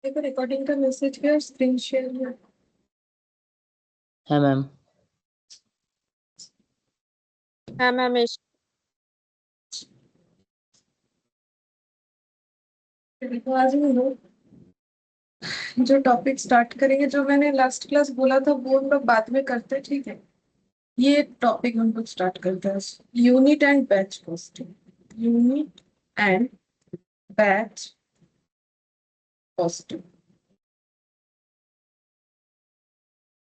देखो रिकॉर्डिंग का मैसेज किया और स्क्रीन शेयर किया। है मैम। हाँ मैम। देखो आज हम लोग जो टॉपिक स्टार्ट करेंगे, जो मैंने लास्ट क्लास बोला था वो हम लोग बाद में करते हैं, ठीक है। ये टॉपिक हम लोग स्टार्ट करते हैं, unit and batch costing. Unit and batch costing.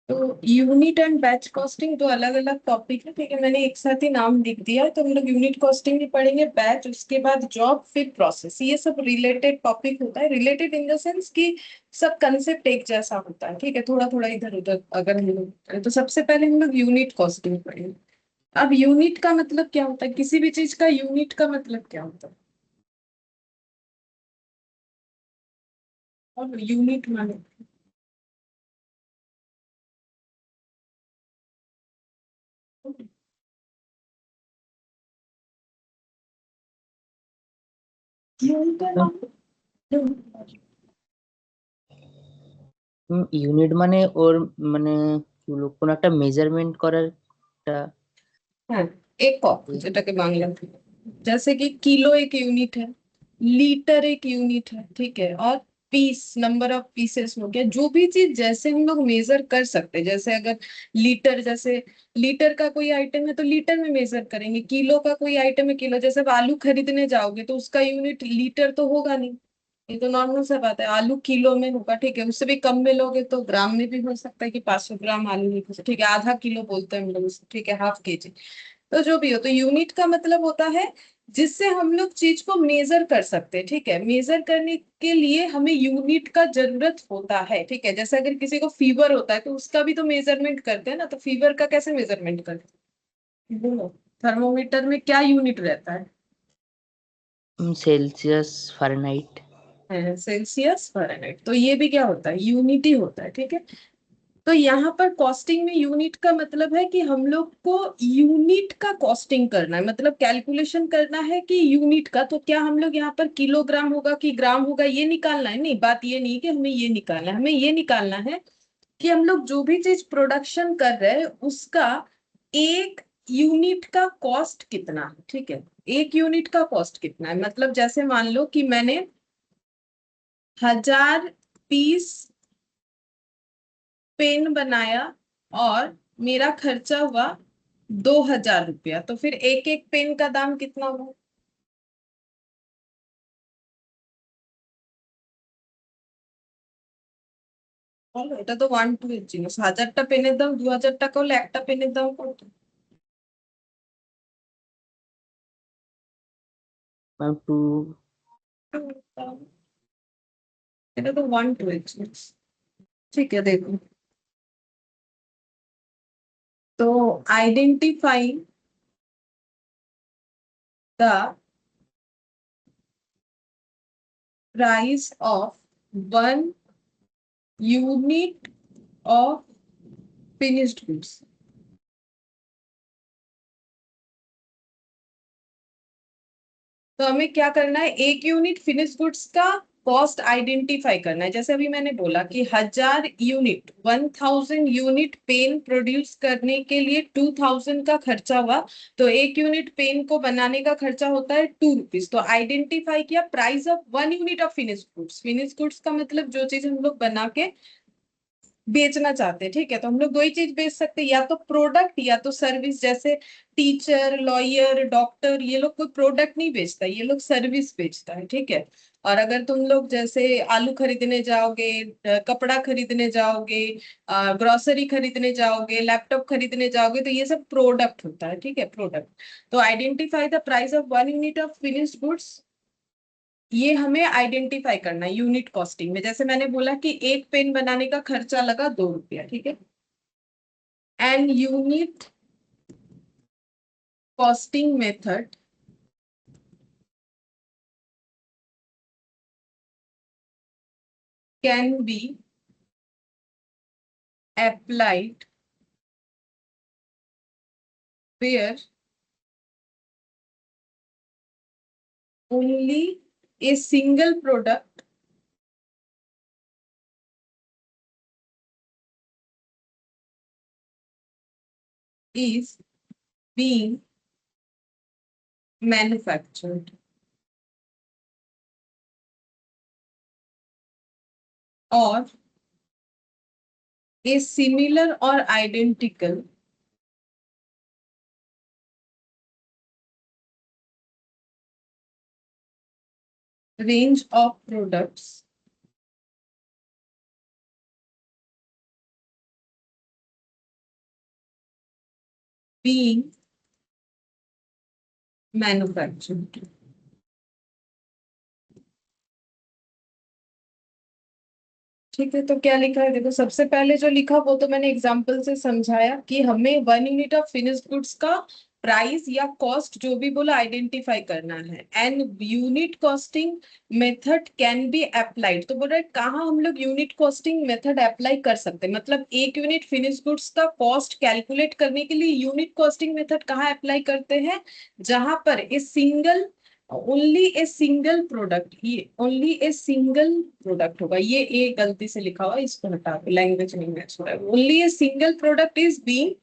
तो यूनिट एंड बैच कॉस्टिंग दो अलग अलग टॉपिक है, ठीक है। मैंने एक साथ ही नाम लिख दिया है, तो हम लोग यूनिट कॉस्टिंग भी पढ़ेंगे, बैच, उसके बाद जॉब, फिर प्रोसेस। ये सब रिलेटेड टॉपिक होता है। रिलेटेड इन द सेंस कि सब कंसेप्ट एक जैसा होता है, ठीक है। थोड़ा थोड़ा इधर उधर अगर हम लोग करें तो सबसे पहले हम लोग यूनिट कॉस्टिंग पढ़ेंगे। अब यूनिट का मतलब क्या होता है, किसी भी चीज का यूनिट का मतलब क्या होता है, और यूनिट माने यूनिट का नाम। ইউনিট মানে ওর মানে কি বলবো, কোন একটা মেজারমেন্ট করার একটা हाँ, एक कप যেটাকে বাংলা जैसे कि किलो एक यूनिट है, लीटर एक यूनिट है, ठीक है। और पीस, नंबर ऑफ पीसेस हो गया। जो भी चीज जैसे हम लोग मेजर कर सकते हैं, जैसे अगर लीटर, जैसे लीटर का कोई आइटम है तो लीटर में मेजर करेंगे। किलो का कोई आइटम है, किलो। जैसे अब आलू खरीदने जाओगे तो उसका यूनिट लीटर तो होगा नहीं, ये तो नॉर्मल सा बात है। आलू किलो में होगा, ठीक है। उससे भी कम में लोगे तो ग्राम में भी हो सकता है कि 500 ग्राम आलू निकले, ठीक है। आधा किलो बोलते हैं हम लोग उसे, ठीक है, हाफ केजी। तो जो भी हो, तो यूनिट का मतलब होता है जिससे हम लोग चीज को मेजर कर सकते हैं, ठीक है। मेजर करने के लिए हमें यूनिट का जरूरत होता है, ठीक है। जैसे अगर किसी को फीवर होता है तो उसका भी तो मेजरमेंट करते हैं ना, तो फीवर का कैसे मेजरमेंट करते हैं, बोलो। थर्मोमीटर में क्या यूनिट रहता है? Celsius, Fahrenheit. Celsius, Fahrenheit. तो ये भी क्या होता है, यूनिट ही होता है, ठीक है। तो यहाँ पर कॉस्टिंग में यूनिट का मतलब है कि हम लोग को यूनिट का कॉस्टिंग करना है, मतलब कैलकुलेशन करना है कि यूनिट का। तो क्या हम लोग यहाँ पर किलोग्राम होगा कि ग्राम होगा ये निकालना है? नहीं, बात ये नहीं कि हमें ये निकालना है। हमें ये निकालना है कि हम लोग जो भी चीज प्रोडक्शन कर रहे हैं उसका एक यूनिट का कॉस्ट कितना है, ठीक है। एक यूनिट का कॉस्ट कितना है, मतलब जैसे मान लो कि मैंने 1000 पीस पेन बनाया और मेरा खर्चा हुआ 2000 रुपया, तो फिर एक एक पेन का दाम कितना हुआ? বলো, এটা তো ওয়ান টু এর জিনিস। 1000টা পেনের দাম 2000 টাকা হলে একটা পেনের দাম কত? Ma'am two. এটা তো ওয়ান টু এর জিনিস, ঠিক है। देखो, तो identify the price of one unit of finished goods. तो हमें क्या करना है, एक यूनिट फिनिश गुड्स का कॉस्ट आइडेंटिफाई करना है। जैसे अभी मैंने बोला कि 1000 यूनिट, 1000 यूनिट पेन प्रोड्यूस करने के लिए 2000 का खर्चा हुआ। तो एक यूनिट पेन को बनाने का खर्चा होता है 2 रुपीज। तो आइडेंटिफाई किया price of one unit of finish goods. Finish goods का मतलब जो चीज हम लोग बना के बेचना चाहते हैं, ठीक है। तो हम लोग दो ही चीज बेच सकते हैं, या तो प्रोडक्ट या तो सर्विस। जैसे टीचर, लॉयर, डॉक्टर, ये लोग कोई प्रोडक्ट नहीं बेचता, ये लोग सर्विस बेचता है, ठीक है। और अगर तुम लोग जैसे आलू खरीदने जाओगे, कपड़ा खरीदने जाओगे, ग्रोसरी खरीदने जाओगे, लैपटॉप खरीदने जाओगे, तो ये सब प्रोडक्ट होता है, ठीक है, प्रोडक्ट। तो identify the price of one unit of finished goods, ये हमें आइडेंटिफाई करना है यूनिट कॉस्टिंग में। जैसे मैंने बोला कि एक पेन बनाने का खर्चा लगा 2 रुपया, ठीक है। An unit costing method can be applied where only a single product is being manufactured, or a similar or identical range of products being manufactured. ठीक है, तो क्या लिखा है देखो, सबसे पहले जो लिखा वो तो मैंने एग्जांपल से समझाया कि हमें 1 यूनिट ऑफ फिनिश गुड्स का प्राइस या कॉस्ट जो भी बोला आइडेंटिफाई करना है, and unit costing method can be applied. तो बोल रहा है कहाँ हम लोग यूनिट कॉस्टिंग मेथड अप्लाई कर सकते हैं, मतलब 1 यूनिट फिनिश गुड्स का कॉस्ट कैलकुलेट करने के लिए यूनिट कॉस्टिंग मेथड कहाँ अप्लाई करते हैं, जहां पर a single only a single product, ये ओनली ए सिंगल प्रोडक्ट होगा, ये ए गलती से लिखा हुआ है, इसको हटा के लैंग्वेज नहीं मैच हो रहा है। Only a single product is being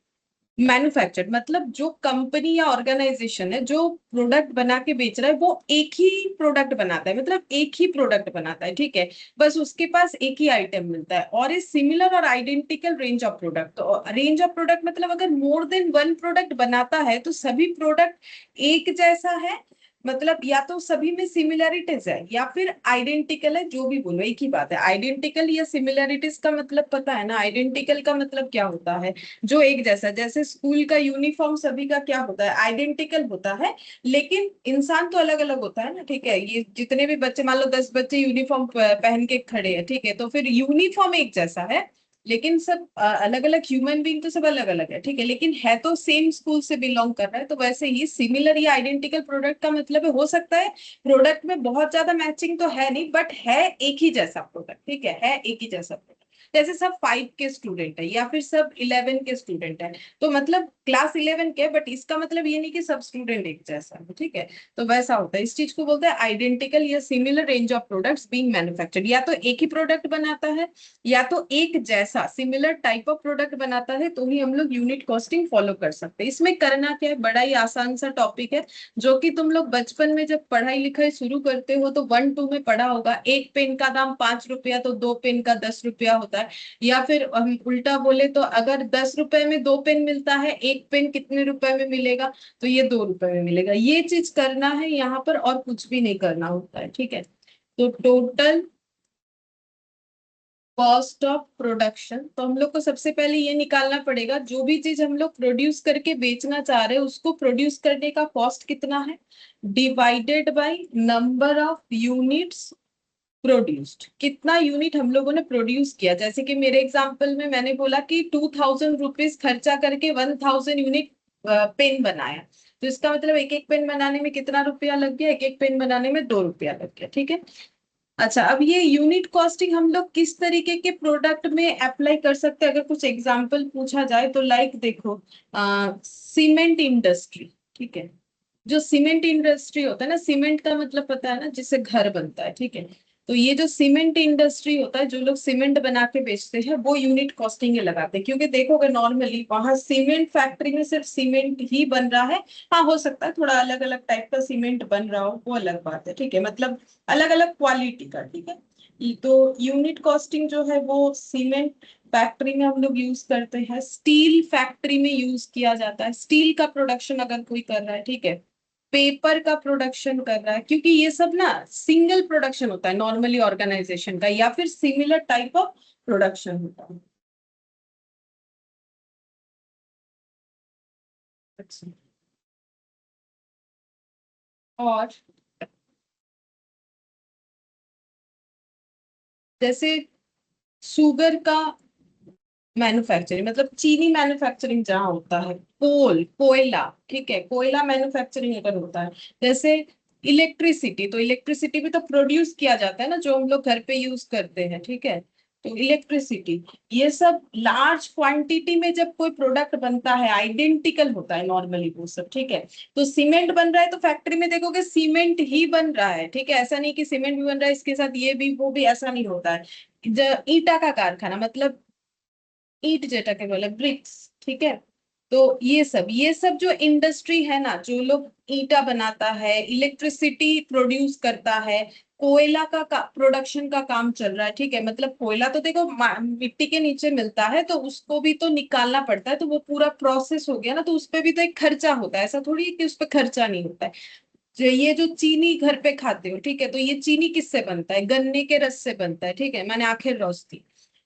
manufactured, मतलब जो कंपनी या ऑर्गेनाइजेशन है जो प्रोडक्ट बना के बेच रहा है वो एक ही प्रोडक्ट बनाता है, मतलब एक ही प्रोडक्ट बनाता है, ठीक है, बस उसके पास एक ही आइटम मिलता है, और इस सिमिलर और आइडेंटिकल रेंज ऑफ प्रोडक्ट। तो रेंज ऑफ प्रोडक्ट मतलब अगर मोर देन वन प्रोडक्ट बनाता है तो सभी प्रोडक्ट एक जैसा है, मतलब या तो सभी में सिमिलैरिटीज है या फिर आइडेंटिकल है, जो भी बोलो एक ही बात है। आइडेंटिकल या सिमिलैरिटीज का मतलब पता है ना, आइडेंटिकल का मतलब क्या होता है, जो एक जैसा, जैसे स्कूल का यूनिफॉर्म सभी का क्या होता है, आइडेंटिकल होता है, लेकिन इंसान तो अलग अलग होता है ना, ठीक है, ये जितने भी बच्चे, मान लो 10 बच्चे यूनिफॉर्म पहन के खड़े हैं, ठीक है, तो फिर यूनिफॉर्म एक जैसा है, लेकिन सब अलग अलग ह्यूमन बीइंग तो सब अलग अलग है, ठीक है, लेकिन है तो सेम स्कूल से बिलोंग कर रहा है। तो वैसे ही सिमिलर या आइडेंटिकल प्रोडक्ट का मतलब है, हो सकता है प्रोडक्ट में बहुत ज्यादा मैचिंग तो है नहीं, बट है एक ही जैसा प्रोडक्ट, ठीक है एक ही जैसा प्रोडक्ट, जैसे सब 5 के स्टूडेंट है या फिर सब 11 के स्टूडेंट है, तो मतलब क्लास 11 के, बट इसका मतलब ये नहीं कि सब स्टूडेंट एक जैसा है, ठीक है, तो वैसा होता है। इस चीज को बोलते हैं आइडेंटिकल या similar range of products being manufactured, या तो एक ही प्रोडक्ट बनाता है या तो एक जैसा सिमिलर टाइप ऑफ प्रोडक्ट बनाता है, तो ही हम लोग यूनिट कॉस्टिंग फॉलो कर सकते हैं। इसमें करना क्या है, बड़ा ही आसान सा टॉपिक है, जो कि तुम लोग बचपन में जब पढ़ाई लिखाई शुरू करते हो तो 1-2 में पढ़ा होगा, एक पेन का दाम 5 रुपया तो 2 पेन का 10 रुपया होता है, या फिर हम उल्टा बोले तो अगर 10 रुपए में 2 पेन मिलता है, एक पेन कितने रुपए में मिलेगा, तो ये 2 रुपए में मिलेगा। ये चीज करना है यहाँ पर, और कुछ भी नहीं करना होता है, ठीक है। तो टोटल कॉस्ट ऑफ प्रोडक्शन, तो हम लोग को सबसे पहले ये निकालना पड़ेगा, जो भी चीज हम लोग प्रोड्यूस करके बेचना चाह रहे हैं उसको प्रोड्यूस करने का कॉस्ट कितना है, divided by number of units produced, कितना यूनिट हम लोगों ने प्रोड्यूस किया। जैसे कि मेरे एग्जांपल में मैंने बोला कि 2000 रुपीज खर्चा करके 1000 यूनिट पेन बनाया, तो इसका मतलब एक एक पेन बनाने में कितना रुपया लग गया, एक एक पेन बनाने में 2 रुपया लग गया, ठीक है। अच्छा, अब ये यूनिट कॉस्टिंग हम लोग किस तरीके के प्रोडक्ट में अप्लाई कर सकते हैं, अगर कुछ एग्जांपल पूछा जाए तो लाइक देखो, सीमेंट इंडस्ट्री, ठीक है, जो सीमेंट इंडस्ट्री होता है ना, सीमेंट का मतलब पता है ना, जिससे घर बनता है, ठीक है, तो ये जो सीमेंट इंडस्ट्री होता है, जो लोग सीमेंट बना के बेचते हैं वो यूनिट कॉस्टिंग ये लगाते हैं, क्योंकि देखोगे नॉर्मली वहां सीमेंट फैक्ट्री में सिर्फ सीमेंट ही बन रहा है, हाँ हो सकता है थोड़ा अलग अलग टाइप का सीमेंट बन रहा हो, वो अलग बात है, ठीक है, मतलब अलग अलग क्वालिटी का, ठीक है। तो यूनिट कॉस्टिंग जो है वो सीमेंट फैक्ट्री में हम लोग यूज करते हैं, स्टील फैक्ट्री में यूज किया जाता है, स्टील का प्रोडक्शन अगर कोई कर रहा है, ठीक है, पेपर का प्रोडक्शन कर रहा है, क्योंकि ये सब ना सिंगल प्रोडक्शन होता है नॉर्मली ऑर्गेनाइजेशन का, या फिर सिमिलर टाइप ऑफ प्रोडक्शन होता है। अच्छा, और जैसे शुगर का मैन्युफैक्चरिंग, मतलब चीनी मैन्युफैक्चरिंग जहाँ होता है, कोयला, ठीक है, कोयला मैन्युफैक्चरिंग अगर होता है, जैसे इलेक्ट्रिसिटी, तो इलेक्ट्रिसिटी भी तो प्रोड्यूस किया जाता है ना, जो हम लोग घर पे यूज करते हैं, ठीक है, तो इलेक्ट्रिसिटी, ये सब लार्ज क्वांटिटी में जब कोई प्रोडक्ट बनता है आइडेंटिकल होता है नॉर्मली वो सब, ठीक है, तो सीमेंट बन रहा है तो फैक्ट्री में देखोगे सीमेंट ही बन रहा है, ठीक है, ऐसा नहीं कि सीमेंट भी बन रहा है इसके साथ ये भी वो भी, ऐसा नहीं होता है। ईटा का कारखाना मतलब ईट जेटा के बोले ब्रिक्स, ठीक है, तो ये सब जो इंडस्ट्री है ना, जो लोग ईंटा बनाता है, इलेक्ट्रिसिटी प्रोड्यूस करता है, कोयला का प्रोडक्शन का काम चल रहा है, ठीक है। मतलब कोयला तो देखो मिट्टी के नीचे मिलता है, तो उसको भी तो निकालना पड़ता है, तो वो पूरा प्रोसेस हो गया ना, तो उस पे भी तो एक खर्चा होता है। ऐसा थोड़ी है कि उस पे खर्चा नहीं होता है। ये जो चीनी घर पे खाते हो, ठीक है, तो ये चीनी किससे बनता है? गन्ने के रस से बनता है, ठीक है, मैंने आखिर रोस्ती।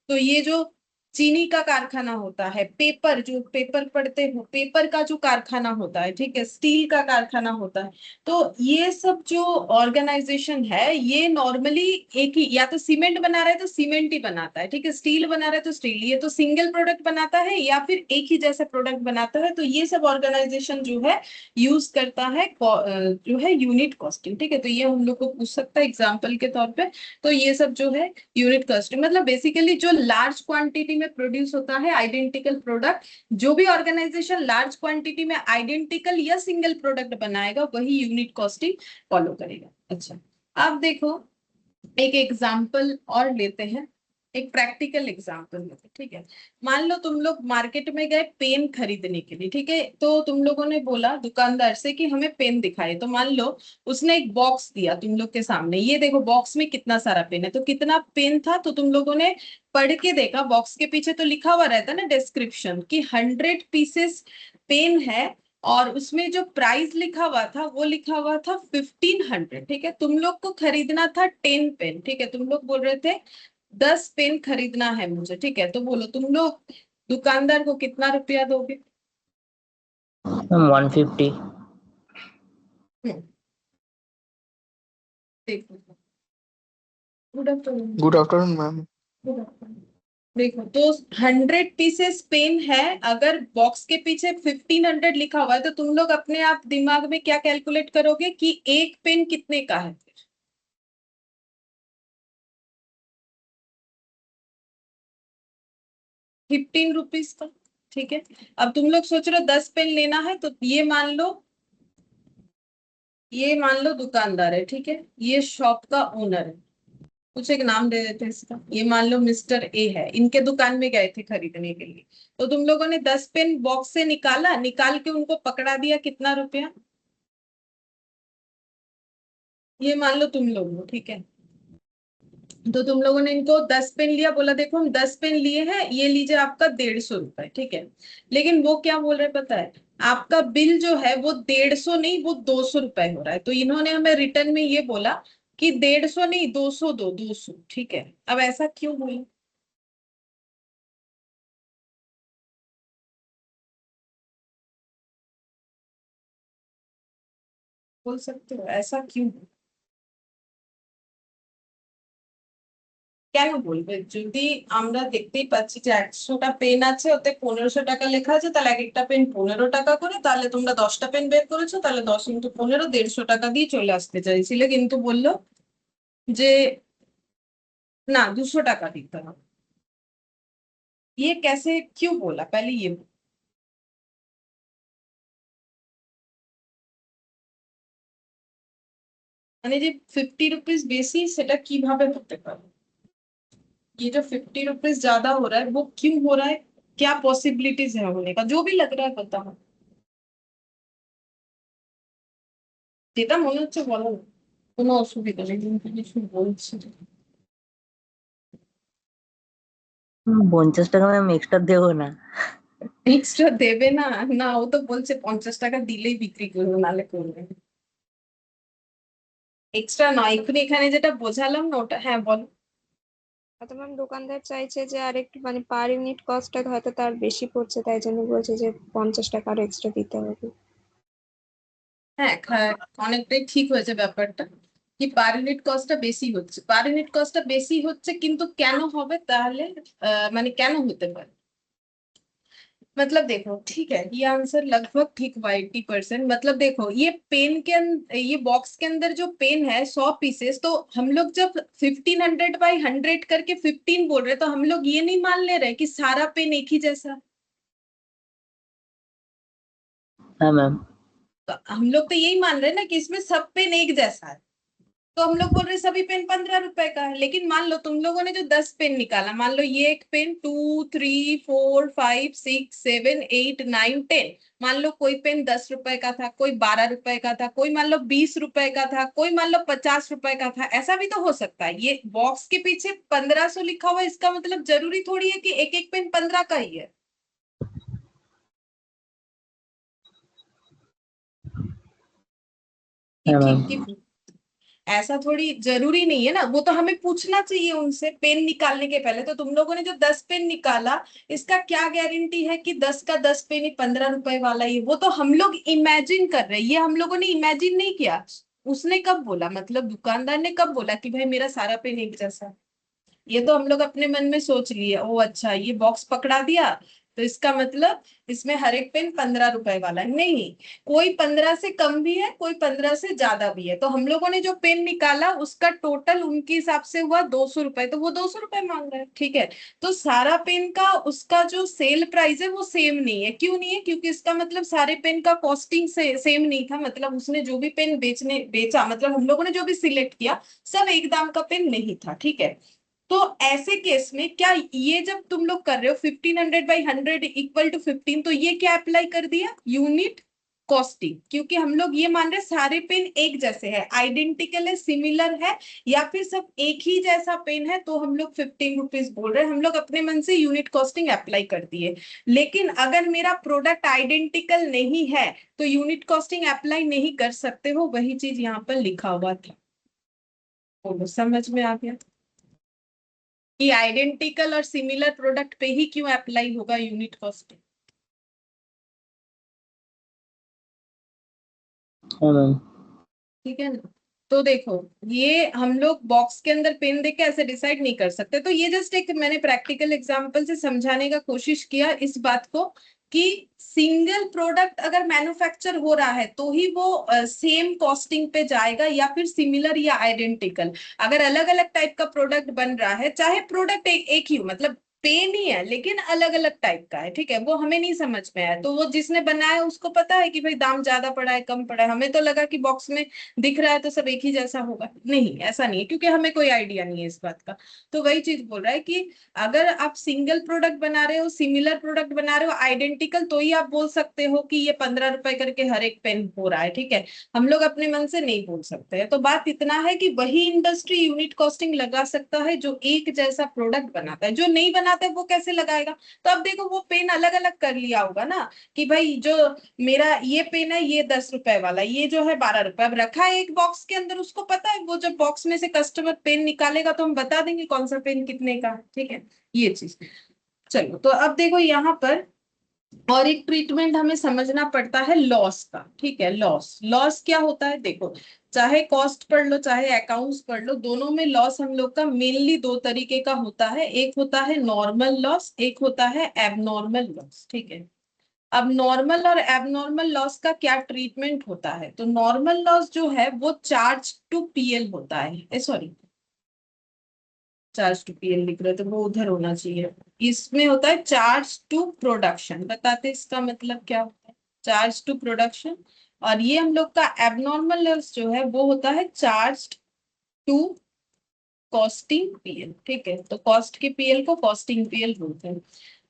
तो ये जो चीनी का कारखाना होता है, पेपर, जो पेपर पढ़ते हो, पेपर का जो कारखाना होता है, ठीक है, स्टील का कारखाना होता है। तो ये सब जो ऑर्गेनाइजेशन है, ये नॉर्मली एक ही, या तो सीमेंट बना रहा है तो सीमेंट ही बनाता है, ठीक है, स्टील बना रहा है तो स्टील, ये तो सिंगल प्रोडक्ट बनाता है या फिर एक ही जैसा प्रोडक्ट बनाता है। तो ये सब ऑर्गेनाइजेशन जो है यूज करता है जो है यूनिट कॉस्टिंग, ठीक है। तो ये हम लोग को पूछ सकता है एग्जाम्पल के तौर पे। तो ये सब जो है यूनिट कॉस्टिंग, मतलब बेसिकली जो लार्ज क्वांटिटी में प्रोड्यूस होता है आइडेंटिकल प्रोडक्ट, जो भी ऑर्गेनाइजेशन लार्ज क्वांटिटी में आइडेंटिकल या सिंगल प्रोडक्ट बनाएगा वही यूनिट कॉस्टिंग फॉलो करेगा। अच्छा, अब देखो एक एग्जाम्पल और लेते हैं, एक प्रैक्टिकल एग्जाम्पल लेते हैं, ठीक है। मान लो तुम लोग मार्केट में गए पेन खरीदने के लिए, ठीक है, तो तुम लोगों ने बोला दुकानदार से कि हमें पेन दिखाए। तो मान लो उसने एक बॉक्स दिया तुम लोग के सामने, ये देखो बॉक्स में कितना सारा पेन है। तो कितना पेन था, तो तुम लोगों ने पढ़ के देखा, बॉक्स के पीछे तो लिखा हुआ रहता है ना डिस्क्रिप्शन, कि 100 पीसेस पेन है, और उसमें जो प्राइस लिखा हुआ था वो लिखा हुआ था 1500, ठीक है। तुम लोग को खरीदना था 10 पेन, ठीक है, तुम लोग बोल रहे थे 10 पेन खरीदना है मुझे, ठीक है। तो बोलो तुम लोग दुकानदार को कितना रुपया दोगे? मैम 150। हम्म, देखो, good afternoon. Good afternoon ma'am. Good afternoon. देखो, तो 100 पीसेस पेन है, अगर बॉक्स के पीछे 1500 लिखा हुआ है, तो तुम लोग अपने आप दिमाग में क्या कैलकुलेट करोगे कि एक पेन कितने का है? 15 रुपीज का, ठीक है। अब तुम लोग सोच रहे हो 10 पेन लेना है, तो ये मान लो दुकानदार है, ठीक है, ये शॉप का ओनर है, कुछ एक नाम दे देते हैं इसका, ये मान लो मिस्टर ए है, इनके दुकान में गए थे खरीदने के लिए। तो तुम लोगों ने 10 पेन बॉक्स से निकाला, निकाल के उनको पकड़ा दिया, कितना रुपया? ये मान लो तुम लोग हो, ठीक है। तो तुम लोगों ने इनको 10 पेन लिया, बोला देखो हम 10 पेन लिए हैं, ये लीजिए आपका 150 रुपए, ठीक है। लेकिन वो क्या बोल रहे पता है, आपका बिल जो है वो 150 नहीं, वो 200 रुपए हो रहा है। तो इन्होंने हमें रिटर्न में ये बोला कि 150 नहीं, 200 दो, 200, ठीक है। अब ऐसा क्यों बोला? बोल सकते हो ऐसा क्यों? কেন বলবে? যদি আমরা দেখতেই পাচ্ছি যে 100টা পেন আছে, ওতে 1500 টাকা লেখা আছে, তাহলে এক একটা পেন 15 টাকা করে, তাহলে তোমরা 10টা পেন বের করেছো, তাহলে 10 × 15 150 টাকা দিয়ে চলে আসতে চাইছিলে, কিন্তু বললো যে না 200 টাকা দিতে হবে। ये कैसे, क्यों बोला पहले ये बोलो। মানে যে 50 रुपीज বেশি, সেটা কিভাবে হতে পারে? ये जो 50 रुपीज ज्यादा हो रहा है वो क्यों हो रहा है? क्या पॉसिबिलिटीज है होने का, जो भी लग रहा है बताओ, যেটা মনে হচ্ছে বলো না। কোনো অসুবিধা নেই, কিন্তু কিছু বলছি। 50 টাকা ম্যাম এক্সট্রা দেবো না। এক্সট্রা দেবে না? না, ও তো বলছে 50 টাকা দিলেই বিক্রি করবে, নালে করবে না। এক্সট্রা নয়, এক্ষুনি এখানে যেটা বোঝালাম না ওটা, হ্যাঁ বলো। হয়তো ম্যাম দোকানদার চাইছে যে আর একটু মানে পার ইউনিট কস্টটা হয়তো তার বেশি পড়ছে, তাই জন্য বলছে যে 50 টাকা আরো এক্সট্রা দিতে হবে। হ্যাঁ, অনেকটাই ঠিক হয়েছে ব্যাপারটা, কি পার ইউনিট কস্টটা বেশি হচ্ছে, পার ইউনিট কস্টটা বেশি হচ্ছে, কিন্তু কেন হবে তাহলে? মানে কেন হতে পারে? मतलब देखो, ठीक है, ये आंसर लगभग ठीक हुआ 80%। मतलब देखो, ये पेन के ये बॉक्स के अंदर जो पेन है 100 पीसेस, तो हम लोग जब 1500/100 करके 15 बोल रहे, तो हम लोग ये नहीं मान ले रहे कि सारा पेन एक ही जैसा। হ্যাঁ ম্যাম। तो हम लोग तो यही मान रहे हैं ना कि इसमें सब पेन एक जैसा है। तो हम लोग बोल रहे सभी पेन 15 रुपए का है, लेकिन मान लो तुम लोगों ने जो 10 पेन निकाला, मान लो ये एक पेन 2, 3, 4, 5, 6, 7, 8, 9, 10, मान लो कोई पेन 10 रुपए का था, कोई 12 रुपए का था, कोई मान लो 20 रुपए का था, कोई मान लो 50 रुपए का था, ऐसा भी तो हो सकता है। ये बॉक्स के पीछे 1500 लिखा हुआ है, इसका मतलब जरूरी थोड़ी है कि एक एक पेन 15 का ही है। हाँ ठीक मैम। ठीक, ऐसा थोड़ी जरूरी नहीं है ना, वो तो हमें पूछना चाहिए उनसे पेन निकालने के पहले। तो तुम लोगों ने जो 10 पेन निकाला, इसका क्या गारंटी है कि 10 का 10 पेन ही 15 रुपए वाला ही है? वो तो हम लोग इमेजिन कर रहे हैं, ये हम लोगों ने इमेजिन नहीं किया। उसने कब बोला, मतलब दुकानदार ने कब बोला कि भाई मेरा सारा पेन एक जैसा है? ये तो हम लोग अपने मन में सोच लिए, ओ अच्छा ये बॉक्स पकड़ा दिया तो इसका मतलब इसमें हर एक पेन 15 रुपए वाला है। नहीं, कोई 15 से कम भी है, कोई 15 से ज्यादा भी है। तो हम लोगों ने जो पेन निकाला उसका टोटल उनके हिसाब से हुआ 200 रुपए, तो वो 200 रुपए मांग रहे हैं, ठीक है। तो सारा पेन का उसका जो सेल प्राइस है वो सेम नहीं है। क्यों नहीं है? क्योंकि इसका मतलब सारे पेन का कॉस्टिंग से सेम नहीं था, मतलब उसने जो भी पेन बेचा, मतलब हम लोगों ने जो भी सिलेक्ट किया, सब एक दाम का पेन नहीं था, ठीक है। तो ऐसे केस में क्या, ये जब तुम लोग कर रहे हो 1500/100 = 15, तो ये क्या अप्लाई कर दिया? Unit costing. क्योंकि हम लोग ये मान रहे सारे पेन एक जैसे है, आइडेंटिकल है, सिमिलर है, या फिर सब एक ही जैसा पेन है, तो हम लोग 15 रुपीज बोल रहे हैं। हम लोग अपने मन से यूनिट कॉस्टिंग अप्लाई कर दिए। लेकिन अगर मेरा प्रोडक्ट आइडेंटिकल नहीं है तो यूनिट कॉस्टिंग अप्लाई नहीं कर सकते हो, वही चीज यहाँ पर लिखा हुआ था। बोलो समझ में आ गया कि आइडेंटिकल और सिमिलर प्रोडक्ट पे ही क्यों अप्लाई होगा यूनिट कॉस्ट? हाँ मैम। ठीक है ना। तो देखो, ये हम लोग बॉक्स के अंदर पेन देख के ऐसे डिसाइड नहीं कर सकते। तो ये जस्ट एक मैंने प्रैक्टिकल एग्जांपल से समझाने का कोशिश किया इस बात को कि सिंगल प्रोडक्ट अगर मैन्युफैक्चर हो रहा है तो ही वो सेम कॉस्टिंग पे जाएगा, या फिर सिमिलर या आइडेंटिकल। अगर अलग अलग टाइप का प्रोडक्ट बन रहा है, चाहे प्रोडक्ट एक ही हो, मतलब पेन ही है लेकिन अलग अलग टाइप का है, ठीक है, वो हमें नहीं समझ में आया, तो वो जिसने बनाया उसको पता है कि भाई दाम ज्यादा पड़ा है कम पड़ा है। हमें तो लगा कि बॉक्स में दिख रहा है तो सब एक ही जैसा होगा। नहीं, ऐसा नहीं है, क्योंकि हमें कोई आइडिया नहीं है इस बात का। तो वही चीज बोल रहा है कि अगर आप सिंगल प्रोडक्ट बना रहे हो, सिमिलर प्रोडक्ट बना रहे हो, आइडेंटिकल, तो ही आप बोल सकते हो कि ये 15 रुपए करके हर एक पेन हो रहा है, ठीक है। हम लोग अपने मन से नहीं बोल सकते हैं। तो बात इतना है कि वही इंडस्ट्री यूनिट कॉस्टिंग लगा सकता है जो एक जैसा प्रोडक्ट बनाता है। जो नहीं बनाता है वो कैसे लगाएगा? तो अब देखो, वो पेन अलग अलग कर लिया होगा ना, कि भाई जो मेरा ये पेन है ये 10 रुपए वाला, ये जो है 12 रुपए, अब रखा है एक बॉक्स के अंदर, उसको पता है वो जब बॉक्स में से कस्टमर पेन निकालेगा तो हम बता देंगे कौन सा पेन कितने का है, ठीक है। ये चीज। चलो, तो अब देखो यहाँ पर और एक ट्रीटमेंट हमें समझना पड़ता है लॉस का, ठीक है। लॉस, लॉस क्या होता है देखो, चाहे कॉस्ट पढ़ लो चाहे अकाउंट्स पढ़ लो, दोनों में लॉस हम लोग का मेनली दो तरीके का होता है। एक होता है नॉर्मल लॉस, एक होता है एबनॉर्मल लॉस, ठीक है। अब नॉर्मल और एबनॉर्मल लॉस का क्या ट्रीटमेंट होता है? तो नॉर्मल लॉस जो है वो चार्ज टू पीएल होता है, सॉरी, चार्ज टू पीएल लिख रहे तो वो उधर होना चाहिए। इसमें होता है चार्ज टू प्रोडक्शन, बताते इसका मतलब क्या होता है, चार्ज टू प्रोडक्शन। और ये हम लोग का एबनॉर्मल लॉस जो है वो होता है चार्ज टू कॉस्टिंग पीएल, ठीक है। तो कॉस्ट के पीएल को कॉस्टिंग पीएल बोलते हैं।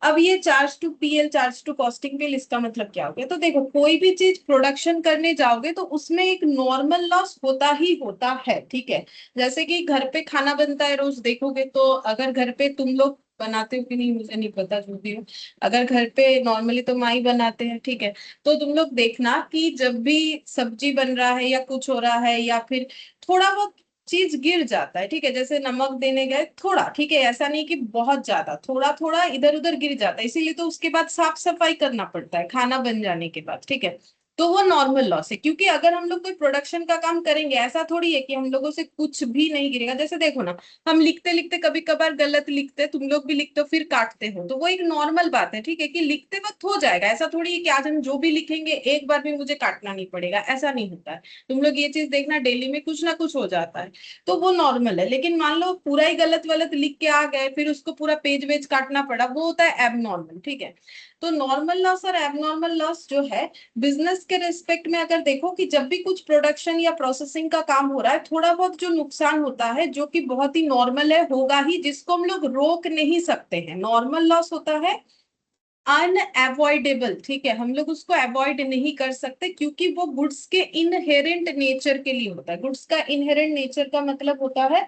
अब ये charge to PL, charge to costing PL, इसका मतलब क्या हो गया? तो देखो, कोई भी चीज प्रोडक्शन करने जाओगे तो उसमें एक नॉर्मल लॉस होता ही होता है, ठीक है। जैसे कि घर पे खाना बनता है रोज, देखोगे तो अगर घर पे तुम लोग बनाते हो कि नहीं मुझे नहीं पता, जो भी हो, अगर घर पे नॉर्मली तो माँ ही बनाते हैं, ठीक है। तो तुम लोग देखना कि जब भी सब्जी बन रहा है या कुछ हो रहा है, या फिर थोड़ा बहुत चीज गिर जाता है, ठीक है, जैसे नमक देने गए थोड़ा, ठीक है, ऐसा नहीं कि बहुत ज्यादा, थोड़ा थोड़ा इधर उधर गिर जाता है, इसीलिए तो उसके बाद साफ सफाई करना पड़ता है खाना बन जाने के बाद, ठीक है। तो वो नॉर्मल लॉस है, क्योंकि अगर हम लोग कोई प्रोडक्शन का काम करेंगे, ऐसा थोड़ी है कि हम लोगों से कुछ भी नहीं गिरेगा। जैसे देखो ना, हम लिखते लिखते कभी कभार गलत लिखते, तुम लोग भी लिखते हो फिर काटते हो, तो वो एक नॉर्मल बात है, ठीक है, कि लिखते वक्त हो जाएगा। ऐसा थोड़ी है कि आज हम जो भी लिखेंगे एक बार भी मुझे काटना नहीं पड़ेगा, ऐसा नहीं होता है। तुम लोग ये चीज देखना, डेली में कुछ ना कुछ हो जाता है, तो वो नॉर्मल है। लेकिन मान लो पूरा ही गलत वलत लिख के आ गए, फिर उसको पूरा पेज वेज काटना पड़ा, वो होता है एबनॉर्मल, ठीक है। तो नॉर्मल लॉस और एबनॉर्मल लॉस जो है बिजनेस के रिस्पेक्ट में अगर देखो कि जब भी कुछ प्रोडक्शन या प्रोसेसिंग का काम हो रहा है, थोड़ा बहुत जो नुकसान होता है जो कि बहुत ही नॉर्मल है, होगा ही, जिसको हम लोग रोक नहीं सकते हैं। नॉर्मल लॉस होता है अनएवॉइडेबल, ठीक है, हम लोग उसको अवॉइड नहीं कर सकते क्योंकि वो गुड्स के इनहेरेंट नेचर के लिए होता है। गुड्स का इनहेरेंट नेचर का मतलब होता है,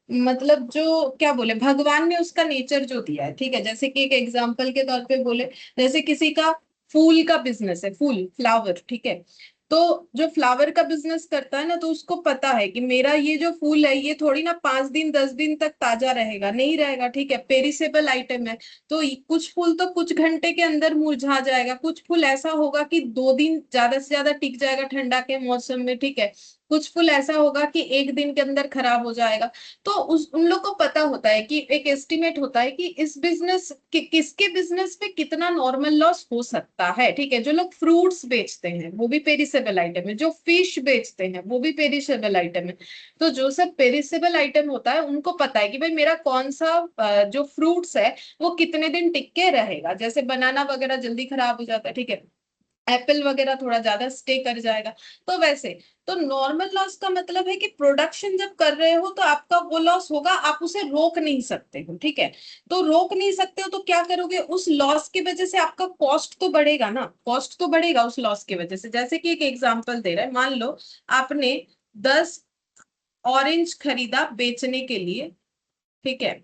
मतलब जो क्या बोले, भगवान ने उसका नेचर जो दिया है, ठीक है। जैसे कि एक एग्जांपल के तौर पे बोले, जैसे किसी का फूल का बिजनेस है, फूल फ्लावर, ठीक है। तो जो फ्लावर का बिजनेस करता है ना, तो उसको पता है कि मेरा ये जो फूल है ये थोड़ी ना 5 दिन 10 दिन तक ताजा रहेगा, नहीं रहेगा, ठीक है, पेरिसेबल आइटम है। तो कुछ फूल तो कुछ घंटे के अंदर मुरझा जाएगा, कुछ फूल ऐसा होगा कि 2 दिन ज्यादा से ज्यादा टिक जाएगा ठंडा के मौसम में, ठीक है। कुछ फूल ऐसा होगा कि 1 दिन के अंदर खराब हो जाएगा। तो उन लोग को पता होता है कि एक एस्टिमेट होता है कि इस बिजनेस किसके बिजनेस में कितना नॉर्मल लॉस हो सकता है, ठीक है। जो लोग फ्रूट्स बेचते हैं वो भी पेरिसेबल आइटम है, जो फिश बेचते हैं वो भी पेरिसेबल आइटम है। तो जो सब पेरिसेबल आइटम होता है उनको पता है कि भाई मेरा कौन सा जो फ्रूट्स है वो कितने दिन टिक के रहेगा। जैसे बनाना वगैरह जल्दी खराब हो जाता है, ठीक है, एप्पल वगैरह थोड़ा ज्यादा स्टे कर जाएगा। तो वैसे, तो नॉर्मल लॉस का मतलब है कि प्रोडक्शन जब कर रहे हो तो आपका वो लॉस होगा, आप उसे रोक नहीं सकते हो, ठीक है। तो रोक नहीं सकते हो तो क्या करोगे, उस लॉस की वजह से आपका कॉस्ट तो बढ़ेगा ना, कॉस्ट तो बढ़ेगा उस लॉस की वजह से। जैसे कि एक एग्जांपल दे रहा है, मान लो आपने 10 ऑरेंज खरीदा बेचने के लिए, ठीक है,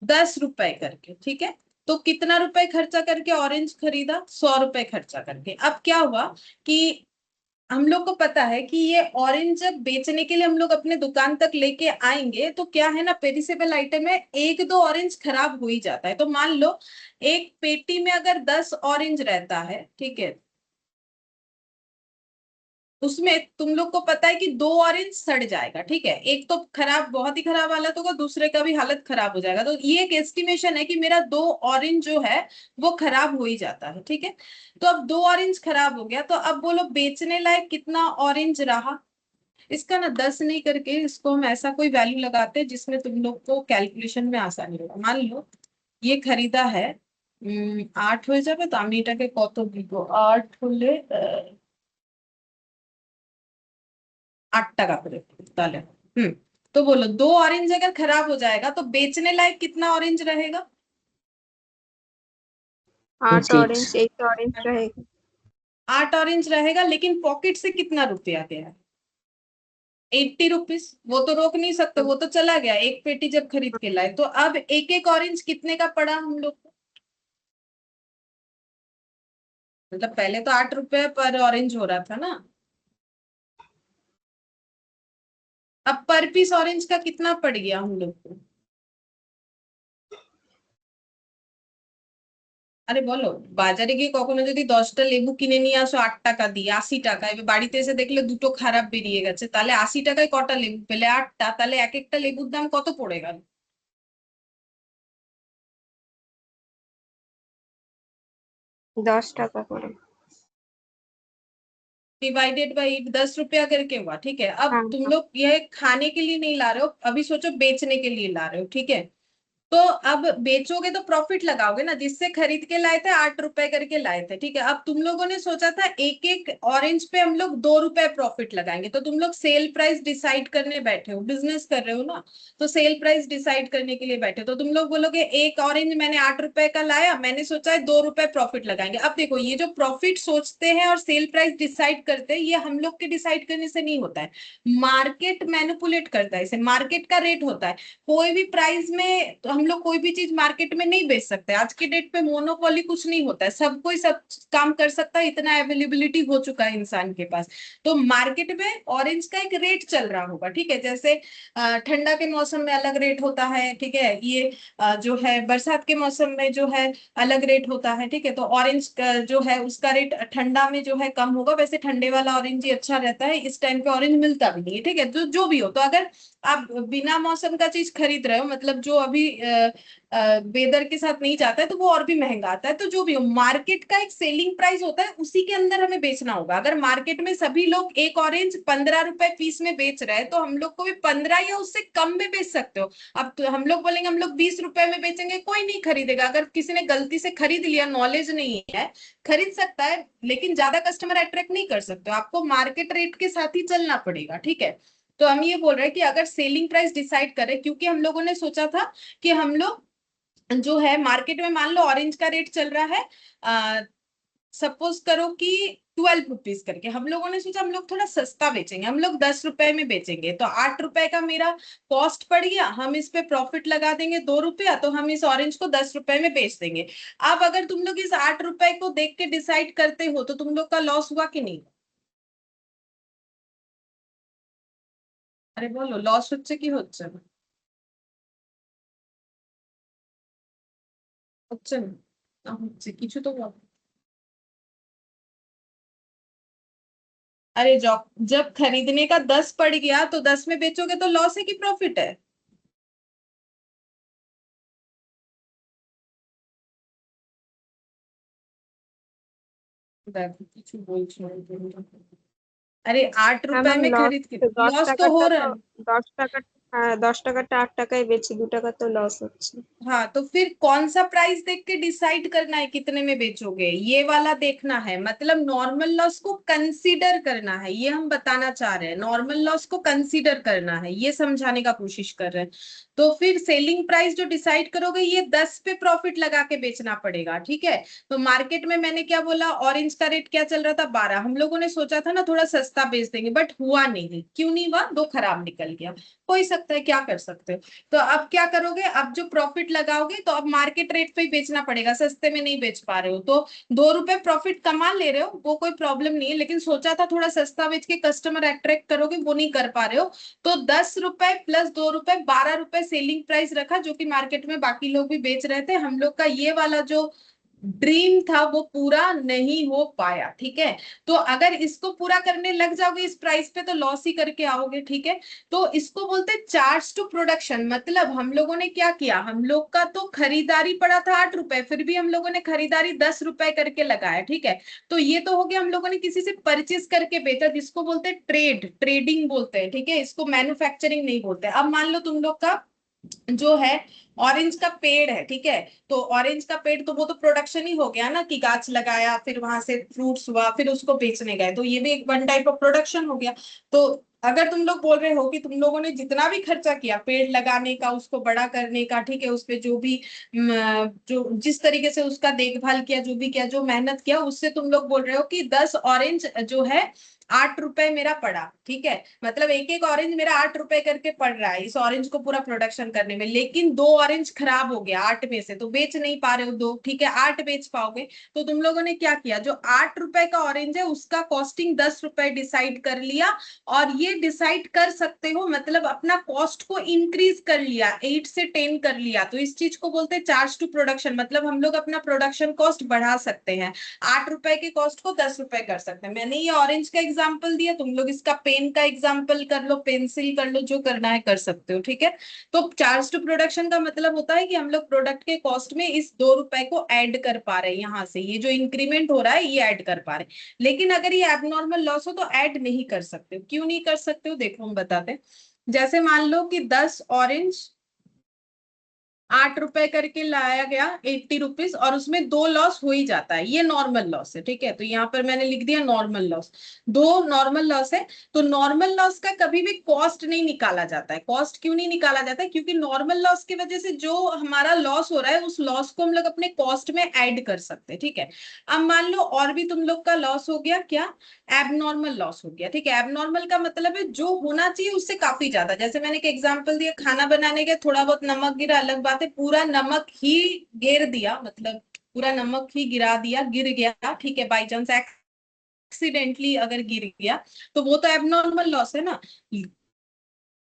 10 रुपए करके, ठीक है। तो कितना रुपए खर्चा करके ऑरेंज खरीदा, 100 रुपए खर्चा करके। अब क्या हुआ कि हम लोग को पता है कि ये ऑरेंज जब बेचने के लिए हम लोग अपने दुकान तक लेके आएंगे तो क्या है ना, पेरिसेबल आइटम है, 1-2 ऑरेंज खराब हो ही जाता है। तो मान लो एक पेटी में अगर 10 ऑरेंज रहता है, ठीक है, उसमें तुम लोग को पता है कि 2 ऑरेंज सड़ जाएगा, ठीक है, एक तो खराब, बहुत ही खराब हालत होगा, दूसरे का भी हालत खराब हो जाएगा। तो ये एक एस्टिमेशन है कि मेरा 2 ऑरेंज जो है वो खराब हो ही जाता है, ठीक है। तो अब 2 ऑरेंज खराब हो गया, तो अब बोलो बेचने लायक कितना ऑरेंज रहा। इसका ना 10 नहीं करके इसको हम ऐसा कोई वैल्यू लगाते हैं जिसमें तुम लोग को कैलकुलेशन में आसानी होगा। मान लो ये खरीदा है 8 हो जाए तो আমি এটাকে কত দিব, 8 হলে 8 টাকা করে তাহলে। तो बोलो 2 ऑरेंज अगर खराब हो जाएगा तो बेचने लायक कितना ऑरेंज रहेगा। 8 6 ऑरेंज 8 ऑरेंज रहेगा। 8 ऑरेंज रहेगा, लेकिन पॉकेट से कितना रुपया गया, 80 रुपीज। वो तो रोक नहीं सकते, वो तो चला गया, एक पेटी जब खरीद के लाए। तो अब एक एक ऑरेंज कितने का पड़ा हम लोग को, मतलब पहले तो 8 रुपए पर ऑरेंज हो रहा था ना, अब पर पीस ऑरेंज का कितना पड़ गया हम लोग को। আরে বলো, বাজারে গিয়ে কখনো যদি 10টা লেবু কিনে নিয়ে আসো 8 টাকা দিয়ে, 80 টাকা, এবার বাড়িতে এসে দেখলে দুটো খারাপ বেরিয়ে গেছে, তাহলে 80 টাকায় কটা লেবু পেলে, 8টা, তাহলে এক একটা লেবুর দাম কত পড়ে গেল। 10 টাকা করে। डिवाइडेड बाई 10 रुपया करके हुआ, ठीक है। अब हाँ तुम हाँ। लोग यह खाने के लिए नहीं ला रहे हो, अभी सोचो बेचने के लिए ला रहे हो, ठीक है। तो अब बेचोगे तो प्रॉफिट लगाओगे ना, जिससे खरीद के लाए थे 8 रुपए करके लाए थे, ठीक है। अब तुम लोगों ने सोचा था एक एक ऑरेंज पे हम लोग 2 रुपए प्रॉफिट लगाएंगे, तो तुम लोग सेल प्राइस डिसाइड करने बैठे हो, बिजनेस कर रहे हो ना, तो सेल प्राइस डिसाइड करने के लिए बैठे, तो तुम लोग बोलोगे एक ऑरेंज मैंने 8 रुपए का लाया, मैंने सोचा है 2 रुपए प्रॉफिट लगाएंगे। अब देखो, ये जो प्रॉफिट सोचते हैं और सेल प्राइस डिसाइड करते हैं, ये हम लोग के डिसाइड करने से नहीं होता है, मार्केट मैनिपुलेट करता है इसे, मार्केट का रेट होता है। कोई भी प्राइस में तो हम लोग कोई भी चीज मार्केट में नहीं बेच सकते, आज के डेट पे मोनोपोली कुछ नहीं होता है, सब कोई सब काम कर सकता है, इतना अवेलेबिलिटी हो चुका है इंसान के पास। तो मार्केट में ऑरेंज का एक रेट चल रहा होगा, ठीक है। जैसे ठंडा के मौसम में अलग रेट होता है, ठीक है, ये जो है बरसात के मौसम में जो है अलग रेट होता है, ठीक है। तो ऑरेंज जो है उसका रेट ठंडा में जो है कम होगा, वैसे ठंडे वाला ऑरेंज ही अच्छा रहता है, इस टाइम पे ऑरेंज मिलता भी नहीं है, ठीक है। तो जो भी हो, तो अगर आप बिना मौसम का चीज खरीद रहे हो, मतलब जो अभी वेदर के साथ नहीं जाता है तो वो और भी महंगा आता है। तो जो भी हो, मार्केट का एक सेलिंग प्राइस होता है, उसी के अंदर हमें बेचना होगा। अगर मार्केट में सभी लोग एक ऑरेंज 15 रुपए पीस में बेच रहे हैं तो हम लोग को भी 15 या उससे कम में बेच सकते हो। अब तो हम लोग बोलेंगे हम लोग 20 रुपए में बेचेंगे, कोई नहीं खरीदेगा। अगर किसी ने गलती से खरीद लिया, नॉलेज नहीं है, खरीद सकता है लेकिन ज्यादा कस्टमर अट्रैक्ट नहीं कर सकते हो, आपको मार्केट रेट के साथ ही चलना पड़ेगा, ठीक है। तो हम ये बोल रहे हैं कि अगर सेलिंग प्राइस डिसाइड करें, क्योंकि हम लोगों ने सोचा था कि हम लोग जो है मार्केट में, मान लो ऑरेंज का रेट चल रहा है सपोज करो कि 12 रुपीज करके, हम लोगों ने सोचा हम लोग थोड़ा सस्ता बेचेंगे, हम लोग 10 रुपए में बेचेंगे। तो 8 रुपए का मेरा कॉस्ट पड़ गया, हम इस पे प्रॉफिट लगा देंगे 2 रुपया, तो हम इस ऑरेंज को 10 रुपए में बेच देंगे। अब अगर तुम लोग इस 8 रुपए को देख के डिसाइड करते हो तो तुम लोग का लॉस हुआ कि नहीं? আরে বলো, লস হচ্ছে কি হচ্ছে না? হচ্ছে না? না হচ্ছে কিছু তো বলো। अरे जब जब खरीदने का 10 पड़ गया तो 10 में बेचोगे तो लॉस है कि प्रॉफिट है? देखो কিছু বলছো না তুমি। अरे 8 হ্যাঁ रुपए ম্যাম, में লস खरीद के তো 10 लॉस तो টাকাটা हो তো रहा है। 10 টাকা, হ্যাঁ 10 টাকাটা 8 টাকায় বেচি, 2 টাকা তো লস হচ্ছে। हाँ, तो फिर कौन सा प्राइस देख के डिसाइड करना है कितने में बेचोगे, ये वाला देखना है। मतलब नॉर्मल लॉस को कंसीडर करना है, ये हम बताना चाह रहे हैं। नॉर्मल लॉस को कंसीडर करना है, ये समझाने का कोशिश कर रहे हैं। तो फिर सेलिंग प्राइस जो डिसाइड करोगे, ये 10 पे प्रॉफिट लगा के बेचना पड़ेगा, ठीक है। तो मार्केट में मैंने क्या बोला, ऑरेंज का रेट क्या चल रहा था, 12। हम लोगों ने सोचा था ना थोड़ा सस्ता बेच देंगे, बट हुआ नहीं। क्यों नहीं हुआ? 2 खराब निकल गया। हो ही सकता है, क्या कर सकते हो। तो अब क्या करोगे, अब जो प्रॉफिट लगाओगे तो अब मार्केट रेट पे ही बेचना पड़ेगा, सस्ते में नहीं बेच पा रहे हो तो 2 रुपए प्रॉफिट कमा ले रहे हो, वो कोई प्रॉब्लम नहीं है। लेकिन सोचा था थोड़ा सस्ता बेच के कस्टमर अट्रैक्ट करोगे, वो नहीं कर पा रहे हो। तो 10 रुपए प्लस 2 रुपए, 12 रुपए सेलिंग प्राइस रखा, जो कि मार्केट में बाकी लोग भी बेच रहे थे। हम लोग का ये वाला जो ड्रीम था वो पूरा नहीं हो पाया, ठीक है। तो अगर इसको पूरा करने लग जाओगे इस प्राइस पे तो लॉस ही करके आओगे, ठीक है। तो इसको बोलते हैं चार्ज टू प्रोडक्शन। मतलब हम लोगों ने क्या किया, हम लोग का तो खरीदारी पड़ा था 8 रुपए, फिर भी हम लोगों ने खरीदारी 10 रुपए करके लगाया, ठीक है। तो ये तो हो गया, हम लोगों ने किसी से परचेज करके बेचा, जिसको बोलते हैं ट्रेडिंग बोलते हैं, ठीक है। इसको मैन्युफैक्चरिंग नहीं बोलते। अब मान लो तुम लोग का जो है ऑरेंज का पेड़ है, ठीक है। तो ऑरेंज का पेड़ तो वो तो प्रोडक्शन ही हो गया ना, कि गाछ लगाया, फिर वहां से फ्रूट्स हुआ, फिर उसको बेचने गए, तो ये भी एक वन टाइप ऑफ प्रोडक्शन हो गया। तो अगर तुम लोग बोल रहे हो कि तुम लोगों ने जितना भी खर्चा किया पेड़ लगाने का, उसको बड़ा करने का, ठीक है, उसपे जो भी जो जिस तरीके से उसका देखभाल किया, जो भी किया, जो मेहनत किया, उससे तुम लोग बोल रहे हो कि 10 ऑरेंज जो है 8 रुपए मेरा पड़ा, ठीक है। मतलब एक एक ऑरेंज मेरा 8 रुपए करके पड़ रहा है इस ऑरेंज को पूरा प्रोडक्शन करने में। लेकिन 2 ऑरेंज खराब हो गया 8 में से, तो बेच नहीं पा रहे हो 2, ठीक है, 8 बेच पाओगे। तो तुम लोगों ने क्या किया, जो 8 रुपए का ऑरेंज है उसका कॉस्टिंग 10 रुपए डिसाइड कर लिया। और ये डिसाइड कर सकते हो, मतलब अपना कॉस्ट को इंक्रीज कर लिया, 8 से 10 कर लिया। तो इस चीज को बोलते हैं चार्ज टू प्रोडक्शन। मतलब हम लोग अपना प्रोडक्शन कॉस्ट बढ़ा सकते हैं, 8 रुपए के कॉस्ट को 10 रुपए कर सकते हैं। मैंने ये ऑरेंज का एग्जांपल दिया, तुम लोग इसका पेन का एग्जांपल कर लो, पेंसिल कर लो, जो करना है कर सकते हो, ठीक है। तो चार्ज टू प्रोडक्शन का मतलब होता है कि हम लोग प्रोडक्ट के कॉस्ट में इस 2 रुपए को ऐड कर पा रहे हैं, यहाँ से ये जो इंक्रीमेंट हो रहा है ये ऐड कर पा रहे हैं। लेकिन अगर ये एबनॉर्मल लॉस हो तो ऐड नहीं कर सकते हो। क्यों नहीं कर सकते हो, देखो हम बताते हैं। जैसे मान लो कि 10 ऑरेंज 8 रुपए करके लाया गया, 80 रुपीज, और उसमें 2 लॉस हो ही जाता है, ये नॉर्मल लॉस है, ठीक है। तो यहाँ पर मैंने लिख दिया नॉर्मल लॉस, 2 नॉर्मल लॉस है। तो नॉर्मल लॉस का कभी भी कॉस्ट नहीं निकाला जाता है। कॉस्ट क्यों नहीं निकाला जाता है, क्योंकि नॉर्मल लॉस की वजह से जो हमारा लॉस हो रहा है उस लॉस को हम लोग अपने कॉस्ट में ऐड कर सकते हैं, ठीक है। अब मान लो और भी तुम लोग का लॉस हो गया, क्या, एबनॉर्मल लॉस हो गया, ठीक है। एबनॉर्मल का मतलब है जो होना चाहिए उससे काफी ज्यादा। जैसे मैंने एक एग्जांपल दिया, खाना बनाने के थोड़ा बहुत नमक गिरा, अलग बात है, पूरा नमक ही गिर दिया, मतलब पूरा नमक ही गिरा दिया, गिर गया, ठीक है, बाई चांस एक्सीडेंटली अगर गिर गया तो वो तो एबनॉर्मल लॉस है ना।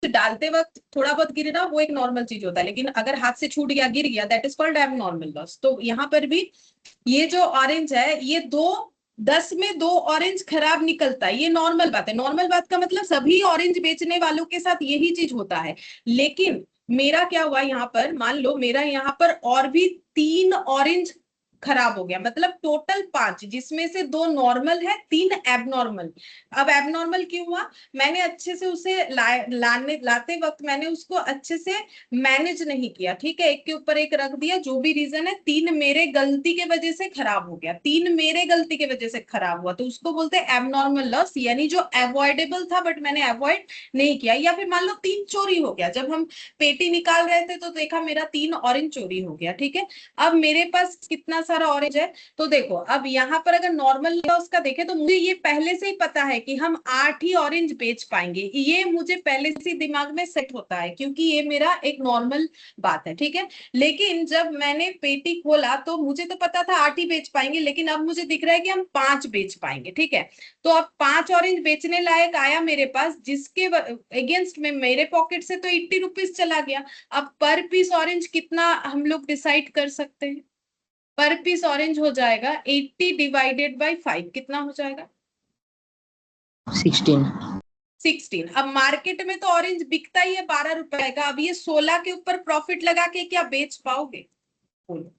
डालते वक्त थोड़ा बहुत गिरना वो एक नॉर्मल चीज होता है, लेकिन अगर हाथ से छूट गया, गिर गया, that is called abnormal loss. तो यहाँ पर भी ये जो ऑरेंज है, ये 10 में 2 ऑरेंज खराब निकलता है, ये नॉर्मल बात है। नॉर्मल बात का मतलब सभी ऑरेंज बेचने वालों के साथ यही चीज होता है। लेकिन मेरा क्या हुआ यहाँ पर, मान लो मेरा यहाँ पर और भी 3 ऑरेंज खराब हो गया, मतलब टोटल 5, जिसमें से 2 नॉर्मल है, 3 एबनॉर्मल। अब एबनॉर्मल क्यों हुआ, मैंने अच्छे से उसे लाते वक्त मैंने उसको अच्छे से मैनेज नहीं किया, ठीक है, एक के ऊपर एक रख दिया, जो भी रीजन है, 3 मेरे गलती के वजह से खराब हो गया, 3 मेरे गलती के वजह से खराब हुआ, तो उसको बोलते हैं एबनॉर्मल लॉस, यानी जो अवॉइडेबल था बट मैंने अवॉइड नहीं किया। या फिर मान लो 3 चोरी हो गया, जब हम पेटी निकाल रहे थे तो देखा मेरा 3 ऑरेंज चोरी हो गया, ठीक है। अब मेरे पास कितना सारा ऑरेंज है, तो देखो अब यहाँ पर अगर नॉर्मल लॉस का देखें तो मुझे ये पहले से ही पता है कि हम 8 ही ऑरेंज बेच पाएंगे, ये मुझे पहले से दिमाग में सेट होता है, क्योंकि ये मेरा एक नॉर्मल बात है, ठीक है। लेकिन जब मैंने पेटी खोला तो मुझे तो पता था 8 ही बेच पाएंगे, लेकिन अब मुझे दिख रहा है कि हम 5 बेच पाएंगे, ठीक है। तो अब 5 ऑरेंज बेचने लायक आया मेरे पास, जिसके अगेंस्ट में मेरे पॉकेट से तो 80 रुपीज चला गया। अब पर पीस ऑरेंज कितना हम लोग डिसाइड कर सकते हैं, पर पीस ऑरेंज हो जाएगा 80 डिवाइडेड बाई 5, कितना हो जाएगा 16। 16। अब मार्केट में तो ऑरेंज बिकता ही है 12 रुपए का, अब ये 16 के ऊपर प्रॉफिट लगा के क्या बेच पाओगे, बोलो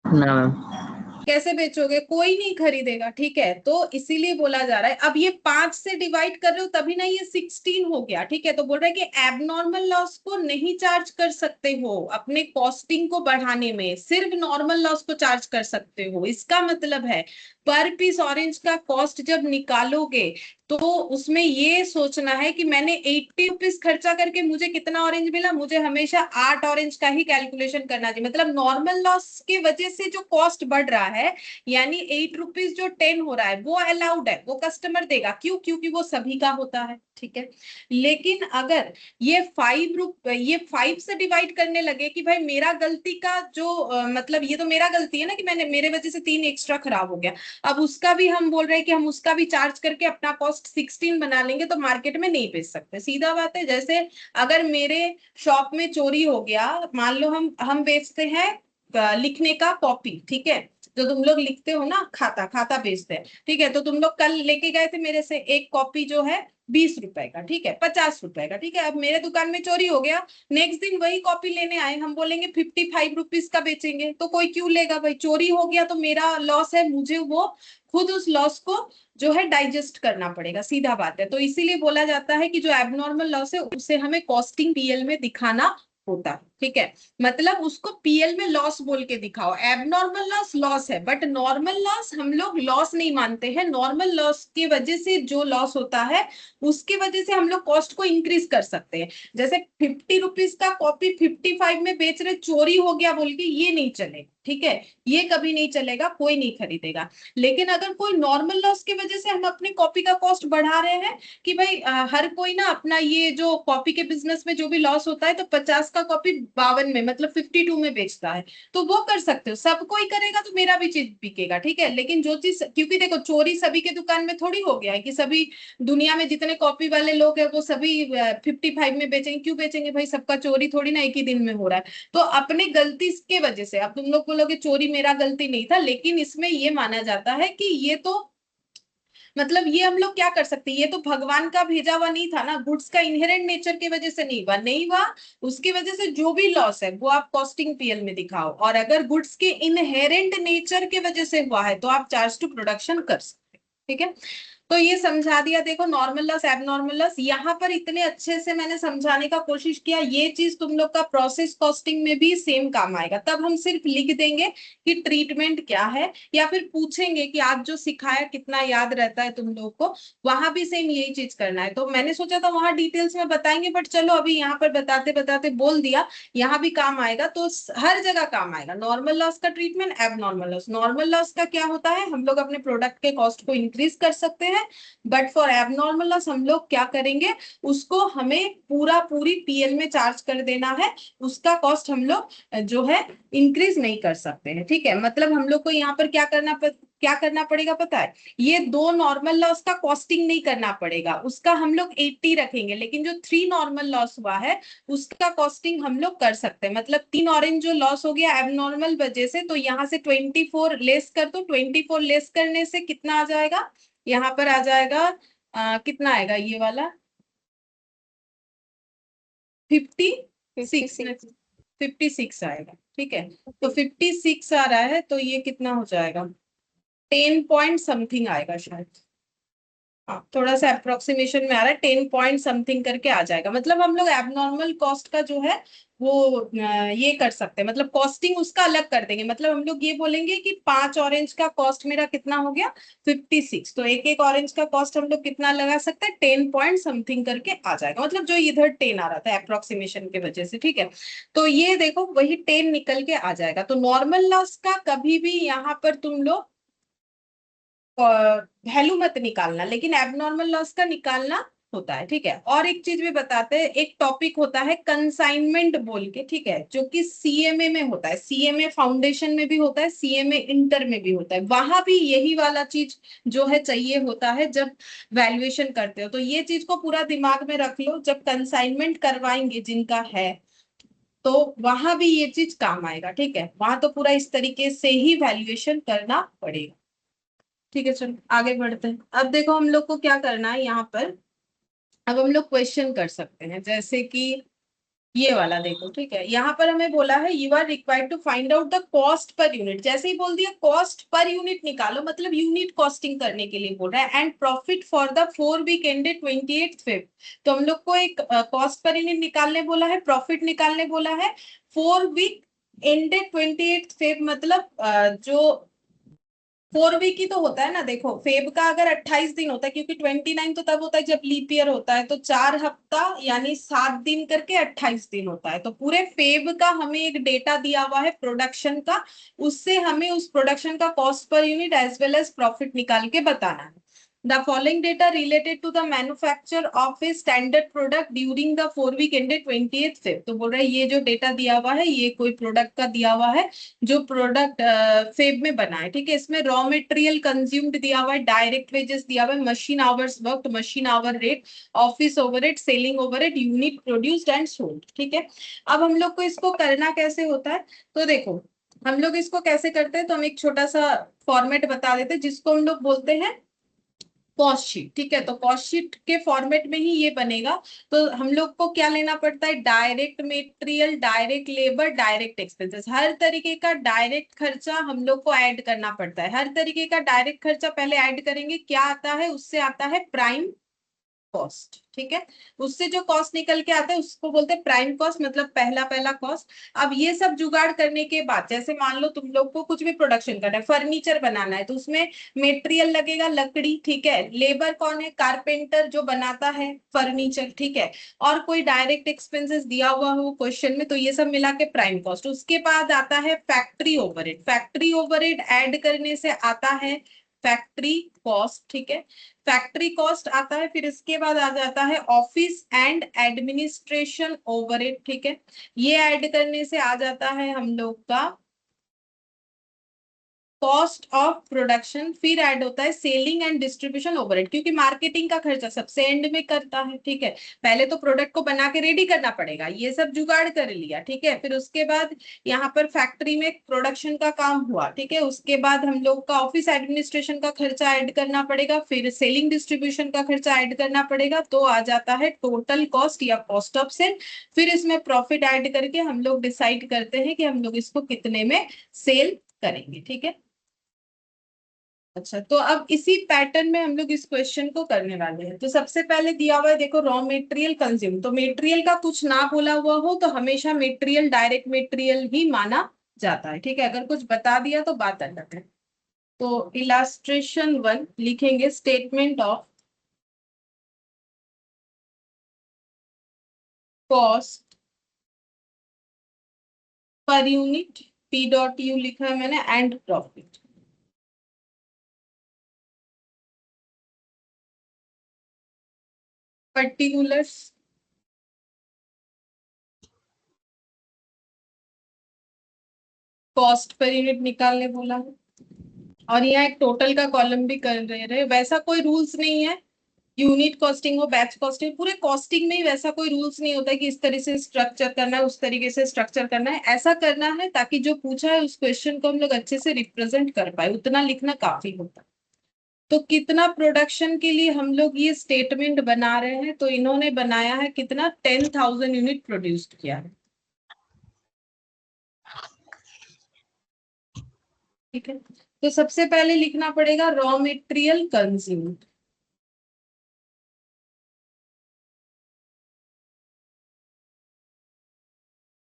ना मैम। कैसे बेचोगे, कोई नहीं खरीदेगा, ठीक है। तो इसीलिए बोला जा रहा है, अब ये 5 से डिवाइड कर रहे हो तभी ना ये 16 हो गया, ठीक है। तो बोल रहा है कि एबनॉर्मल लॉस को नहीं चार्ज कर सकते हो अपने कॉस्टिंग को बढ़ाने में, सिर्फ नॉर्मल लॉस को चार्ज कर सकते हो। इसका मतलब है पर पीस ऑरेंज का कॉस्ट जब निकालोगे तो उसमें ये सोचना है कि मैंने 80 रुपीज खर्चा करके मुझे कितना ऑरेंज मिला, मुझे हमेशा 8 ऑरेंज का ही कैलकुलेशन करना चाहिए। मतलब नॉर्मल लॉस की वजह से जो कॉस्ट बढ़ रहा है, यानी 8 रुपीज जो 10 हो रहा है, वो अलाउड है, वो कस्टमर देगा, क्यों, क्योंकि वो सभी का होता है, ठीक है। लेकिन अगर ये 5 से डिवाइड करने लगे कि भाई मेरा गलती का जो मतलब ये तो मेरा गलती है ना कि मैंने, मेरे वजह से 3 एक्स्ट्रा खराब हो गया, अब उसका भी हम बोल रहे हैं कि हम उसका भी चार्ज करके अपना कॉस्ट 16 बना लेंगे, तो मार्केट में नहीं बेच सकते, सीधा बात है। जैसे अगर मेरे शॉप में चोरी हो गया, मान लो हम बेचते हैं लिखने का कॉपी, ठीक है, जो तुम लोग लिखते हो ना, खाता खाता बेचते हैं, ठीक है। तो तुम लोग कल लेके गए थे मेरे से एक कॉपी जो है 20 रुपए का, ठीक है, 50 रुपए का, ठीक है। अब मेरे दुकान में चोरी हो गया, नेक्स्ट दिन वही कॉपी लेने आए, हम बोलेंगे 55 रुपीज का बेचेंगे, तो कोई क्यों लेगा भाई, चोरी हो गया तो मेरा लॉस है, मुझे वो खुद उस लॉस को जो है डाइजेस्ट करना पड़ेगा, सीधा बात है। तो इसीलिए बोला जाता है कि जो एबनॉर्मल लॉस है उसे हमें कॉस्टिंग पीएल में दिखाना होता है, ठीक है। मतलब उसको पीएल में लॉस बोल के दिखाओ, एबनॉर्मल लॉस लॉस है, बट नॉर्मल लॉस हम लोग लॉस नहीं मानते हैं, नॉर्मल लॉस की वजह से जो लॉस होता है उसकी वजह से हम लोग कॉस्ट को इंक्रीज कर सकते हैं। जैसे 50 रुपीज का कॉपी 55 में बेच रहे, चोरी हो गया बोल के ये नहीं चलेगा, ठीक है, ये कभी नहीं चलेगा, कोई नहीं खरीदेगा। लेकिन अगर कोई नॉर्मल लॉस की वजह से हम अपनी कॉपी का कॉस्ट बढ़ा रहे हैं कि भाई हर कोई ना अपना ये जो कॉपी के बिजनेस में जो भी लॉस होता है, तो 50 का कॉपी 52 में मतलब 52 में बेचता है, तो वो कर सकते हो, सब कोई करेगा तो मेरा भी चीज बिकेगा, ठीक है। लेकिन जो चीज, क्योंकि देखो चोरी सभी के दुकान में थोड़ी हो गया है कि सभी दुनिया में जितने कॉपी वाले लोग हैं वो सभी 55 में बेचेंगे, क्यों बेचेंगे भाई, सबका चोरी थोड़ी ना एक ही दिन में हो रहा है। तो अपने गलती के वजह से, अब तुम लोग बोलोगे चोरी मेरा गलती नहीं था, लेकिन इसमें ये माना जाता है कि ये तो मतलब ये हम लोग क्या कर सकते हैं, ये तो भगवान का भेजा हुआ नहीं था ना, गुड्स का इनहेरेंट नेचर की वजह से नहीं हुआ, नहीं हुआ, उसकी वजह से जो भी लॉस है वो आप कॉस्टिंग पीएल में दिखाओ, और अगर गुड्स के इनहेरेंट नेचर की वजह से हुआ है तो आप चार्ज टू प्रोडक्शन कर सकते हैं, ठीक है। तो ये समझा दिया, देखो नॉर्मल लॉस एबनॉर्मल लॉस, यहाँ पर इतने अच्छे से मैंने समझाने का कोशिश किया, ये चीज तुम लोग का प्रोसेस कॉस्टिंग में भी सेम काम आएगा। तब हम सिर्फ लिख देंगे कि ट्रीटमेंट क्या है, या फिर पूछेंगे कि आज जो सिखाया कितना याद रहता है तुम लोग को, वहां भी सेम यही चीज करना है। तो मैंने सोचा था वहां डिटेल्स में बताएंगे, बट चलो अभी यहाँ पर बताते बताते बोल दिया, यहाँ भी काम आएगा, तो हर जगह काम आएगा। नॉर्मल लॉस का treatment, abnormal loss, normal loss का क्या होता है, हम लोग अपने प्रोडक्ट के कॉस्ट को इंक्रीज कर सकते हैं, बट फॉर एबनॉर्मल लॉस हम लोग क्या करेंगे, उसको हमें पूरी पीएल में चार्ज कर देना है, उसका कॉस्ट हम लोग जो है इंक्रीज नहीं कर सकते हैं, ठीक है। मतलब हम लोग को यहाँ पर क्या करना पड़ेगा पता है, ये 2 नॉर्मल लॉस का कॉस्टिंग नहीं करना पड़ेगा, उसका हम लोग 80 रखेंगे, लेकिन जो 3 नॉर्मल लॉस हुआ है उसका कॉस्टिंग हम लोग कर सकते हैं। मतलब 3 ऑरेंज जो लॉस हो गया एबनॉर्मल वजह से, तो यहाँ से 24 लेस कर दो, 24 लेस करने से कितना आ जाएगा, यहाँ पर आ जाएगा कितना आएगा ये वाला, 56 56 आएगा, ठीक है। तो 56 आ रहा है, तो ये कितना हो जाएगा, 10 पॉइंट समथिंग आएगा शायद। हाँ, थोड़ा सा अप्रोक्सीमेशन में आ रहा है, 10 पॉइंट समथिंग करके आ जाएगा। मतलब हम लोग एबनॉर्मल कॉस्ट का जो है वो ये कर सकते हैं, मतलब कॉस्टिंग उसका अलग कर देंगे। मतलब हम लोग ये बोलेंगे कि 5 ऑरेंज का कॉस्ट मेरा कितना हो गया, 56। तो एक एक ऑरेंज का कॉस्ट हम लोग कितना लगा सकते हैं, 10 पॉइंट समथिंग करके आ जाएगा। मतलब जो इधर 10 आ रहा था अप्रोक्सीमेशन की वजह से, ठीक है। तो ये देखो वही 10 निकल के आ जाएगा। तो नॉर्मल लॉस का कभी भी यहाँ पर तुम लोग वैल्यू मत निकालना, लेकिन एबनॉर्मल लॉस का निकालना होता है, ठीक है। और एक चीज भी बताते हैं, एक टॉपिक होता है कंसाइनमेंट बोल के, ठीक है, जो कि सीएमए में होता है, सीएमए फाउंडेशन में भी होता है, सीएमए इंटर में भी होता है। वहां भी यही वाला चीज जो है चाहिए होता है जब वैल्यूएशन करते हो। तो ये चीज को पूरा दिमाग में रख लो, जब कंसाइनमेंट करवाएंगे जिनका है तो वहां भी ये चीज काम आएगा, ठीक है। वहां तो पूरा इस तरीके से ही वैल्यूएशन करना पड़ेगा, ठीक है। चलो आगे बढ़ते हैं। अब देखो हम लोग को क्या करना है यहाँ पर। अब हम लोग क्वेश्चन कर सकते हैं, जैसे कि ये वाला देखो, ठीक है। यहाँ पर हमें बोला है you are required to find out the cost per unit. जैसे ही बोल दिया कॉस्ट पर यूनिट निकालो, मतलब यूनिट कॉस्टिंग करने के लिए बोल रहा है। And profit for the 4 week ended 28th Feb। तो हम लोग को एक कॉस्ट पर यूनिट निकालने बोला है, प्रॉफिट निकालने बोला है 4 वीक एंडेड 28th Feb। मतलब जो 4 वीक ही तो होता है ना। देखो फेब का अगर 28 दिन होता है, क्योंकि 29 तो तब होता है जब लीप ईयर होता है, तो 4 हफ्ता यानी 7 दिन करके 28 दिन होता है। तो पूरे फेब का हमें एक डेटा दिया हुआ है प्रोडक्शन का, उससे हमें उस प्रोडक्शन का cost per unit as well as profit निकाल के बताना है। The following data related to the manufacture of a standard product during the 4 week ended 20th Feb। तो बोल रहा है ये जो डेटा दिया हुआ है ये कोई प्रोडक्ट का दिया हुआ है जो प्रोडक्ट फेब में बना है, ठीक है। इसमें रॉ मटेरियल कंज्यूम्ड दिया हुआ है, डायरेक्ट वेजेस दिया हुआ है, machine hours work, machine hour rate, office overhead, selling overhead, unit produced and sold, ठीक है। अब हम लोग को इसको करना कैसे होता है, तो देखो हम लोग इसको कैसे करते हैं। तो हम एक छोटा सा फॉर्मेट बता देते हैं जिसको हम लोग बोलते हैं कॉस्ट शीट, ठीक है। तो कॉस्ट शीट के फॉर्मेट में ही ये बनेगा। तो हम लोग को क्या लेना पड़ता है, direct material, direct labour, direct expenses, हर तरीके का डायरेक्ट खर्चा हम लोग को ऐड करना पड़ता है। हर तरीके का डायरेक्ट खर्चा पहले ऐड करेंगे, क्या आता है, उससे आता है प्राइम कॉस्ट, ठीक है। उससे जो कॉस्ट निकल के आता है उसको बोलते हैं प्राइम कॉस्ट, मतलब पहला पहला कॉस्ट। अब ये सब जुगाड़ करने के बाद, जैसे मान लो तुम लोग को कुछ भी प्रोडक्शन करना है, फर्नीचर बनाना है, तो उसमें मटेरियल लगेगा लकड़ी, ठीक है। लेबर कौन है, कारपेंटर जो बनाता है फर्नीचर, ठीक है। और कोई डायरेक्ट एक्सपेंसेस दिया हुआ हो क्वेश्चन में, तो ये सब मिला के प्राइम कॉस्ट। उसके बाद आता है factory overhead, factory overhead add करने से आता है फैक्ट्री कॉस्ट, ठीक है। फैक्ट्री कॉस्ट आता है, फिर इसके बाद आ जाता है ऑफिस एंड एडमिनिस्ट्रेशन ओवरहेड, ठीक है। ये ऐड करने से आ जाता है हम लोग का कॉस्ट ऑफ प्रोडक्शन। फिर ऐड होता है सेलिंग एंड डिस्ट्रीब्यूशन ओवरहेड, क्योंकि मार्केटिंग का खर्चा सबसे एंड में करता है, ठीक है। पहले तो प्रोडक्ट को बना के रेडी करना पड़ेगा, ये सब जुगाड़ कर लिया, ठीक है। फिर उसके बाद यहाँ पर फैक्ट्री में प्रोडक्शन का काम हुआ, ठीक है। उसके बाद हम लोग का ऑफिस एडमिनिस्ट्रेशन का खर्चा ऐड करना पड़ेगा, फिर सेलिंग डिस्ट्रीब्यूशन का खर्चा ऐड करना पड़ेगा, तो आ जाता है टोटल कॉस्ट या कॉस्ट ऑफ सेल। फिर इसमें प्रॉफिट ऐड करके हम लोग डिसाइड करते हैं कि हम लोग इसको कितने में सेल करेंगे, ठीक है। अच्छा, तो अब इसी पैटर्न में हम लोग इस क्वेश्चन को करने वाले हैं। तो सबसे पहले दिया हुआ है देखो रॉ मटेरियल कंज्यूम। तो मटेरियल का कुछ ना बोला हुआ हो तो हमेशा मटेरियल डायरेक्ट मटेरियल ही माना जाता है, ठीक है। अगर कुछ बता दिया तो बात अलग है। तो इलास्ट्रेशन 1 लिखेंगे, statement of cost per unit, P dot U लिखा है मैंने, and profit. Particulars cost per unit निकालने बोला है, और यहाँ एक टोटल का कॉलम भी कर रहे। वैसा कोई रूल्स नहीं है, यूनिट कॉस्टिंग हो बैच कॉस्टिंग, पूरे कॉस्टिंग में ही वैसा कोई रूल्स नहीं होता कि इस तरह से स्ट्रक्चर करना है उस तरीके से स्ट्रक्चर करना है। ऐसा करना है ताकि जो पूछा है उस क्वेश्चन को हम लोग अच्छे से रिप्रेजेंट कर पाए, उतना लिखना काफी होता है। तो कितना प्रोडक्शन के लिए हम लोग ये स्टेटमेंट बना रहे हैं, तो इन्होंने बनाया है कितना 10,000 यूनिट प्रोड्यूस किया है। ठीक है, तो सबसे पहले लिखना पड़ेगा रॉ मेटेरियल कंज्यूम्ड।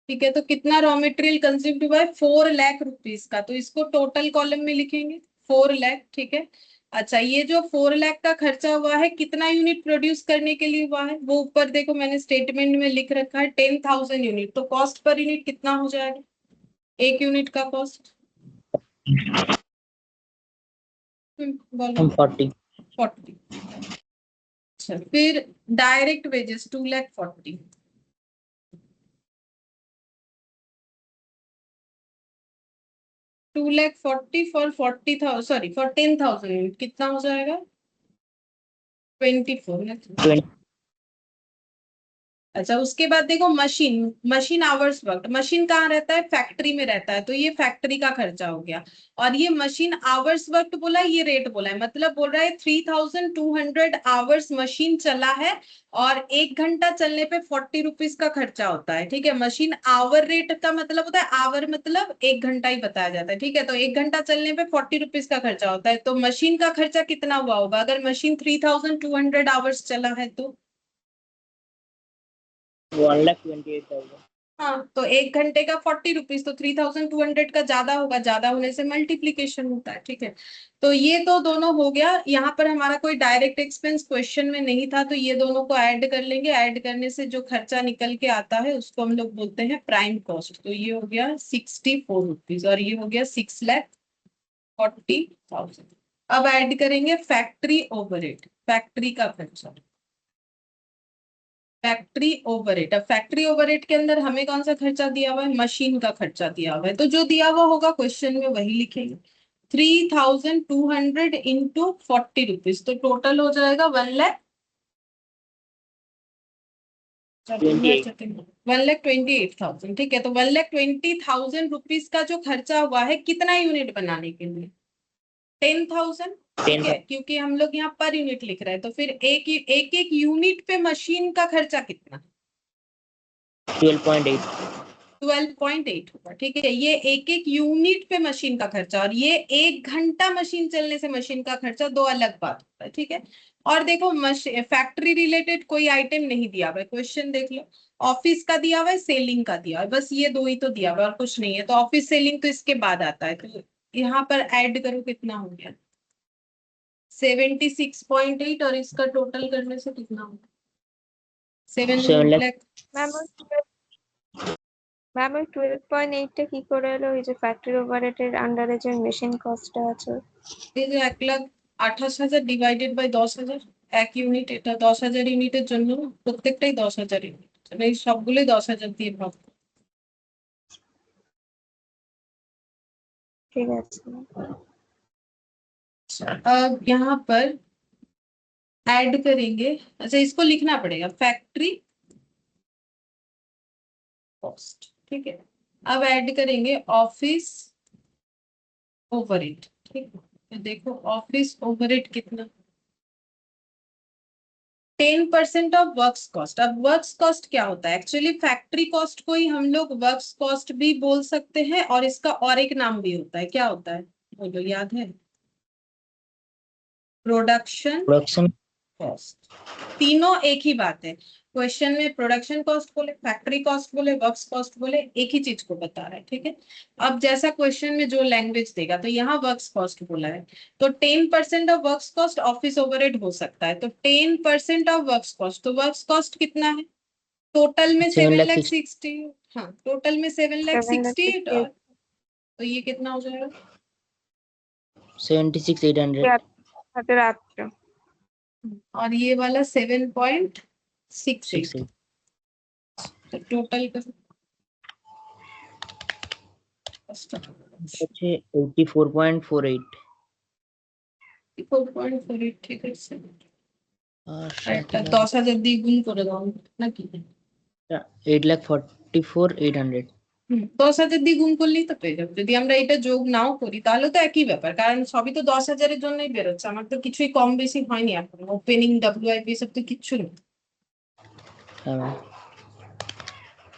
ठीक है, तो कितना रॉ मेटेरियल कंज्यूम्ड हुआ है 4 लाख रुपीस का, तो इसको टोटल कॉलम में लिखेंगे 4 लाख। ठीक है, अच्छा ये जो 4 लाख का खर्चा हुआ है कितना यूनिट प्रोड्यूस करने के लिए हुआ है, वो ऊपर देखो मैंने स्टेटमेंट में लिख रखा है 10,000 यूनिट, तो कॉस्ट पर यूनिट कितना हो जाएगा, एक यूनिट का कॉस्ट बोलो 40। 40। अच्छा फिर direct wages 2,40,000। 2,40,000 for 40,000, sorry for 10,000 unit कितना हो जाएगा 24 लाख। 20। अच्छा उसके बाद देखो मशीन आवर्स वर्क, मशीन कहाँ रहता है, फैक्ट्री में रहता है, तो ये फैक्ट्री का खर्चा हो गया। और ये मशीन आवर्स वर्क बोला, ये रेट बोला है, मतलब बोल रहा है 3,200 आवर्स मशीन चला है और 1 घंटा चलने पे 40 रुपीज का खर्चा होता है। ठीक है, मशीन आवर रेट का मतलब होता है, आवर मतलब 1 घंटा ही बताया जाता है। ठीक है, तो 1 घंटा चलने पे 40 रुपीज का खर्चा होता है, तो मशीन का खर्चा कितना हुआ होगा अगर मशीन 3,200 आवर्स चला है तो 1,28,000। हाँ, तो 1 घंटे का 40 रुपीज, तो 3,200 का ज्यादा होगा, ज्यादा होने से मल्टीप्लीकेशन होता है। ठीक है, तो ये तो दोनों हो गया। यहाँ पर हमारा कोई डायरेक्ट एक्सपेंस क्वेश्चन में नहीं था, तो ये दोनों को ऐड कर लेंगे, ऐड करने से जो खर्चा निकल के आता है उसको हम लोग बोलते हैं प्राइम कॉस्ट। तो ये हो गया 64 रुपीज और ये हो गया 6,40,000। अब ऐड करेंगे फैक्ट्री ओवरहेड, फैक्ट्री का खर्चा, फैक्ट्री ओवरहेड। अब फैक्ट्री ओवरहेड के अंदर हमें कौन सा खर्चा दिया हुआ है, मशीन का खर्चा दिया हुआ है, तो जो दिया हुआ होगा क्वेश्चन में वही लिखेंगे। 3,200 इंटू 40 रुपीज, तो टोटल हो जाएगा 1,28,000। ठीक है, तो 1,20,000 रुपीज का जो खर्चा हुआ है कितना यूनिट बनाने के लिए 10,000। ठीक है, क्योंकि हम लोग यहाँ पर यूनिट लिख रहे हैं, तो फिर एक एक यूनिट पे मशीन का खर्चा कितना 12.8। 12.8 होगा। ठीक है, ये एक एक यूनिट पे मशीन का खर्चा, और ये 1 घंटा मशीन चलने से मशीन का खर्चा, दो अलग बात होता है। ठीक है, और देखो फैक्ट्री रिलेटेड कोई आइटम नहीं दिया हुआ है, क्वेश्चन देख लो, ऑफिस का दिया हुआ है, सेलिंग का दिया हुआ है, बस ये दो ही तो दिया हुआ है और कुछ नहीं है, तो ऑफिस सेलिंग तो इसके बाद आता है, तो यहाँ पर ऐड करो कितना हो गया 76.8, और इसका टोटल करने से कितना होगा 7 लाख। ম্যাম ম্যাম ওই 12.8টা কি করে এলো, এই যে ফ্যাক্টরি ওভারহেডের আন্ডারে যে মেশিন কস্টটা আছে? এই যে 1,28,000 ডিভাইডেড বাই 10,000 এক ইউনিট, এটা 10,000 ইউনিটের জন্য প্রত্যেকটাই 10,000 ইউনিট, এই সবগুলোই 10,000 দিয়ে ভাগ। ঠিক আছে। अब यहाँ पर ऐड करेंगे, अच्छा इसको लिखना पड़ेगा फैक्ट्री कॉस्ट। ठीक है, अब ऐड करेंगे ऑफिस ओवरहेड। ठीक है, तो देखो ऑफिस ओवरहेड कितना 10% ऑफ वर्क्स कॉस्ट। अब वर्क्स कॉस्ट क्या होता है, एक्चुअली फैक्ट्री कॉस्ट को ही हम लोग वर्क्स कॉस्ट भी बोल सकते हैं, और इसका और एक नाम भी होता है, क्या होता है बोलो, याद है, प्रोडक्शन कॉस्ट। तीनों एक ही बात है, क्वेश्चन में प्रोडक्शन कॉस्ट बोले, फैक्ट्री कॉस्ट बोले, वर्क्स कॉस्ट बोले, एक ही चीज को बता रहा है। ठीक है, अब जैसा क्वेश्चन में जो लैंग्वेज देगा, तो यहाँ वर्क्स कॉस्ट बोला है, तो 10% of works cost office overhead हो सकता है, तो 10% ऑफ वर्क्स कॉस्ट, तो वर्क्स कॉस्ट कितना है टोटल में 7,60,000। हाँ, टोटल में 7,60,000, तो ये कितना हो जाएगा 76,800। और ये वाला 7.68, तो टोटल का 84.48। 4.48। ঠিক আছে, একটা 10,000 দিয়ে গুণ করে দাও নাকি 8,44,800। 10,000 দিয়ে গুণ করলেই তো পেয়ে যাবো। যদি আমরা এটা যোগ নাও করি তাহলে তো একই ব্যাপার, কারণ সবই তো 10,000-এর জন্যই বেরোচ্ছে, আমার তো কিছুই কম বেশি হয়নি এখন, ওপেনিং WIP সব তো কিচ্ছু নেই। हाँ मैम।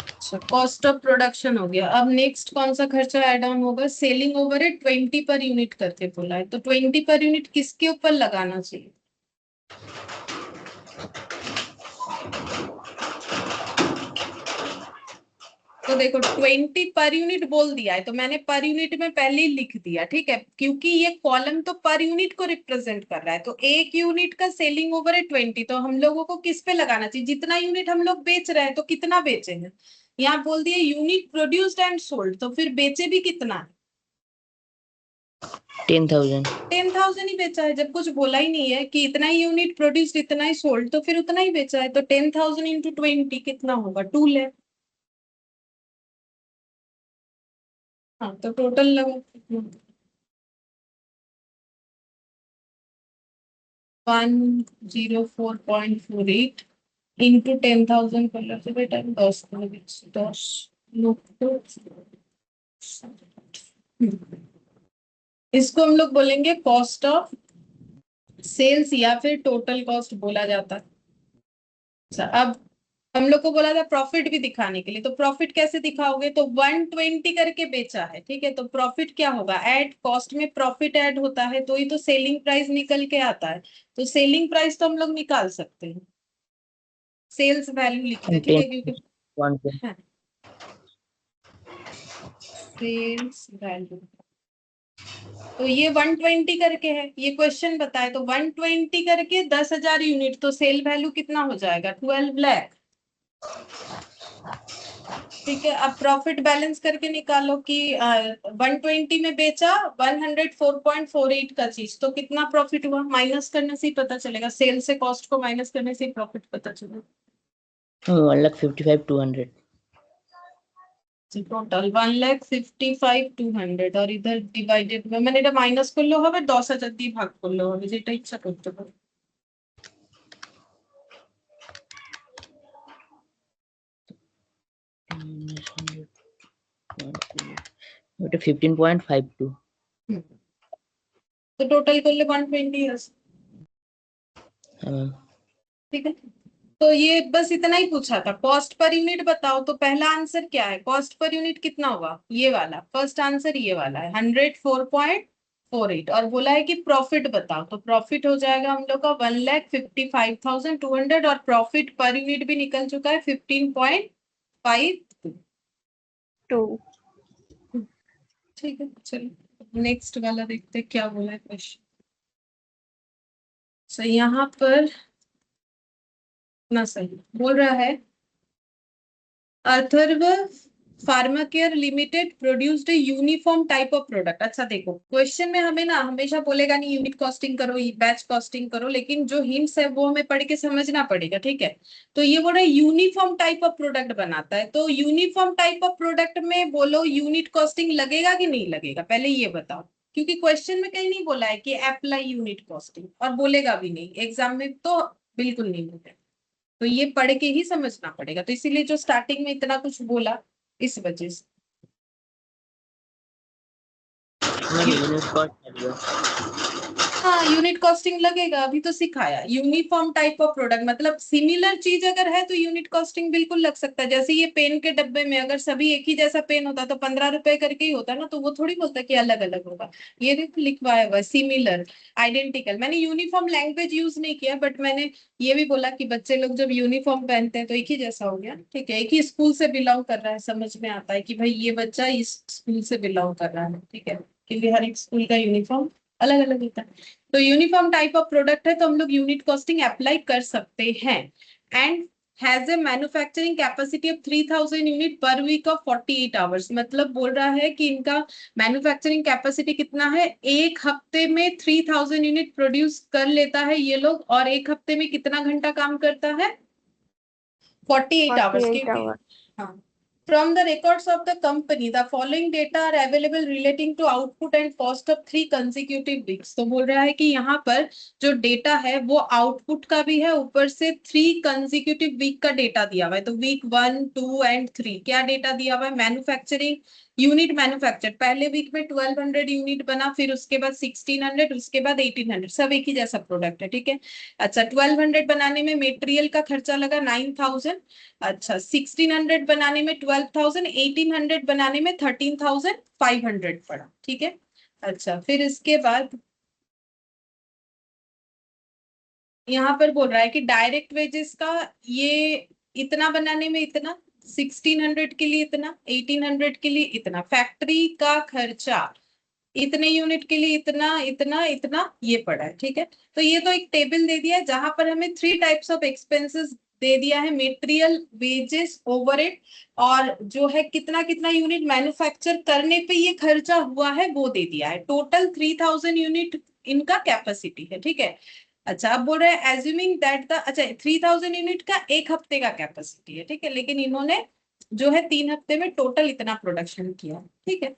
अच्छा, कॉस्ट ऑफ प्रोडक्शन हो गया। अब नेक्स्ट कौन सा खर्चा ऐड ऑन होगा? सेलिंग ओवरहेड 20 पर यूनिट करके बोला है, तो 20 पर यूनिट किसके ऊपर लगाना चाहिए? तो देखो 20 पर यूनिट बोल दिया है, तो मैंने पर यूनिट में पहले ही लिख दिया, ठीक है, क्योंकि ये कॉलम तो पर यूनिट को रिप्रेजेंट कर रहा है। तो एक यूनिट का सेलिंग ओवर है 20, तो हम लोगों को किस पे लगाना चाहिए? जितना यूनिट हम लोग बेच रहे हैं, तो कितना बेचेंगे? यहाँ बोल दिया यूनिट प्रोड्यूस्ड एंड सोल्ड, तो फिर बेचे भी कितना है? 10,000। 10,000 ही बेचा है, जब कुछ बोला ही नहीं है कि इतना ही यूनिट प्रोड्यूस्ड इतना ही सोल्ड, तो फिर उतना ही बेचा है। तो 10,000 इंटू 20 कितना होगा? 2 लाख। हाँ, तो टोटल लगा 104.48 इंटू 10,000 कर लो तो बेटा 10 लोग तो इसको हम लोग बोलेंगे कॉस्ट ऑफ सेल्स या फिर टोटल कॉस्ट बोला जाता है। अच्छा, अब हम लोग को बोला था प्रॉफिट भी दिखाने के लिए, तो प्रॉफिट कैसे दिखाओगे? तो 120 करके बेचा है, ठीक है, तो प्रॉफिट क्या होगा? ऐड कॉस्ट में प्रॉफिट ऐड होता है तो ही तो सेलिंग प्राइस निकल के आता है। तो सेलिंग प्राइस तो हम लोग निकाल सकते हैं, सेल्स वैल्यू लिखते हैं, ठीक है, क्योंकि सेल्स वैल्यू तो ये 120 करके है, ये क्वेश्चन बताए, तो 120 करके 10,000 यूनिट, तो सेल वैल्यू कितना हो जाएगा? 12 लाख। ठीक है, अब प्रॉफिट बैलेंस करके निकालो कि 120 में बेचा 104.48 का चीज, तो कितना प्रॉफिट हुआ? माइनस करने से ही पता चलेगा, सेल से कॉस्ट को माइनस करने से ही प्रॉफिट पता चलेगा। 1,55,200। टोटल 1,55,200 और इधर डिवाइडेड में मैंने এটা মাইনাস করলেও হবে, 10,000 দিয়ে ভাগ করলেও হবে, যেটা ইচ্ছা করতে পারো। ওটা 15.52। तो टोटल করলে 120 আছে। हाँ मैम। ठीक है, तो ये बस इतना ही पूछा था। कॉस्ट पर यूनिट बताओ, तो पहला आंसर क्या है? कॉस्ट पर यूनिट कितना होगा? ये वाला फर्स्ट आंसर ये वाला है 104.48, और बोला है कि प्रॉफिट बताओ, तो प्रॉफिट हो जाएगा हम लोग का 1,55,200, और प्रॉफिट पर यूनिट भी निकल चुका है 15.52। ठीक है, चलो नेक्स्ट वाला देखते हैं क्या बोला है क्वेश्चन। सो यहाँ पर ना सही बोल रहा है, Atharva Pharmacare limited produced a uniform type of product. अच्छा देखो, क्वेश्चन में हमें ना हमेशा बोलेगा नहीं यूनिट कॉस्टिंग करो, बैच कॉस्टिंग करो, लेकिन जो हिंट्स है वो हमें पढ़ के समझना पड़ेगा, ठीक है। तो ये बोल रहा है यूनिफॉर्म टाइप ऑफ प्रोडक्ट बनाता है, तो यूनिफॉर्म टाइप ऑफ प्रोडक्ट में बोलो यूनिट कॉस्टिंग लगेगा कि नहीं लगेगा, पहले ये बताओ, क्योंकि क्वेश्चन में कहीं नहीं बोला है कि अप्लाई यूनिट कॉस्टिंग, और बोलेगा भी नहीं एग्जाम में, तो बिल्कुल नहीं बोलेगा, तो ये पढ़ के ही समझना पड़ेगा। तो इसीलिए जो स्टार्टिंग में इतना कुछ बोला, इस वजह से। हाँ, यूनिट कॉस्टिंग लगेगा, अभी तो सिखाया। यूनिफॉर्म टाइप ऑफ प्रोडक्ट मतलब सिमिलर चीज अगर है तो यूनिट कॉस्टिंग बिल्कुल लग सकता है। जैसे ये पेन के डब्बे में अगर सभी एक ही जैसा पेन होता तो 15 रुपए करके ही होता ना, तो वो थोड़ी बोलता कि अलग अलग होगा। ये भी लिखवाया हुआ सिमिलर, आइडेंटिकल। मैंने यूनिफॉर्म लैंग्वेज यूज नहीं किया, बट मैंने ये भी बोला कि बच्चे लोग जब यूनिफॉर्म पहनते हैं तो एक ही जैसा हो गया, ठीक है, एक ही स्कूल से बिलोंग कर रहा है, समझ में आता है कि भाई ये बच्चा इस स्कूल से बिलोंग कर रहा है, ठीक है, क्योंकि हर एक स्कूल का यूनिफॉर्म अलग अलग होता है। तो यूनिफॉर्म टाइप ऑफ प्रोडक्ट है तो हम लोग यूनिट कॉस्टिंग अप्लाई कर सकते हैं। And has a manufacturing capacity of 3,000 unit per week of 48 hours. मतलब बोल रहा है कि इनका मैन्युफैक्चरिंग कैपेसिटी कितना है, एक हफ्ते में 3,000 यूनिट प्रोड्यूस कर लेता है ये लोग, और एक हफ्ते में कितना घंटा काम करता है? 48 आवर्स। क्योंकि हाँ, From the records of the company, the following data are available relating to output and cost of 3 consecutive weeks. तो बोल रहा है कि यहाँ पर जो डेटा है वो आउटपुट का भी है, ऊपर से 3 कंसेक्यूटिव वीक का डेटा दिया हुआ है। तो वीक 1, 2 एंड 3 क्या डेटा दिया हुआ है? मैन्युफैक्चरिंग यूनिट मैन्युफैक्चर, पहले वीक में 1200 यूनिट बना, फिर उसके बाद 1600, उसके बाद 1800, सब एक ही जैसा प्रोडक्ट है, ठीक है। अच्छा, 1200 बनाने में मेटेरियल का खर्चा लगा 9000। अच्छा, 1600 बनाने में 12,000, 1800 बनाने में 13,500 पड़ा, ठीक है। अच्छा, फिर इसके बाद यहाँ पर बोल रहा है कि डायरेक्ट वेजेस का ये इतना बनाने में इतना, 1600 के लिए इतना, 1800 के लिए इतना, फैक्ट्री का खर्चा इतने यूनिट के लिए इतना इतना इतना ये पड़ा है, ठीक है। तो ये तो एक टेबल दे दिया है जहां पर हमें 3 टाइप्स ऑफ एक्सपेंसेस दे दिया है, मेटेरियल, वेजेस, ओवरहेड, और जो है कितना कितना यूनिट मैन्युफैक्चर करने पे ये खर्चा हुआ है वो दे दिया है। टोटल 3000 यूनिट इनका कैपेसिटी है, ठीक है। अच्छा, अब बोल रहे हैं एज्यूमिंग दैट द, अच्छा 3000 यूनिट का एक हफ्ते का कैपेसिटी है, ठीक है, लेकिन इन्होंने जो है 3 हफ्ते में टोटल इतना प्रोडक्शन किया, ठीक है,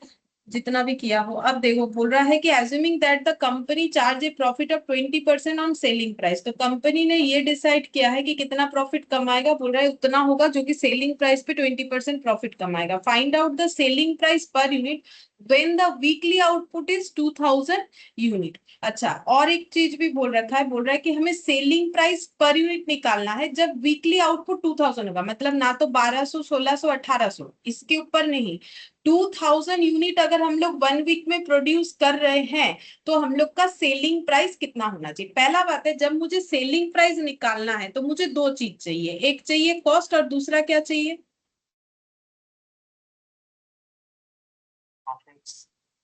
जितना भी किया हो। अब देखो बोल रहा है कि assuming that the company charge A profit of 20% on selling price, तो कंपनी ने ये डिसाइड किया है कि कितना प्रॉफिट कमाएगा, बोल रहा है उतना होगा जो कि सेलिंग प्राइस पे 20% प्रॉफिट कमाएगा। Find out the selling price per unit when the weekly output is 2000 unit. अच्छा, और एक चीज भी बोल रखा है, बोल रहा है कि हमें सेलिंग प्राइस पर यूनिट निकालना है जब वीकली आउटपुट 2000 होगा, मतलब ना तो 1200, 1600, 1800, इसके ऊपर नहीं, 2000 यूनिट अगर हम लोग 1 वीक में प्रोड्यूस कर रहे हैं तो हम लोग का सेलिंग प्राइस कितना होना चाहिए। पहला बात है, जब मुझे सेलिंग प्राइस निकालना है तो मुझे दो चीज चाहिए, एक चाहिए कॉस्ट और दूसरा क्या चाहिए?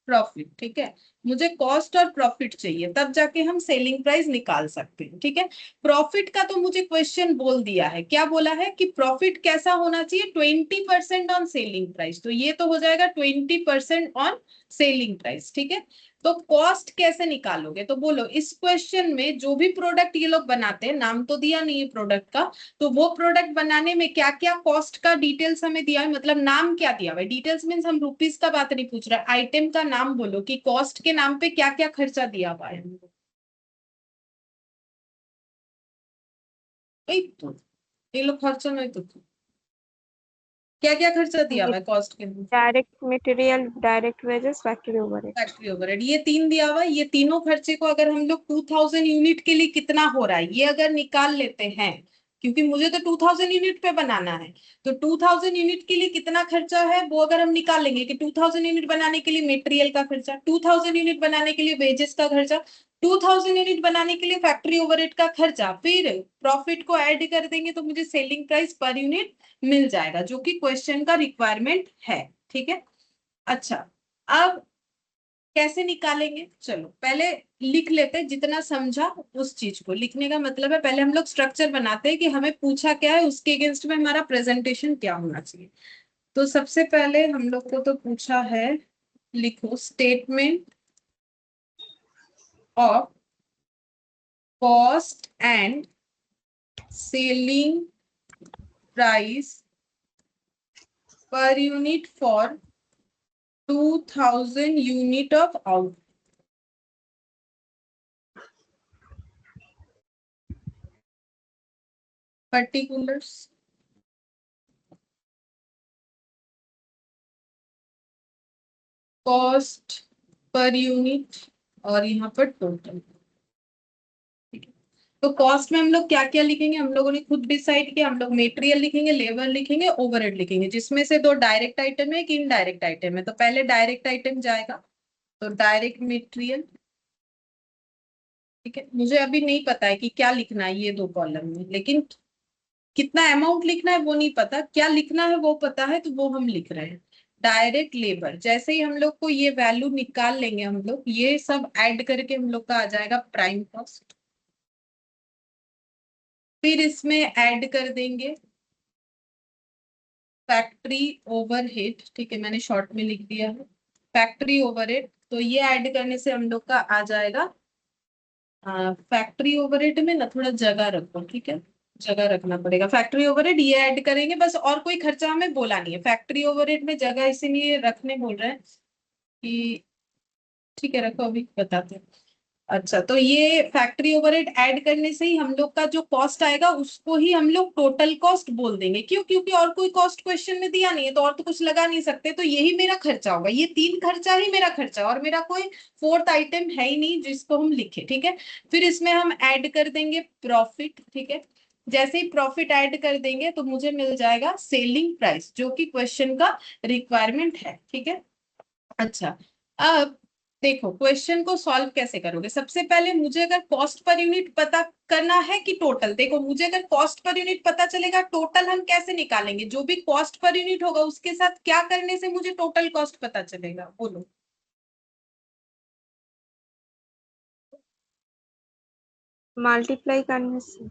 प्रॉफिट, ठीक है। मुझे कॉस्ट और प्रॉफिट चाहिए, तब जाके हम सेलिंग प्राइस निकाल सकते हैं, ठीक है। प्रॉफिट का तो मुझे क्वेश्चन बोल दिया है, क्या बोला है कि प्रॉफिट कैसा होना चाहिए? 20% ऑन सेलिंग प्राइस, तो ये तो हो जाएगा 20% ऑन सेलिंग प्राइस, ठीक है। तो कॉस्ट कैसे निकालोगे? तो बोलो, इस क्वेश्चन में जो भी प्रोडक्ट ये लोग बनाते हैं, नाम तो दिया नहीं है प्रोडक्ट का, तो वो प्रोडक्ट बनाने में क्या क्या कॉस्ट का डिटेल्स हमें दिया है, मतलब नाम क्या दिया हुआ है। डिटेल्स मीन्स हम रुपीस का बात नहीं पूछ रहा है, आइटम का नाम बोलो कि कॉस्ट के नाम पे क्या क्या खर्चा दिया हुआ है। वही तो, ये लोग खर्चा नहीं तो क्या क्या खर्चा दिया हुआ है कॉस्ट के नाम? Direct material, direct wages, factory overhead. Factory overhead, ये 3 दिया हुआ है। ये तीनों खर्चे को अगर हम लोग 2000 यूनिट के लिए कितना हो रहा है ये अगर निकाल लेते हैं, क्योंकि मुझे तो 2000 यूनिट पे बनाना है, तो 2000 यूनिट के लिए कितना खर्चा है वो अगर हम निकाल लेंगे कि 2000 यूनिट बनाने के लिए मटेरियल का खर्चा, 2000 यूनिट बनाने के लिए वेजेस का खर्चा, 2000 यूनिट बनाने के लिए फैक्ट्री ओवरहेड का खर्चा, फिर प्रॉफिट को ऐड कर देंगे तो मुझे सेलिंग प्राइस पर यूनिट मिल जाएगा, जो कि क्वेश्चन का रिक्वायरमेंट है, ठीक है। अच्छा, अब कैसे निकालेंगे? चलो पहले लिख लेते हैं, जितना समझा उस चीज को। लिखने का मतलब है पहले हम लोग स्ट्रक्चर बनाते हैं कि हमें पूछा क्या है, उसके अगेंस्ट में हमारा प्रेजेंटेशन क्या होना चाहिए। तो सबसे पहले हम लोग को तो पूछा है, लिखो statement of cost and selling price per unit for 2000 unit of output. Particulars, cost per unit, और यहाँ पर टोटल, ठीक है। तो कॉस्ट में हम लोग क्या क्या लिखेंगे, हम लोगों ने खुद डिसाइड किया, हम लोग मेटेरियल लिखेंगे, लेबर लिखेंगे, ओवरहेड लिखेंगे, जिसमें से दो डायरेक्ट आइटम है, एक इनडायरेक्ट आइटम है। तो पहले डायरेक्ट आइटम जाएगा, तो डायरेक्ट मटेरियल, ठीक है। मुझे अभी नहीं पता है कि क्या लिखना है ये दो कॉलम में, लेकिन कितना अमाउंट लिखना है वो नहीं पता, क्या लिखना है वो पता है, तो वो हम लिख रहे हैं। डायरेक्ट लेबर, जैसे ही हम लोग को ये वैल्यू निकाल लेंगे, हम लोग ये सब ऐड करके हम लोग का आ जाएगा प्राइम कॉस्ट। फिर इसमें ऐड कर देंगे फैक्ट्री ओवरहेड, ठीक है, मैंने शॉर्ट में लिख दिया है फैक्ट्री ओवरहेड। तो ये ऐड करने से हम लोग का आ जाएगा, फैक्ट्री ओवरहेड में ना थोड़ा जगह रखो, ठीक है, जगह रखना पड़ेगा। फैक्ट्री ओवरहेड ये ऐड करेंगे बस, और कोई खर्चा हमें बोला नहीं है। फैक्ट्री ओवरहेड में जगह इसीलिए रखने बोल रहे हैं कि ठीक है रखो, अभी बताते हैं। अच्छा, तो ये फैक्ट्री ओवरहेड ऐड करने से ही हम लोग का जो कॉस्ट आएगा उसको ही हम लोग टोटल कॉस्ट बोल देंगे। क्यों? क्योंकि और कोई कॉस्ट क्वेश्चन में दिया नहीं है, तो और तो कुछ लगा नहीं सकते, तो यही मेरा खर्चा होगा। ये 3 खर्चा ही मेरा खर्चा, और मेरा कोई फोर्थ आइटम है ही नहीं जिसको हम लिखे। ठीक है, फिर इसमें हम ऐड कर देंगे प्रॉफिट। ठीक है, जैसे ही प्रॉफिट ऐड कर देंगे तो मुझे मिल जाएगा सेलिंग प्राइस, जो कि क्वेश्चन का रिक्वायरमेंट है। ठीक है, अच्छा, अब देखो क्वेश्चन को सॉल्व कैसे करोगे। सबसे पहले मुझे अगर कॉस्ट पर यूनिट पता करना है कि टोटल, देखो मुझे अगर कॉस्ट पर यूनिट पता चलेगा, टोटल हम कैसे निकालेंगे? जो भी कॉस्ट पर यूनिट होगा उसके साथ क्या करने से मुझे टोटल कॉस्ट पता चलेगा, बोलो। मल्टीप्लाई करने से।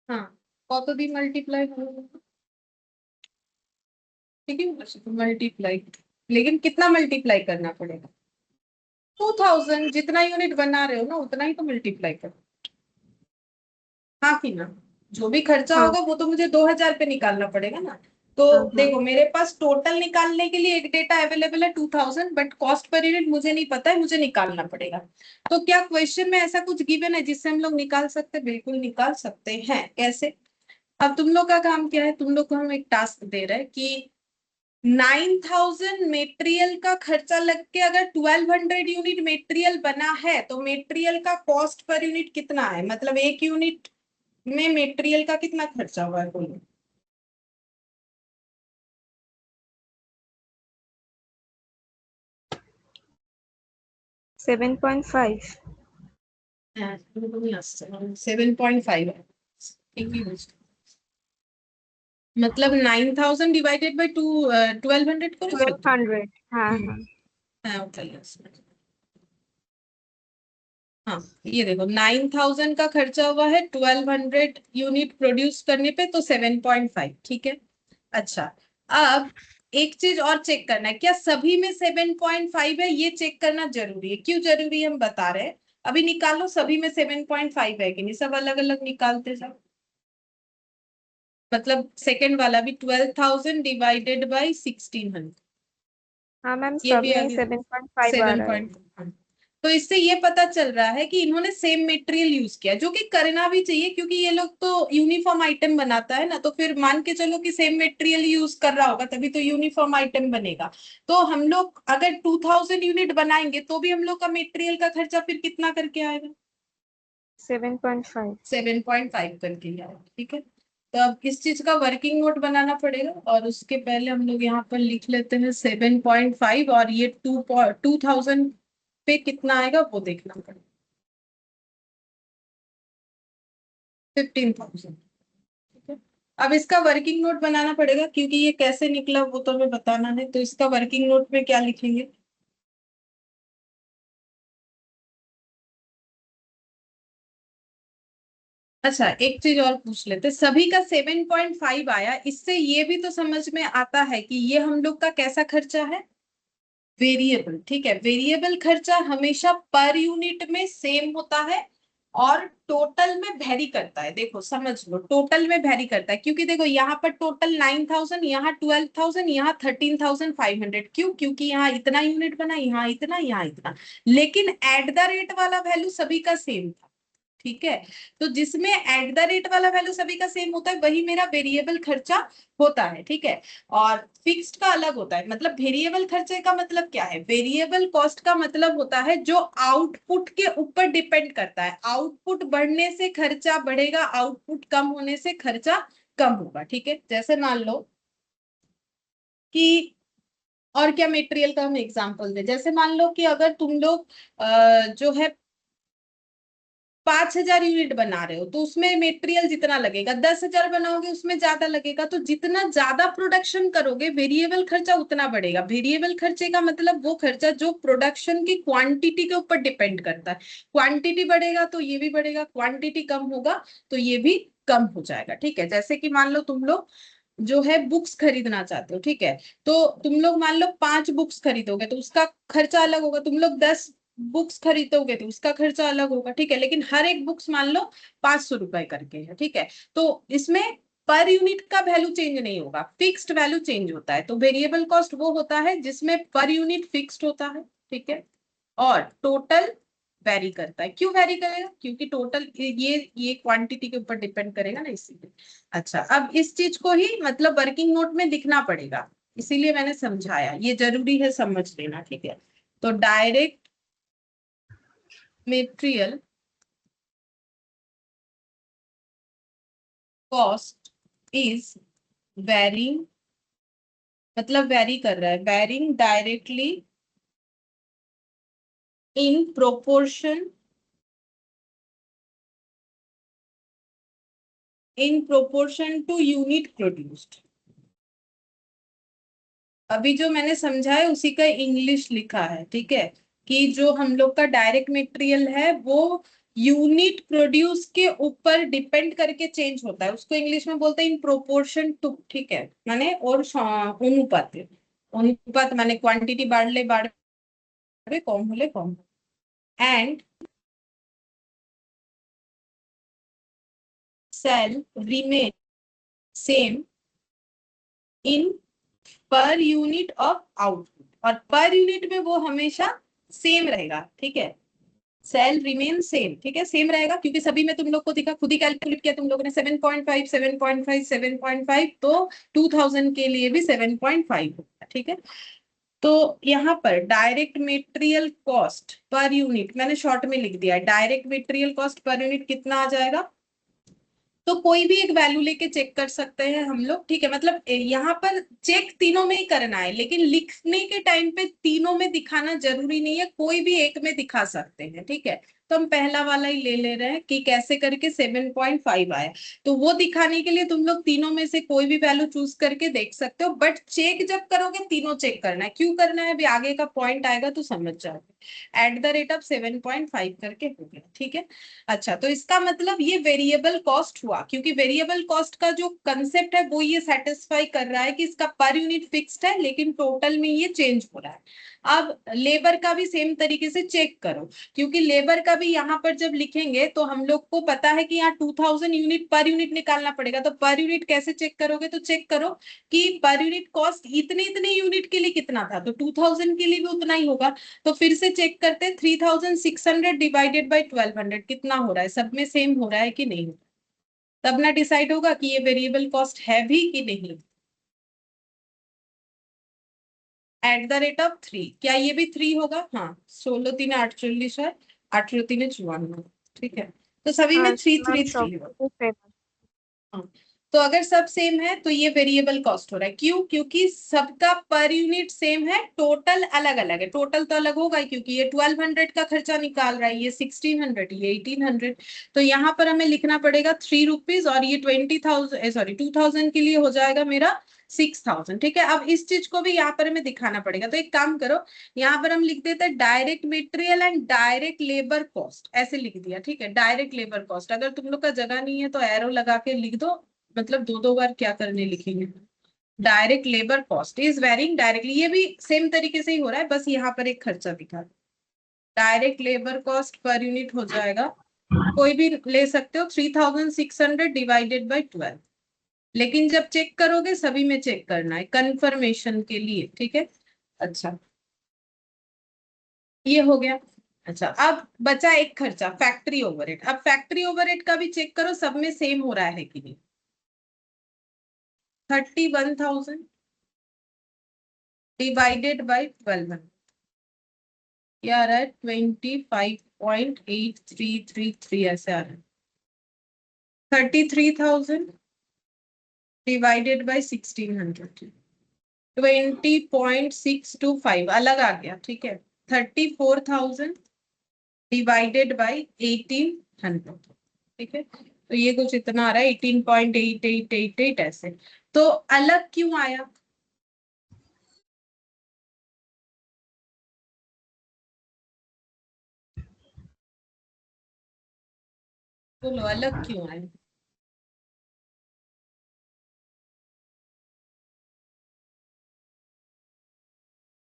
हाँ, कत दी मल्टीप्लाई करोगे? ठीक है, मल्टीप्लाई, लेकिन कितना मल्टीप्लाई करना पड़ेगा? 2000, जितना यूनिट बना रहे हो ना उतना ही तो मल्टीप्लाई करो। हाँ कि ना? जो भी खर्चा हाँ होगा वो तो मुझे 2000 पे निकालना पड़ेगा ना। तो हाँ हाँ। देखो मेरे पास टोटल निकालने के लिए एक डेटा अवेलेबल है 2000, बट कॉस्ट पर यूनिट मुझे नहीं पता है, मुझे निकालना पड़ेगा। तो क्या क्वेश्चन में ऐसा कुछ गिवन है जिससे हम लोग निकाल सकते हैं? बिल्कुल निकाल सकते हैं। कैसे? अब तुम लोग का काम क्या है, तुम लोग को हम एक टास्क दे रहे हैं कि 9000 मेटेरियल का खर्चा लग के अगर 1200 यूनिट मेटेरियल बना है तो मेटेरियल का कॉस्ट पर यूनिट कितना है? मतलब एक यूनिट में मेटेरियल का कितना खर्चा हुआ है, बोलो। 7.5। 7.5 है। ठीक है, मतलब 9000 डिवाइडेड बाई 1200 करो। 1200। हाँ हाँ। हाँ उठाइए उसमें। हाँ, ये देखो 9000 का खर्चा हुआ है 1200 यूनिट प्रोड्यूस करने पे, तो 7.5। ठीक है, अच्छा, अब एक चीज और चेक करना है, क्या सभी में 7.5 है? ये चेक करना जरूरी है। क्यों जरूरी है हम बता रहे हैं। अभी निकालो सभी में 7.5 है कि नहीं, सब अलग अलग निकालते जाओ। मतलब सेकंड वाला भी 12,000 डिवाइडेड बाई 1600, हाँ मैम, ये सब भी में आगे 7.5 आ रहा है। 7.5। तो इससे ये पता चल रहा है कि इन्होंने सेम मटेरियल यूज किया, जो कि करना भी चाहिए क्योंकि ये लोग तो यूनिफॉर्म आइटम बनाता है ना। तो फिर मान के चलो कि सेम मटेरियल यूज कर रहा होगा तभी तो यूनिफॉर्म आइटम बनेगा। तो हम लोग अगर 2000 यूनिट बनाएंगे तो भी हम लोग का मटेरियल का खर्चा फिर कितना करके आएगा? 7.5। 7.5 करके ही आएगा। ठीक है, तो अब किस चीज का वर्किंग नोट बनाना पड़ेगा, और उसके पहले हम लोग यहाँ पर लिख लेते हैं 7.5, और ये 2000 पे कितना आएगा वो देखना पड़ेगा। 15,000। ठीक है, अब इसका वर्किंग नोट बनाना पड़ेगा क्योंकि ये कैसे निकला वो तो हमें बताना है। तो इसका वर्किंग नोट में क्या लिखेंगे? अच्छा, एक चीज और पूछ लेते, सभी का 7.5 आया, इससे ये भी तो समझ में आता है कि ये हम लोग का कैसा खर्चा है? वेरिएबल। ठीक है, वेरिएबल खर्चा हमेशा पर यूनिट में सेम होता है और टोटल में वेरी करता है। देखो समझ लो, टोटल में वेरी करता है क्योंकि देखो यहाँ पर टोटल 9000, यहाँ 12,000, यहाँ 13,500। क्यों? क्योंकि यहाँ इतना यूनिट बना, यहाँ इतना, यहाँ इतना, लेकिन एट द रेट वाला वैल्यू सभी का सेम था। ठीक है, तो जिसमें एट द रेट वाला वैल्यू सभी का सेम होता है वही मेरा वेरिएबल खर्चा होता है। ठीक है, और फिक्स्ड का अलग होता है। मतलब वेरिएबल खर्चे का मतलब क्या है? वेरिएबल कॉस्ट का मतलब होता है जो आउटपुट के ऊपर डिपेंड करता है। आउटपुट बढ़ने से खर्चा बढ़ेगा, आउटपुट कम होने से खर्चा कम होगा। ठीक है, जैसे मान लो कि, और क्या मटेरियल का हम एग्जांपल दें, जैसे मान लो कि अगर तुम लोग जो है 5,000 यूनिट बना रहे हो तो उसमें मेटेरियल जितना लगेगा, 10,000 बनाओगे उसमें ज्यादा लगेगा। तो जितना ज्यादा प्रोडक्शन करोगे वेरिएबल खर्चा उतना बढ़ेगा। वेरिएबल खर्चे का मतलब वो खर्चा जो प्रोडक्शन की क्वांटिटी के ऊपर डिपेंड करता है। क्वांटिटी बढ़ेगा तो ये भी बढ़ेगा, क्वांटिटी कम होगा तो ये भी कम हो जाएगा। ठीक है, जैसे कि मान लो तुम लोग जो है बुक्स खरीदना चाहते हो। ठीक है, तो तुम लोग मान लो 5 बुक्स खरीदोगे तो उसका खर्चा अलग होगा। तुम लोग 10 बुक्स खरीदोगे तो उसका खर्चा अलग होगा, ठीक है, लेकिन हर एक बुक्स मान लो 500 रुपए करके है, ठीक है, तो इसमें पर यूनिट का वैल्यू चेंज नहीं होगा, फिक्स्ड वैल्यू चेंज होता है। तो वेरिएबल कॉस्ट वो होता है जिसमें पर यूनिट फिक्स्ड होता है, ठीक है, और टोटल वेरी करता है। क्यों वेरी करेगा? क्योंकि टोटल ये क्वांटिटी के ऊपर डिपेंड करेगा ना, इसीलिए। अच्छा, अब इस चीज को ही मतलब वर्किंग नोट में लिखना पड़ेगा, इसीलिए मैंने समझाया, ये जरूरी है समझ लेना, ठीक है। तो direct material cost is varying, मतलब वेरी कर रहा है, varying directly in proportion, in proportion to unit produced. अभी जो मैंने समझा है उसी का इंग्लिश लिखा है, ठीक है, कि जो हम लोग का डायरेक्ट मटेरियल है वो यूनिट प्रोड्यूस के ऊपर डिपेंड करके चेंज होता है, उसको इंग्लिश में बोलते हैं इन प्रोपोर्शन टू, ठीक है, माने और अनुपात, अनुपात माने क्वांटिटी बाढ़ले बाढ़े कम होले कम, and sale remain same in per unit of output, और पर यूनिट में वो हमेशा सेम रहेगा, ठीक है, सेल रिमेन सेम, ठीक है, सेम रहेगा, क्योंकि सभी में तुम लोग को दिखा, खुद ही कैलकुलेट किया तुम लोगों ने, 7.5 7.5 7.5, तो 2000 के लिए भी 7.5 होगा, ठीक है। तो यहाँ पर direct material cost per unit मैंने शॉर्ट में लिख दिया है, direct material cost per unit कितना आ जाएगा, तो कोई भी एक वैल्यू लेके चेक कर सकते हैं हम लोग, ठीक है, मतलब यहाँ पर चेक तीनों में ही करना है, लेकिन लिखने के टाइम पे तीनों में दिखाना जरूरी नहीं है, कोई भी एक में दिखा सकते हैं, ठीक है। तो हम पहला वाला ही ले रहे हैं कि कैसे करके 7.5 आया, तो वो दिखाने के लिए तुम लोग तीनों में से कोई भी वैल्यू चूज करके देख सकते हो, बट चेक जब करोगे तीनों चेक करना है। क्यों करना है, अभी आगे का पॉइंट आएगा तो समझ जाओगे। एट द रेट ऑफ 7.5 करके हो गया, ठीक है। अच्छा, तो इसका मतलब ये वेरिएबल कॉस्ट हुआ, क्योंकि वेरिएबल कॉस्ट का जो कंसेप्ट है वो ये सेटिस्फाई कर रहा है कि इसका पर यूनिट फिक्स्ड है लेकिन टोटल में ये चेंज हो रहा है। अब लेबर का भी सेम तरीके से चेक करो, क्योंकि लेबर का भी यहाँ पर जब लिखेंगे तो हम लोग को पता है कि यहाँ 2000 यूनिट पर यूनिट निकालना पड़ेगा, तो पर यूनिट कैसे चेक करोगे, तो चेक करो कि पर यूनिट कॉस्ट इतने इतने यूनिट के लिए कितना था, तो 2000 के लिए भी उतना ही होगा। तो फिर से चेक करते हैं, 3600 डिवाइडेड बाई 1200 कितना हो रहा है, सब में सेम हो रहा है कि नहीं, तब ना डिसाइड होगा कि ये वेरिएबल कॉस्ट है भी कि नहीं। एट द रेट ऑफ 3, क्या ये भी 3 होगा? हाँ, 16 3 48 है, 8 3 54, ठीक है, तो सभी में हाँ 3 मैम 3 सब 3 होगा। कुछ है। हाँ, तो अगर सब सेम है तो ये वेरिएबल कॉस्ट हो रहा है, क्यों? क्योंकि सबका पर यूनिट सेम है, टोटल अलग अलग है, टोटल तो अलग होगा ही, क्योंकि ये 1200 का खर्चा निकाल रहा है, ये 1600, ये 1800, तो यहाँ पर हमें लिखना पड़ेगा 3 रुपीज, और ये 20,000 सॉरी 2000 के लिए हो जाएगा मेरा 6000, ठीक है। अब इस चीज को भी यहाँ पर हमें दिखाना पड़ेगा, तो एक काम करो, यहाँ पर हम लिख देते हैं direct material and direct labour cost, ऐसे लिख दिया, ठीक है, डायरेक्ट लेबर कॉस्ट। अगर तुम लोग का जगह नहीं है तो एरो लगा के लिख दो, मतलब दो दो बार क्या करने लिखेंगे। Direct labour cost is varying directly, ये भी सेम तरीके से ही हो रहा है, बस यहाँ पर एक खर्चा दिखा, direct labour cost per unit हो जाएगा, कोई भी ले सकते हो, 3600 डिवाइडेड बाई 12, लेकिन जब चेक करोगे सभी में चेक करना है कंफर्मेशन के लिए, ठीक है। अच्छा, ये हो गया। अच्छा, अब बचा एक खर्चा, फैक्ट्री ओवरहेड। अब फैक्ट्री ओवरहेड का भी चेक करो सब में सेम हो रहा है कि नहीं। 31,000 डिवाइडेड बाई 1200, क्या आ रहा है, 25.8333 ऐसे आ रहा है। 33,000 डिवाइडेड बाई 1600, 20.625 अलग आ गया, ठीक है। 34,000 डिवाइडेड बाई 1800, ठीक है, तो ये कुछ इतना आ रहा है, 18.8888 ऐसे। तो अलग क्यों आया? बोलो, अलग क्यों आया?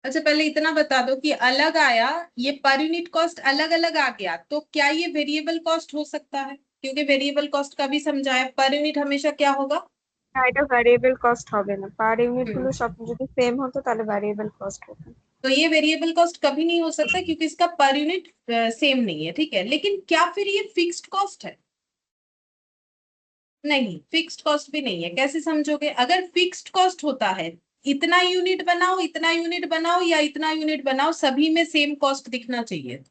अच्छा पहले इतना बता दो कि अलग आया, ये पर यूनिट कॉस्ट अलग अलग आ गया, तो क्या ये वेरिएबल कॉस्ट हो सकता है? क्योंकि वेरिएबल कॉस्ट का भी समझाया, पर यूनिट हमेशा क्या होगा? না, এটা ভ্যারিয়েবল কস্ট হবে না, পার ইউনিট গুলো हम्म, সব যদি সেম হতো তাহলে ভ্যারিয়েবল কস্ট হতো। तो ये वेरिएबल कॉस्ट कभी नहीं हो सकता क्योंकि इसका पर यूनिट सेम नहीं है, ठीक है। लेकिन क्या फिर ये फिक्स्ड कॉस्ट है? नहीं, फिक्स्ड कॉस्ट भी नहीं है। कैसे समझोगे? अगर फिक्स्ड कॉस्ट होता है, इतना यूनिट बनाओ, इतना यूनिट बनाओ या इतना यूनिट बनाओ, सभी में सेम कॉस्ट दिखना चाहिए,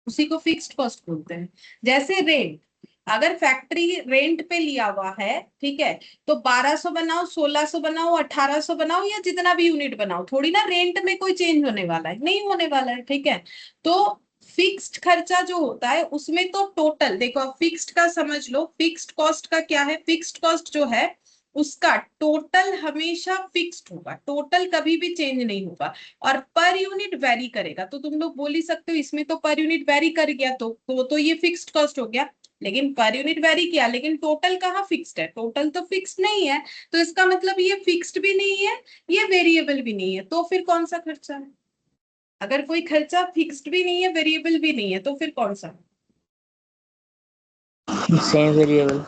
उसी को फिक्स्ड कॉस्ट बोलते हैं। जैसे रेंट, अगर फैक्ट्री रेंट पे लिया हुआ है, ठीक है, तो 1200 बनाओ, 1600 बनाओ, 1800 बनाओ या जितना भी यूनिट बनाओ, थोड़ी ना रेंट में कोई चेंज होने वाला है, नहीं होने वाला है, ठीक है। तो फिक्स्ड खर्चा जो होता है उसमें तो टोटल देखो, फिक्स्ड का समझ लो, फिक्स्ड कॉस्ट का क्या है, फिक्स्ड कॉस्ट जो है उसका टोटल हमेशा फिक्स्ड होगा, टोटल कभी भी चेंज नहीं होगा, और पर यूनिट वेरी करेगा। तो तुम लोग बोल ही सकते हो इसमें तो पर यूनिट वेरी कर गया, तो ये फिक्स्ड कॉस्ट हो गया। लेकिन पर यूनिट वेरी किया, लेकिन टोटल कहाँ फिक्स्ड है? टोटल तो फिक्स्ड नहीं है, तो इसका मतलब ये फिक्स्ड भी नहीं है, ये वेरिएबल भी नहीं है, तो फिर कौन सा खर्चा है? अगर कोई खर्चा फिक्स्ड भी नहीं है, वेरिएबल भी नहीं है, तो फिर कौन सा? Same variable.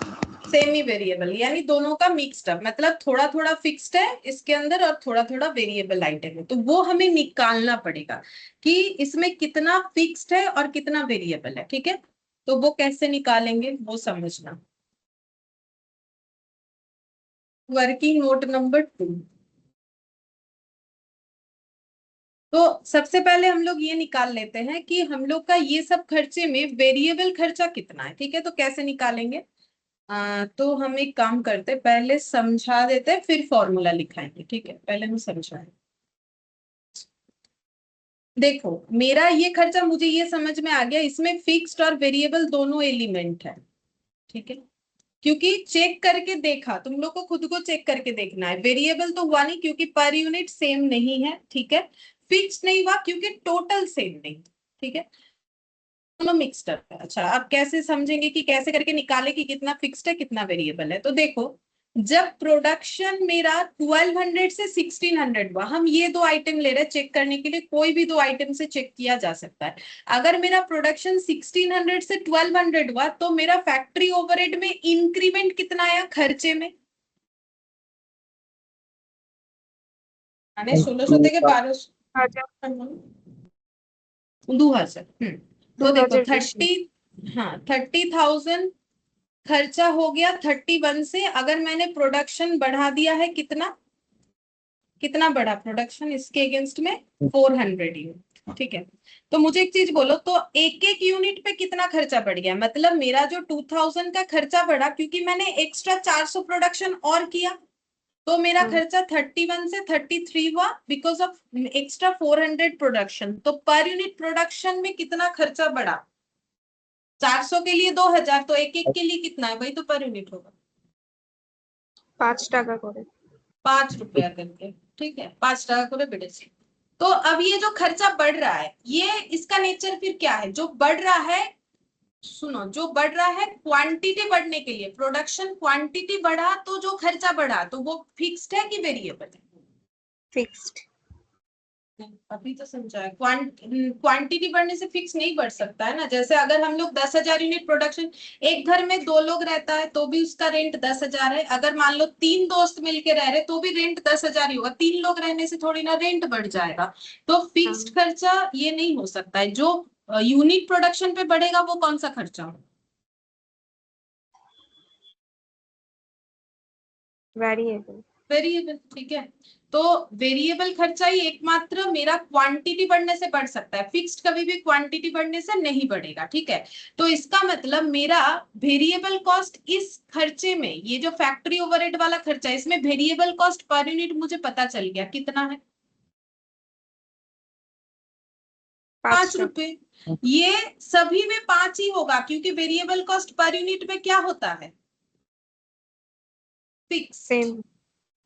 सेमी वेरिएबल, यानी दोनों का मिक्स्ड अप, मतलब थोड़ा थोड़ा फिक्स्ड है इसके अंदर और थोड़ा थोड़ा वेरिएबल आइटम है, तो वो हमें निकालना पड़ेगा कि इसमें कितना फिक्स्ड है और कितना वेरिएबल है, ठीक है। तो वो कैसे निकालेंगे वो समझना। Working note number 2। तो सबसे पहले हम लोग ये निकाल लेते हैं कि हम लोग का ये सब खर्चे में वेरिएबल खर्चा कितना है, ठीक है। तो कैसे निकालेंगे? तो हम एक काम करते हैं, पहले समझा देते हैं फिर फॉर्मूला लिखाएंगे, ठीक है। पहले हम समझाएं। देखो मेरा ये खर्चा, मुझे ये समझ में आ गया, इसमें फिक्स्ड और वेरिएबल दोनों एलिमेंट है, ठीक है। क्योंकि चेक करके देखा, तुम लोग को खुद को चेक करके देखना है, वेरिएबल तो हुआ नहीं क्योंकि पर यूनिट सेम नहीं है, ठीक है। फिक्स्ड नहीं हुआ क्योंकि टोटल सेम नहीं, ठीक है। दोनों मिक्स्ड है। अच्छा अब कैसे समझेंगे कि कैसे करके निकाले कि कितना फिक्स्ड है कितना वेरिएबल है? तो देखो, जब प्रोडक्शन मेरा 1200 से 1600 हुआ, हम ये दो आइटम ले रहे हैं चेक करने के लिए, कोई भी दो आइटम से चेक किया जा सकता है। अगर मेरा प्रोडक्शन 1600 से 1200 हुआ तो मेरा फैक्ट्री ओवरहेड में इंक्रीमेंट कितना आया खर्चे में? মানে 1600 থেকে 1200, হাজার 2000। तो देखो 2000 বেশি। 30, हाँ 30,000 खर्चा हो गया 31 से। अगर मैंने प्रोडक्शन बढ़ा दिया है, कितना कितना बढ़ा प्रोडक्शन इसके अगेंस्ट में? 400 यूनिट, ठीक है। तो मुझे एक चीज बोलो, तो एक एक यूनिट पे कितना खर्चा बढ़ गया? मतलब मेरा जो 2000 का खर्चा बढ़ा क्योंकि मैंने एक्स्ट्रा 400 प्रोडक्शन और किया, तो मेरा खर्चा 31 से 33 हुआ बिकॉज ऑफ एक्स्ट्रा 400 प्रोडक्शन। तो पर यूनिट प्रोडक्शन में कितना खर्चा बढ़ा? 400 के लिए 2000, तो एक एक के लिए कितना है? वही तो पर यूनिट होगा, 5 টাকা করে। 5 रुपया करके, ठीक है, 5 টাকা করে বেড়েছে। तो अब ये जो खर्चा बढ़ रहा है, ये इसका नेचर फिर क्या है? जो बढ़ रहा है, सुनो, जो बढ़ रहा है क्वांटिटी बढ़ने के लिए, प्रोडक्शन क्वांटिटी बढ़ा तो जो खर्चा बढ़ा, तो वो फिक्स्ड है कि वेरिएबल है? ফিক্সড। अभी तो समझा है, क्वांटिटी बढ़ने से फिक्स नहीं बढ़ सकता है ना। जैसे अगर हम लोग 10,000 यूनिट प्रोडक्शन, एक घर में 2 लोग रहता है तो भी उसका रेंट 10,000 है। अगर मान लो 3 दोस्त मिलके रह रहे तो भी रेंट 10,000 ही होगा, 3 लोग रहने से थोड़ी ना रेंट बढ़ जाएगा। तो फिक्स्ड खर्चा ये नहीं हो सकता है। जो यूनिट प्रोडक्शन पे बढ़ेगा वो कौन सा खर्चा हो? ভ্যারিয়েবল। वेरिएबल, ठीक है। तो वेरिएबल खर्चा ही एकमात्र मेरा क्वांटिटी बढ़ने से बढ़ सकता है, फिक्स्ड कभी भी क्वांटिटी बढ़ने से नहीं बढ़ेगा, ठीक है। तो इसका मतलब मेरा वेरिएबल कॉस्ट इस खर्चे में, ये जो फैक्ट्री ओवरहेड वाला खर्चा है, इसमें वेरिएबल कॉस्ट पर यूनिट मुझे पता चल गया कितना है, 5 5 টাকা। रुपए। ये सभी में 5 ही होगा क्योंकि वेरिएबल कॉस्ट पर यूनिट में क्या होता है? फिक्स्ड। সেম।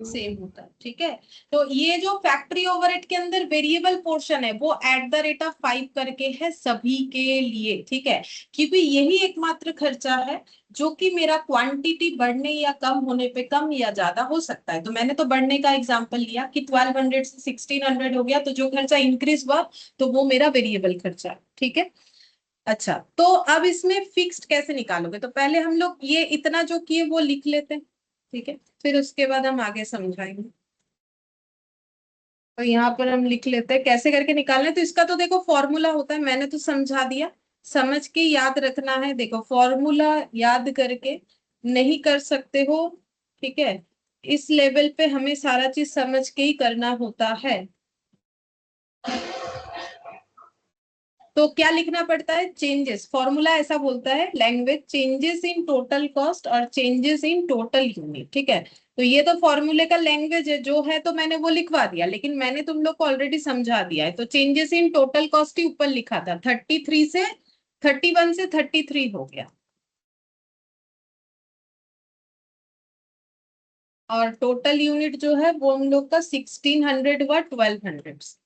सेम होता है, ठीक है। तो ये जो फैक्ट्री ओवरहेड के अंदर वेरिएबल पोर्शन है वो एट द रेट ऑफ 5 करके है सभी के लिए, ठीक है, क्योंकि यही एकमात्र खर्चा है जो कि मेरा क्वांटिटी बढ़ने या कम होने पे कम या ज्यादा हो सकता है। तो मैंने तो बढ़ने का एग्जांपल लिया कि 1200 से 1600 हो गया, तो जो खर्चा इंक्रीज हुआ तो वो मेरा वेरिएबल खर्चा है, ठीक है। अच्छा, तो अब इसमें फिक्स्ड कैसे निकालोगे, तो पहले हम लोग ये इतना जो किए वो लिख लेते हैं, ठीक है, फिर उसके बाद हम आगे समझाएंगे। तो यहाँ पर हम लिख लेते हैं कैसे करके निकालना है। तो इसका तो देखो फॉर्मूला होता है, मैंने तो समझा दिया, समझ के याद रखना है। देखो फॉर्मूला याद करके नहीं कर सकते हो, ठीक है, इस लेवल पे हमें सारा चीज समझ के ही करना होता है। तो क्या लिखना पड़ता है, चेंजेस, फॉर्मूला ऐसा बोलता है language, changes in total cost और चेंजेस इन टोटल यूनिट, ठीक है। तो ये तो फॉर्मूले का लैंग्वेज है जो है, तो मैंने वो लिखवा दिया, लेकिन मैंने तुम लोग को ऑलरेडी समझा दिया है। तो चेंजेस इन टोटल कॉस्ट ही ऊपर लिखा था, 33 से 31 से 33 हो गया, और टोटल यूनिट जो है वो हम लोग का 1600 व 1200,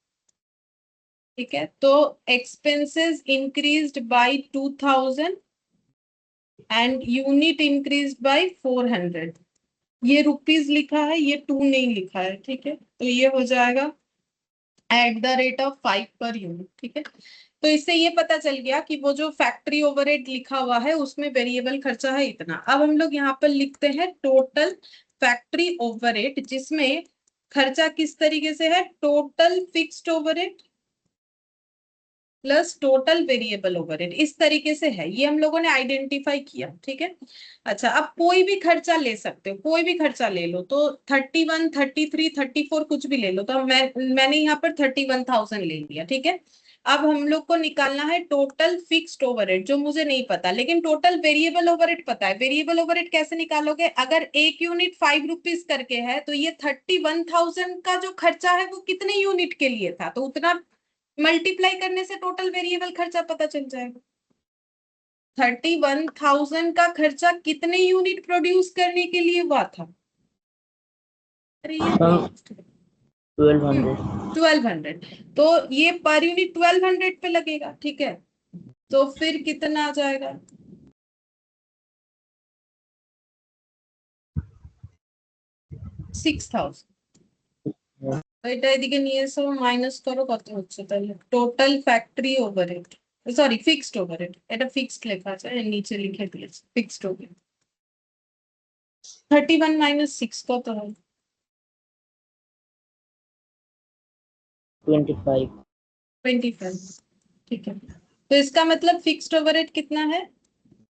ठीक है। तो expenses increased by 2000 and unit increase by 400। ये रुपीज लिखा है, ये 2 नहीं लिखा है, ठीक है। तो ये हो जाएगा at the rate of 5 per unit, ठीक है। तो इससे ये पता चल गया कि वो जो फैक्ट्री ओवरहेड लिखा हुआ है उसमें वेरिएबल खर्चा है इतना। अब हम लोग यहाँ पर लिखते हैं टोटल फैक्ट्री ओवरहेड, जिसमें खर्चा किस तरीके से है, total fixed overhead plus total variable overhead, इस तरीके से है। ये हम लोगों ने आइडेंटिफाई किया, ठीक है। अच्छा, अब कोई भी खर्चा ले सकते हो, कोई भी खर्चा ले लो, तो 31, 33, 34 कुछ भी ले लो। तो मैंने यहाँ पर 31,000 ले लिया, ठीक है। अब हम लोग को निकालना है टोटल फिक्स्ड ओवरहेड, जो मुझे नहीं पता, लेकिन टोटल वेरिएबल ओवरहेड पता है। वेरिएबल ओवरहेड कैसे निकालोगे, अगर एक यूनिट 5 रुपीज करके है, तो ये 31,000 का जो खर्चा है वो कितने यूनिट के लिए था, तो उतना मल्टीप्लाई करने से टोटल वेरिएबल खर्चा पता चल जाएगा। 31,000 का खर्चा कितने यूनिट प्रोड्यूस करने के लिए हुआ था, अरे ये 1200। 1200, तो ये पर यूनिट 1200 पे लगेगा, ठीक है। तो फिर कितना आ जाएगा, 6000। এটা এদিকে নিয়ে এসো, মাইনাস করো, কত হচ্ছে তাহলে total factory overhead, sorry fixed overhead, এটা ফিক্সড লেখা আছে, নিচে লিখে দিয়েছে ফিক্সড ওভারহেড। 31 মাইনাস 6 কত হয়, 25। 25, ठीक है। तो इसका मतलब फिक्स्ड ओवरहेड कितना है,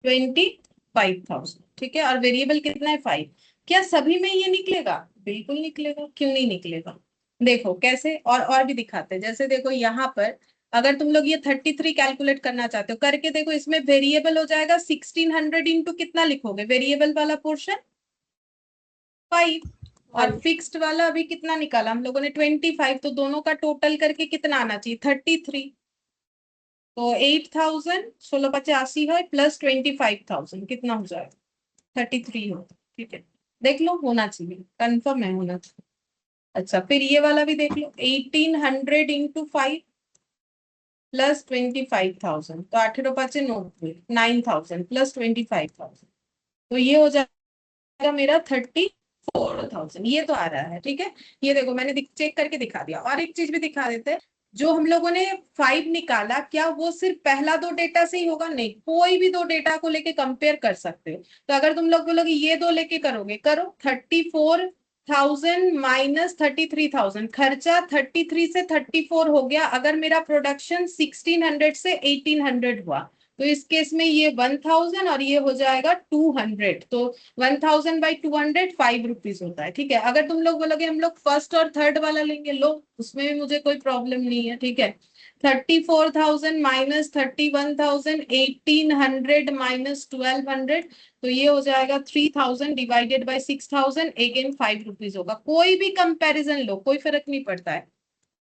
25,000, ठीक है, और वेरिएबल कितना है 5। क्या सभी में ये निकलेगा, बिल्कुल निकलेगा, क्यों नहीं निकलेगा, देखो कैसे, और भी दिखाते हैं। जैसे देखो यहाँ पर अगर तुम लोग ये 33 कैलकुलेट करना चाहते हो, करके देखो, इसमें वेरिएबल हो जाएगा 1600 इंटू कितना लिखोगे, वेरिएबल वाला पोर्शन 5, और फिक्स्ड वाला अभी कितना निकाला हम लोगों ने 25, तो दोनों का टोटल करके कितना आना चाहिए 33। तो 8,000, 1685 है प्लस 25,000 कितना हो जाएगा 33 हो, ठीक है। देख लो, होना चाहिए, कंफर्म है, होना चाहिए। अच्छा, फिर ये वाला भी देख लो, 1800 इंटू 5 प्लस 25,000, तो 18 पाँचे 90, 9,000 प्लस 25,000, तो ये हो जाएगा मेरा 34,000, ये तो आ रहा है, ठीक है। ये देखो मैंने चेक करके दिखा दिया। और एक चीज भी दिखा देते हैं, जो हम लोगों ने 5 निकाला, क्या वो सिर्फ पहला 2 डेटा से ही होगा, नहीं, कोई भी 2 डेटा को लेके कंपेयर कर सकते हो। तो अगर तुम लोग बोलोगे ये 2 लेके करोगे, करो, 34,000 माइनस 33,000, खर्चा 33 से 34 हो गया। अगर मेरा प्रोडक्शन 1600 से 1800 हुआ, तो इस केस में ये 1000 और ये हो जाएगा 200, तो 1000 बाई 200 5 रुपीज होता है, ठीक है। अगर तुम लोग बोलोगे हम लोग फर्स्ट और थर्ड वाला लेंगे, लो, उसमें भी मुझे कोई प्रॉब्लम नहीं है, ठीक है। 34,000 माइनस 31,000, 1800 माइनस 1200, तो ये हो जाएगा 3000 डिवाइडेड बाई 6000, अगेन 5 रुपीज होगा। कोई भी कंपैरिजन लो, कोई फर्क नहीं पड़ता है।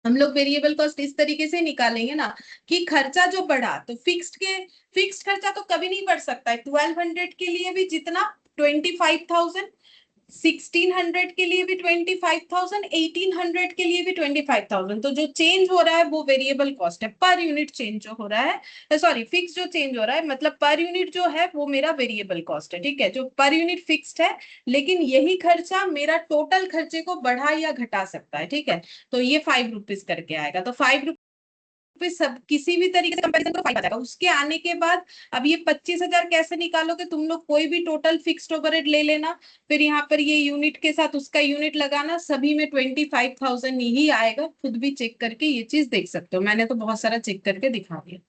हम लोग वेरिएबल कॉस्ट इस तरीके से निकालेंगे ना, कि खर्चा जो बढ़ा, तो फिक्स्ड खर्चा तो कभी नहीं बढ़ सकता है। 1200 के लिए भी जितना 25,000, 1600 के लिए भी 25,000, 1800 के लिए भी 25,000। तो जो चेंज हो रहा है वो वेरिएबल कॉस्ट है, पर यूनिट चेंज जो हो रहा है, सॉरी फिक्स जो चेंज हो रहा है, मतलब पर यूनिट जो है वो मेरा वेरिएबल कॉस्ट है, ठीक है, जो पर यूनिट फिक्स्ड है। लेकिन यही खर्चा मेरा टोटल खर्चे को बढ़ा या घटा सकता है, ठीक है। तो ये 5 रुपीज करके आएगा, तो 5 रुपीज सब किसी भी तरीके से कंपैरिजन करो 5 आ जाएगा। उसके आने के बाद अब ये 25,000 कैसे निकालोगे तुम लोग, कोई भी टोटल फिक्स्ड ओवरहेड ले लेना, फिर यहाँ पर ये यूनिट के साथ उसका यूनिट लगाना, सभी में 25,000 ही आएगा। खुद भी चेक करके ये चीज देख सकते हो, मैंने तो बहुत सारा चेक करके दिखा दिया।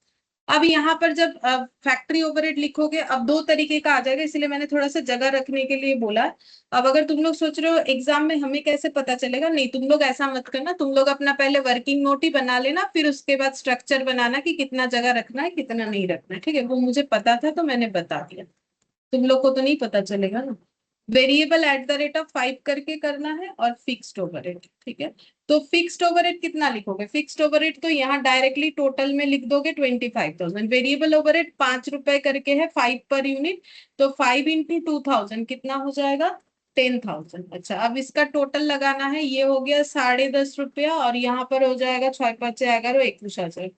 अब यहाँ पर जब फैक्ट्री ओवरहेड लिखोगे, अब दो तरीके का आ जाएगा, इसलिए मैंने थोड़ा सा जगह रखने के लिए बोला। अब अगर तुम लोग सोच रहे हो एग्जाम में हमें कैसे पता चलेगा, नहीं तुम लोग ऐसा मत करना, तुम लोग अपना पहले वर्किंग नोट ही बना लेना, फिर उसके बाद स्ट्रक्चर बनाना कि कितना जगह रखना है कितना नहीं रखना है, ठीक है। वो मुझे पता था तो मैंने बता दिया, तुम लोग को तो नहीं पता चलेगा ना। Variable at the rate of 5 करके करना है, और फिक्स्ड ओवरहेड, ठीक है। तो फिक्स्ड ओवरहेड कितना लिखोगे, फिक्स्ड ओवरहेड तो यहाँ डायरेक्टली टोटल में लिख दोगे 25,000। वेरिएबल ओवरहेड 5 रुपए करके है, 5 पर यूनिट, तो 5 इंटू 2,000 कितना हो जाएगा, 10,000। अच्छा, अब इसका टोटल लगाना है, ये हो गया 10.5 रुपया, और यहाँ पर हो जाएगा 6 5 11 21,000।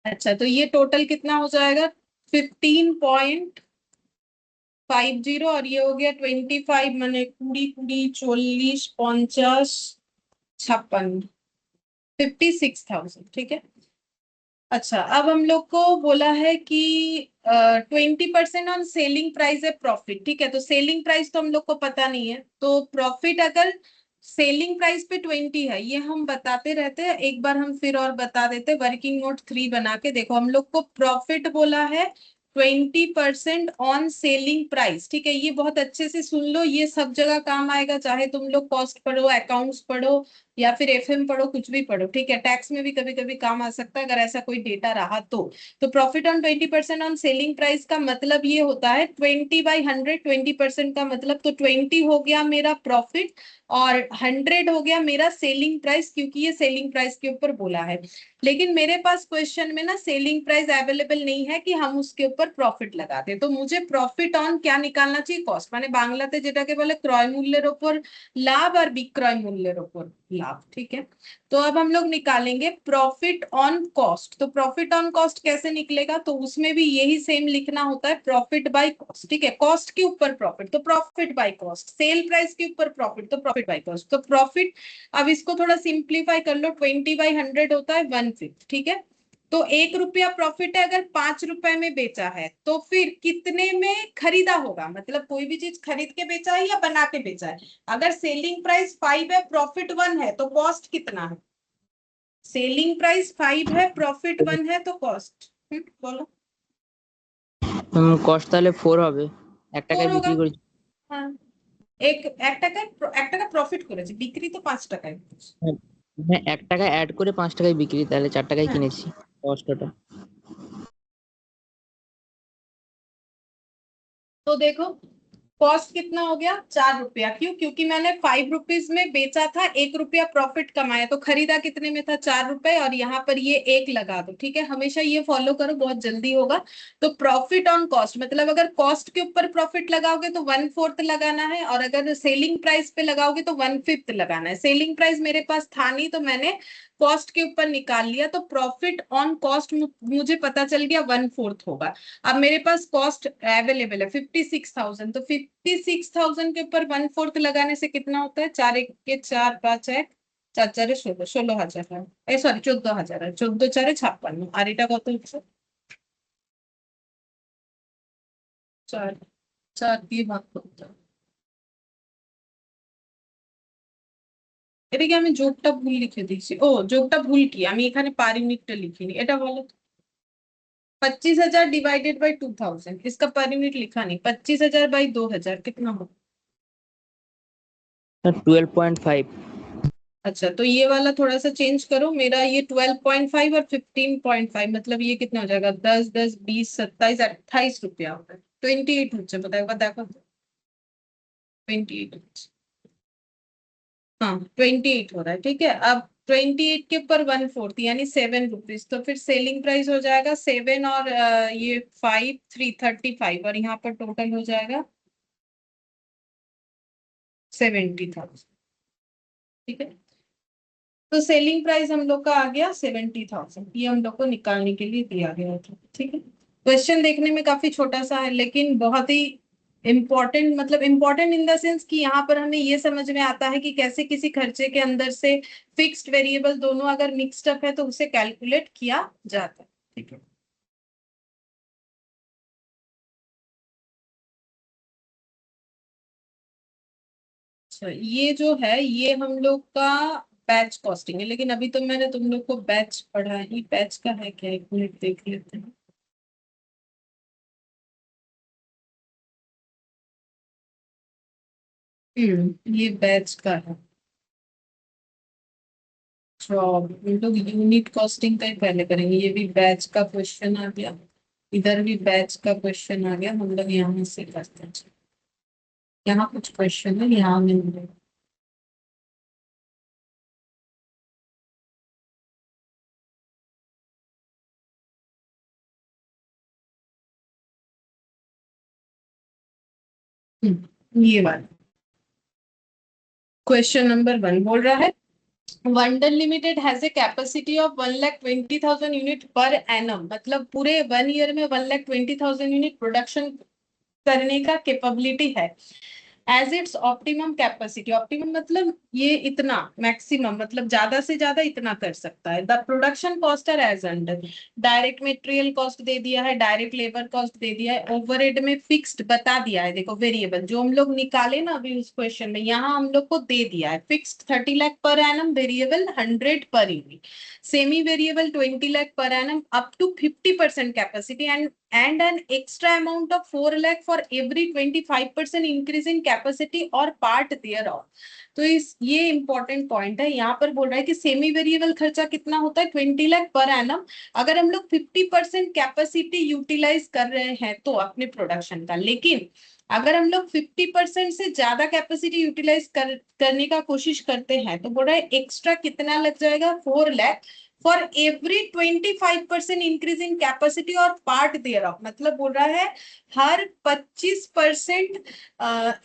अच्छा, तो ये टोटल कितना हो जाएगा, 15.50, और ये हो गया 25, मैंने 20 20 40 50 56, 56,000, ठीक है। अच्छा, अब हम लोग को बोला है कि 20% ऑन सेलिंग प्राइस है प्रॉफिट, ठीक है। तो सेलिंग प्राइस तो हम लोग को पता नहीं है, तो प्रॉफिट अगर सेलिंग प्राइस पे 20 है, ये हम बताते रहते हैं, एक बार हम फिर और बता देते, वर्किंग नोट 3 बना के देखो। हम लोग को प्रॉफिट बोला है 20% ऑन सेलिंग प्राइस, ठीक है। ये बहुत अच्छे से सुन लो, ये सब जगह काम आएगा, चाहे तुम लोग कॉस्ट पढ़ो, अकाउंट्स पढ़ो, या फिर एफएम पढ़ो, कुछ भी पढ़ो, ठीक है। टैक्स में भी कभी कभी काम आ सकता है अगर ऐसा कोई डेटा रहा तो profit on 20% on selling price का मतलब ये होता है 20/100, 20% का मतलब, तो 20 हो गया मेरा प्रॉफिट, और 100 हो गया मेरा सेलिंग प्राइस, क्योंकि ये सेलिंग प्राइस के ऊपर बोला है। लेकिन मेरे पास क्वेश्चन में ना सेलिंग प्राइस अवेलेबल नहीं है कि हम उसके ऊपर प्रॉफिट लगाते, तो मुझे प्रॉफिट ऑन क्या निकालना चाहिए, कॉस्ट, মানে বাংলাতে যেটাকে বলে ক্রয় মূল্যের উপর लाभ और विक्रय मूल्य ऊपर लाभ, ठीक है। तो अब हम लोग निकालेंगे प्रॉफिट ऑन कॉस्ट। तो प्रॉफिट ऑन कॉस्ट कैसे निकलेगा, तो उसमें भी यही सेम लिखना होता है, प्रॉफिट बाय कॉस्ट, ठीक है। कॉस्ट के ऊपर प्रॉफिट तो profit by cost, sale price के ऊपर प्रॉफिट तो प्रॉफिट बाय कॉस्ट, तो प्रॉफिट। अब इसको थोड़ा सिंप्लीफाई कर लो, 20/100 होता है 1/5, ठीक है। तो 1 रुपया प्रॉफिट है, अगर 5 रुपए में बेचा है तो फिर कितने में खरीदा होगा, मतलब कोई भी चीज खरीद के बेचा है या बना के बेचा है। अगर सेलिंग प्राइस 5 है, प्रॉफिट 1 है, तो कॉस्ट कितना है, सेलिंग प्राइस 5 है, प्रॉफिट 1 है, तो कॉस्ट बोलो। কস্ট তাহলে 4 হবে, 1 4 টাকায় होगा, বিক্রি করেছি। हाँ। এক টাকা প্রফিট করেছে, বিক্রি তো 5 টাকায় করেছে। হ্যাঁ, হ্যাঁ, 1 টাকা অ্যাড করে 5 টাকায় বিক্রি, তাহলে 4 টাকায় হ্যাঁ, কিনেছি কষ্টটা। तो देखो कॉस्ट कितना हो गया, 4 रुपया। क्यों, क्योंकि मैंने 5 रुपीज में बेचा था, 1 रुपया प्रॉफिट कमाया, तो खरीदा कितने में था, 4 रुपए, और यहाँ पर ये एक लगा दो, ठीक है। हमेशा ये फॉलो करो, बहुत जल्दी होगा। तो प्रॉफिट ऑन कॉस्ट मतलब अगर कॉस्ट के ऊपर प्रॉफिट लगाओगे तो 1/4 लगाना है, और अगर सेलिंग प्राइस पे लगाओगे तो 1/5 लगाना है। सेलिंग प्राइस मेरे पास था नहीं, तो मैंने कॉस्ट के ऊपर निकाल लिया, तो प्रॉफिट ऑन कॉस्ट मुझे पता चल गया 1/4 होगा। अब मेरे पास कॉस्ट अवेलेबल है 56,000, तो 56,000 के ऊपर 1/4 लगाने से कितना होता है, 4 1 के 4 5 1 4 4 16 16,000 है, सॉरी 14,000 है, 14 4 56, আর এটা কত হচ্ছে, 4 4 দিয়ে ভাগ করতে হবে। এদিকে আমি যোগটা ভুল লিখে দিয়েছি, ও যোগটা ভুল কি, আমি এখানে পার ইউনিটটা লিখিনি, এটা বলো। 25,000 डिवाइडेड बाई 2,000, इसका पर यूनिट लिखा नहीं, 25,000 बाई 2,000 कितना हो। 12.5। अच्छा, तो ये वाला थोड़ा सा चेंज करो, मेरा ये 12.5 और 15.5, मतलब ये कितना हो जाएगा, 10 10 20 27 28 रुपया होगा, 28 হচ্ছে बताओ बताओ, 28, हाँ 28 हो रहा है, ठीक है। अब 28 के ऊपर 1/4 यानी 7 रुपीज, तो फिर सेलिंग प्राइस हो जाएगा 7, और ये 5 3 35, और यहाँ पर टोटल हो जाएगा 70,000। ठीक है, तो सेलिंग प्राइस हम लोग का आ गया 70,000, ये हम लोग को निकालने के लिए दिया गया था। ठीक है, क्वेश्चन देखने में काफी छोटा सा है लेकिन बहुत ही इम्पोर्टेंट, मतलब इम्पोर्टेंट इन द सेंस कि यहाँ पर हमें ये समझ में आता है कि कैसे किसी खर्चे के अंदर से फिक्स्ड वेरिएबल दोनों अगर मिक्स्ड अप है तो उसे कैलकुलेट किया जाता है। ठीक है, अच्छा ये जो है ये हम लोग का बैच कॉस्टिंग है, लेकिन अभी तो मैंने तुम लोग को बैच पढ़ा ही, बैच का है क्या, एक मिनट देख लेते हैं। ये बैच का है। जॉब हम लोग यूनिट कॉस्टिंग का ही पहले करेंगे, ये भी बैच का क्वेश्चन आ गया, इधर भी बैच का क्वेश्चन आ गया, हम लोग यहाँ से करते हैं। यहाँ कुछ क्वेश्चन है, यहाँ मिल रहे। ये वाला क्वेश्चन नंबर 1 बोल रहा है wonder limited has a capacity of 1,20,000 unit per annum, मतलब पूरे 1 ईयर में 1,20,000 यूनिट प्रोडक्शन करने का कैपेबिलिटी है। As its optimum capacity, optimum मतलब ये इतना, मैक्सिमम मतलब ज्यादा से ज्यादा इतना कर सकता है। The production cost are as under, direct material cost दे दिया है, डायरेक्ट लेबर कॉस्ट दे दिया है, ओवरहेड में फिक्स्ड बता दिया है। देखो वेरिएबल जो हम लोग निकाले ना अभी उस क्वेश्चन में, यहाँ हम लोग को दे दिया है fixed 30 lakh per annum, variable 100 per unit, semi variable 20 lakh per annum up to 50% capacity, and an extra amount of 4 lakh for every 25% increase in capacity or part thereof। तो इस ये इंपॉर्टेंट पॉइंट है, यहाँ पर बोल रहा है कि सेमी वेरिएबल खर्चा कितना होता है 20 लाख पर एनम, अगर हम लोग 50% कैपेसिटी यूटिलाइज कर रहे हैं तो अपने प्रोडक्शन का। लेकिन अगर हम लोग 50% से ज्यादा कैपेसिटी यूटिलाइज करने का कोशिश करते हैं तो बोल रहा है एक्स्ट्रा कितना लग जाएगा 4 lakh for every 25% increase in capacity और पार्ट देयर ऑफ, मतलब बोल रहा है हर 25%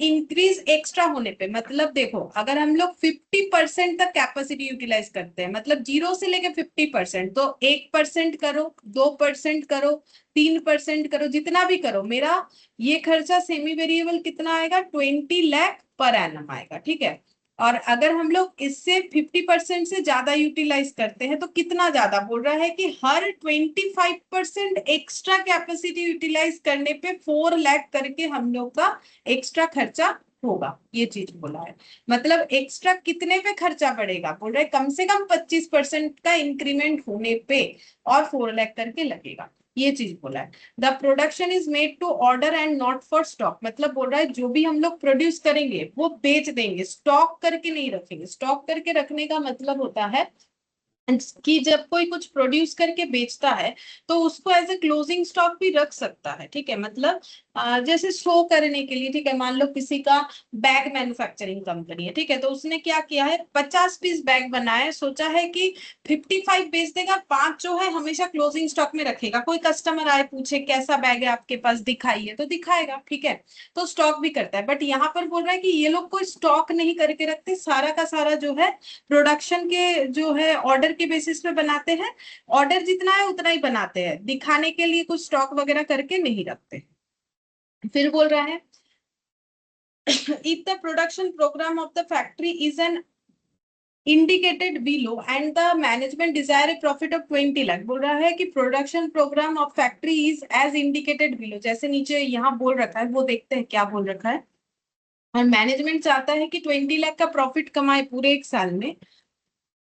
इंक्रीज एक्स्ट्रा होने पे। मतलब देखो अगर हम लोग 50% तक कैपेसिटी यूटिलाइज करते हैं, मतलब 0 से लेके 50%, तो 1% करो, 2% करो, 3% करो, जितना भी करो, मेरा ये खर्चा सेमी वेरिएबल कितना आएगा 20 लाख पर एनम आएगा। ठीक है, और अगर हम लोग इससे 50% से ज्यादा यूटिलाइज करते हैं तो कितना ज्यादा, बोल रहा है कि हर 25% एक्स्ट्रा कैपेसिटी यूटिलाइज करने पे 4 लाख करके हम लोग का एक्स्ट्रा खर्चा होगा, ये चीज बोला है। मतलब एक्स्ट्रा कितने पे खर्चा बढ़ेगा, बोल रहे कम से कम 25% का इंक्रीमेंट होने पे और 4 लाख करके लगेगा, ये चीज बोला है। The production is made to order and not for stock, मतलब बोल रहा है जो भी हम लोग प्रोड्यूस करेंगे वो बेच देंगे, स्टॉक करके नहीं रखेंगे। स्टॉक करके रखने का मतलब होता है कि जब कोई कुछ प्रोड्यूस करके बेचता है तो उसको एज ए क्लोजिंग स्टॉक भी रख सकता है। ठीक है, मतलब जैसे शो करने के लिए। ठीक है, मान लो किसी का बैग मैन्युफैक्चरिंग कंपनी है, ठीक है, तो उसने क्या किया है 50 पीस बैग बनाए, सोचा है कि 55 बेच देगा, 5 जो है हमेशा क्लोजिंग स्टॉक में रखेगा, कोई कस्टमर आए पूछे कैसा बैग है आपके पास दिखाइए तो दिखाएगा। ठीक है, तो स्टॉक भी करता है। बट यहाँ पर बोल रहा है कि ये लोग कोई स्टॉक नहीं करके रखते, सारा का सारा जो है प्रोडक्शन के जो है ऑर्डर के बेसिस पे बनाते हैं, ऑर्डर जितना है उतना ही बनाते हैं, दिखाने के लिए कुछ स्टॉक वगैरह करके नहीं रखते। फिर बोल रहा है if the production program of the factory is an indicated below and the management desire a profit of 20 lakh, बोल रहा है कि production program of factory is as indicated below, जैसे नीचे यहाँ बोल रखा है वो देखते हैं क्या बोल रखा है। और मैनेजमेंट चाहता है कि 20 लाख का प्रॉफिट कमाए पूरे एक साल में।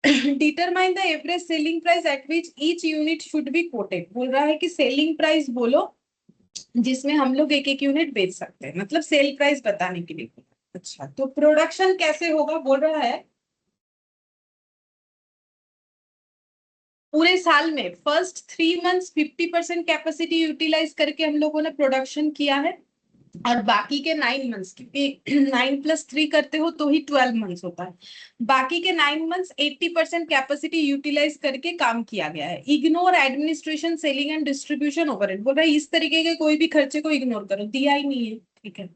Determine the average selling price at which each unit should be coated, बोल रहा है कि सेलिंग प्राइस बोलो जिसमें हम लोग एक एक यूनिट बेच सकते हैं, मतलब सेल प्राइस बताने के लिए। अच्छा तो प्रोडक्शन कैसे होगा, बोल रहा है पूरे साल में फर्स्ट 3 मंथ्स 50% कैपेसिटी यूटिलाइज करके हम लोगों ने प्रोडक्शन किया है, और बाकी के 9 मंथ्स, क्योंकि 9+3 करते हो तो ही 12 मंथ्स होता है, बाकी के 9 मंथ्स 80% कैपेसिटी यूटिलाइज करके काम किया गया है। Ignore administration selling and distribution overhead, बोल रहा है इस तरीके के कोई भी खर्चे को इग्नोर करो, दिया ही नहीं है। ठीक है,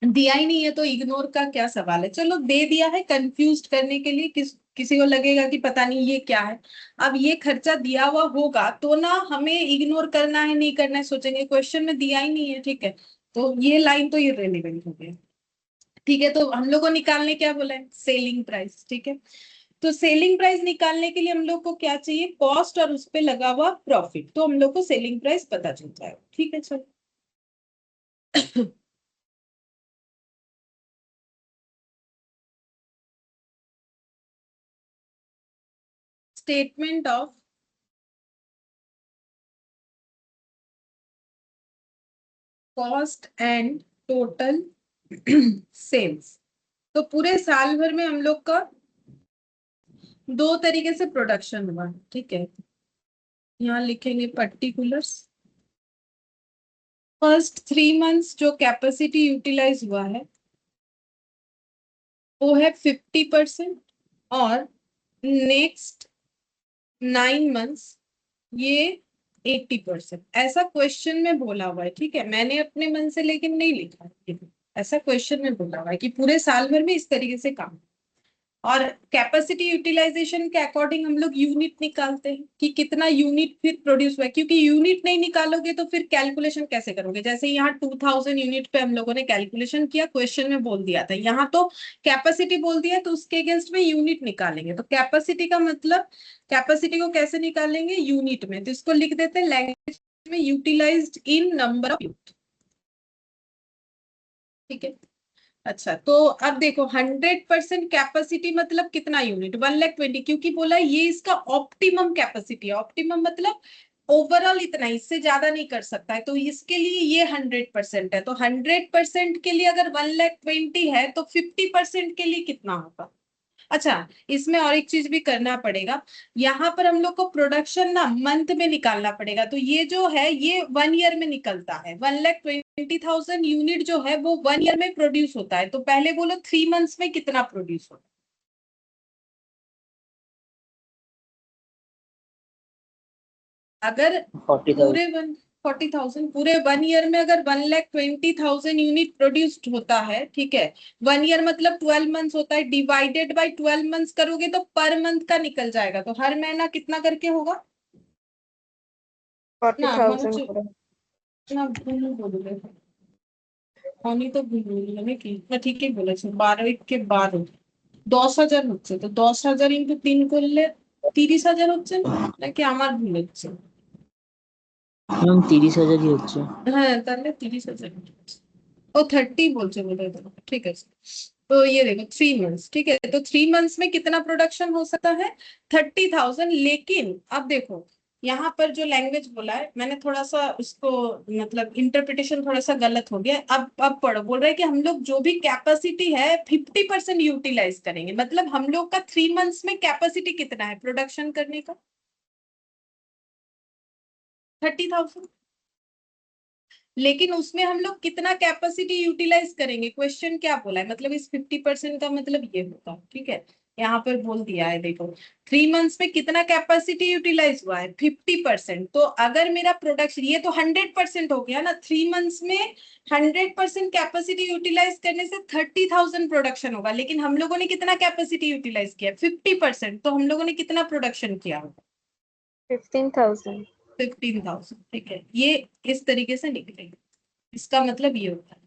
दिया ही नहीं है तो इग्नोर का क्या सवाल है। चलो दे दिया है कंफ्यूज करने के लिए, किसी को लगेगा कि पता नहीं ये क्या है। अब ये खर्चा दिया हुआ होगा तो ना हमें इग्नोर करना है नहीं करना है सोचेंगे, क्वेश्चन में दिया ही नहीं है, ठीक है। तो ये लाइन तो इररिलेवेंट हो गया, ठीक है। तो हम लोग को निकालने क्या बोला है, सेलिंग प्राइस, ठीक है। तो सेलिंग प्राइस निकालने के लिए हम लोग को क्या चाहिए, कॉस्ट और उस पे लगा हुआ प्रॉफिट। तो हम लोग को सेलिंग प्राइस पता चल जाएगा, ठीक है। चलो statement of cost and total sales. तो पूरे साल भर में हम लोग का दो तरीके से प्रोडक्शन हुआ, ठीक है। यहाँ लिखेंगे पर्टिकुलर्स। फर्स्ट 3 मंथ्स जो कैपेसिटी यूटिलाइज हुआ है वो है 50%, और नेक्स्ट 9 मंथ्स ये 80%। ऐसा क्वेश्चन में बोला हुआ है, ठीक है। मैंने अपने मन से लेकिन नहीं लिखा है, ऐसा क्वेश्चन में बोला हुआ है कि पूरे साल भर में इस तरीके से काम। और कैपेसिटी यूटिलाइजेशन के अकॉर्डिंग हम लोग यूनिट निकालते हैं कि कितना यूनिट फिर प्रोड्यूस हुआ, क्योंकि यूनिट नहीं निकालोगे तो फिर कैलकुलेशन कैसे करोगे। जैसे यहाँ 2000 यूनिट पे हम लोगों ने कैलकुलेशन किया, क्वेश्चन में बोल दिया था, यहाँ तो कैपेसिटी बोल दिया तो उसके अगेंस्ट में यूनिट निकालेंगे। तो कैपेसिटी का मतलब, कैपेसिटी को कैसे निकालेंगे, यूनिट में। तो इसको लिख देते हैं लैंग्वेज में, utilised in number of unit, ठीक है। अच्छा, तो अब देखो 100% कैपेसिटी मतलब कितना यूनिट, 1,20,000, क्योंकि बोला ये इसका ऑप्टिमम कैपेसिटी है। ऑप्टिमम मतलब ओवरऑल इतना, इससे ज्यादा नहीं कर सकता है, तो इसके लिए ये 100% है। तो 100% के लिए अगर 1,20,000 है तो 50% के लिए कितना होगा। अच्छा, इसमें और एक चीज भी करना पड़ेगा, यहाँ पर हम लोग को प्रोडक्शन ना मंथ में निकालना पड़ेगा। तो ये जो है ये 1 ईयर में निकलता है। 1,20,000 यूनिट जो है वो 1 ईयर में प्रोड्यूस होता है। तो पहले बोलो 3 मंथ्स में कितना प्रोड्यूस होता है। अगर 40,000। पूरे 40,000 पूरे 1 ईयर में अगर 1,20,000 यूनिट प्रोड्यूस्ड होता है, ठीक है। 1 ईयर मतलब 12 मंथ्स होता है, डिवाइडेड बाय 12 मंथ्स करोगे तो पर मंथ का निकल जाएगा। तो हर महीना कितना करके होगा फोर्टी ना, थाउजेंड मनुष्य করে। ना भूल बोलोगे, আমি তো ভুল বললাম নাকি, না ঠিকই বলেছেন, 12 के बाद 10,000 হচ্ছে। তো 10,000 ইন্টু 3 করলে 30,000 হচ্ছে না, নাকি আমার ভুল হচ্ছে। ম্যাম 30,000ই হচ্ছে। হ্যাঁ তাহলে 30,000 ओ 30 बोलते बोले तो ठीक है। तो ये देखो 3 मंथ्स, ठीक है। तो 3 मंथ्स में कितना प्रोडक्शन हो सकता है, 30,000। लेकिन अब देखो यहाँ पर जो लैंग्वेज बोला है मैंने थोड़ा सा उसको, मतलब इंटरप्रिटेशन थोड़ा सा गलत हो गया। अब पढ़ो, बोल रहा है कि हम लोग जो भी कैपेसिटी है 50% यूटिलाइज करेंगे। मतलब हम लोग का 3 मंथ्स में कैपेसिटी कितना है प्रोडक्शन करने का, 30,000। लेकिन उसमें हम लोग कितना कैपेसिटी यूटिलाइज करेंगे, क्वेश्चन क्या बोला है, मतलब इस 50% का मतलब ये होगा, ठीक है। यहाँ पर बोल दिया है देखो 3 मंथ्स में कितना कैपेसिटी यूटिलाइज हुआ है 50%। तो अगर मेरा प्रोडक्शन, ये तो 100% हो गया ना, 3 मंथ्स में 100% कैपेसिटी यूटिलाइज करने से 30,000 प्रोडक्शन होगा। लेकिन हम लोगों ने कितना कैपेसिटी यूटिलाइज किया 50%, तो हम लोगों ने कितना प्रोडक्शन किया होगा 15,000। 15,000, ठीक है। ये इस तरीके से निकलेगा, इसका मतलब ये होता है।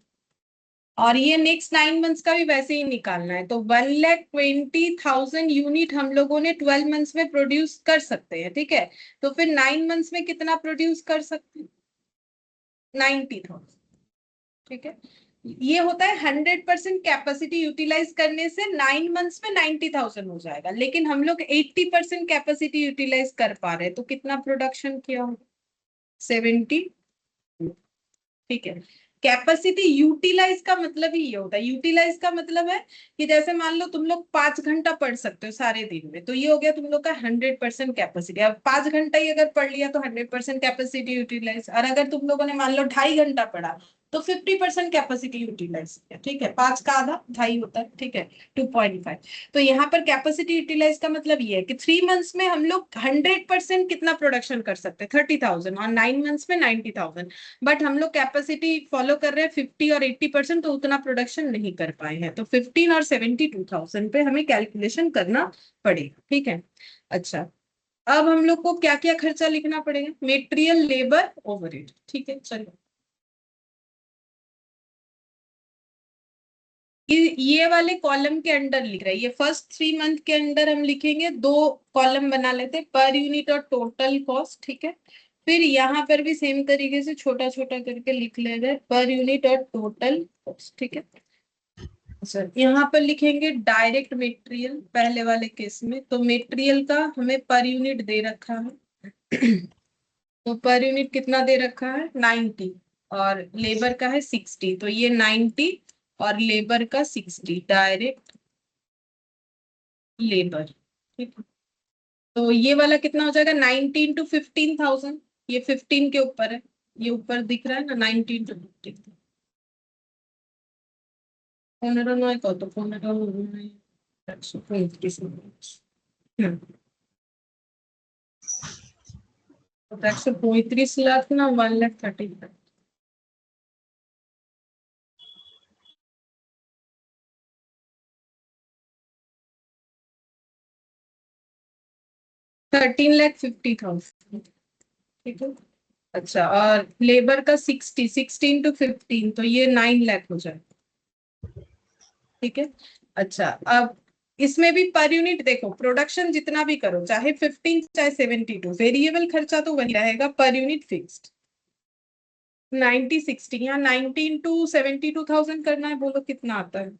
और ये नेक्स्ट 9 मंथ्स का भी वैसे ही निकालना है। तो 1,20,000 यूनिट हम लोगों ने 12 मंथ्स में प्रोड्यूस कर सकते हैं, ठीक है। तो फिर 9 मंथ्स में कितना प्रोड्यूस कर सकते हैं, 90,000, ठीक है। ये होता है 100% कैपेसिटी यूटिलाइज करने से 9 मंथ्स में 90,000 हो जाएगा। लेकिन हम लोग 80% कैपेसिटी यूटिलाइज कर पा रहे हैं, तो कितना प्रोडक्शन किया होगा 70, ठीक है। कैपेसिटी यूटिलाइज का मतलब ही ये होता है। यूटिलाइज का मतलब है कि जैसे मान लो तुम लोग 5 घंटा पढ़ सकते हो सारे दिन में, तो ये हो गया तुम लोग का 100% कैपेसिटी। अब 5 घंटा ही अगर पढ़ लिया तो 100% कैपेसिटी यूटिलाइज। और अगर तुम लोगों ने मान लो 2.5 घंटा पढ़ा तो 50% कैपेसिटी यूटिलाइज किया, ठीक है, 5 का आधा 2.5 होता है, ठीक है, 2.5। तो यहाँ पर कैपेसिटी यूटिलाइज का मतलब ये है कि 3 मंथ्स में हम लोग 100% कितना प्रोडक्शन कर सकते हैं, 30,000, और 9 मंथ्स में 90,000। बट हम लोग कैपेसिटी फॉलो कर रहे हैं 50 और 80%, तो उतना प्रोडक्शन नहीं कर पाए हैं, तो 15 और 72,000 पे हमें कैलकुलेशन करना पड़ेगा, ठीक है। अच्छा, अब हम लोग को क्या क्या खर्चा लिखना पड़ेगा, मेटेरियल, लेबर, ओवरहेड, ठीक है। चलो, ये वाले कॉलम के अंडर लिख रहे हैं, ये फर्स्ट 3 मंथ के अंदर हम लिखेंगे, 2 कॉलम बना लेते हैं, पर यूनिट और टोटल कॉस्ट, ठीक है। फिर यहाँ पर भी सेम तरीके से छोटा छोटा करके लिख ले रहे, पर यूनिट और टोटल कॉस्ट, ठीक है। सर यहाँ पर लिखेंगे डायरेक्ट मटेरियल, पहले वाले केस में तो मटेरियल का हमें पर यूनिट दे रखा है तो पर यूनिट कितना दे रखा है, 90, और लेबर का है 60, तो ये 90 और लेबर का 60, डायरेक्ट लेबर, ठीक है। तो ये वाला कितना हो जाएगा, 90 इंटू 15,000, ये 15 के ऊपर है, ये ऊपर दिख रहा है ना, 90 इंटू 15, 15 নয় কত, 15 135 লাখ না 1,30,000। $13,50,000, ठीक है। अच्छा, और लेबर का 60 इंटू 15, तो ये 9 लाख हो जाए, ठीक है। अच्छा, अब इसमें भी पर यूनिट देखो, प्रोडक्शन जितना भी करो, चाहे 15 चाहे 72, वेरिएबल खर्चा तो वही रहेगा, पर यूनिट फिक्स्ड। 90 60, यहाँ 90 इंटू 72,000 करना है, बोलो कितना आता है।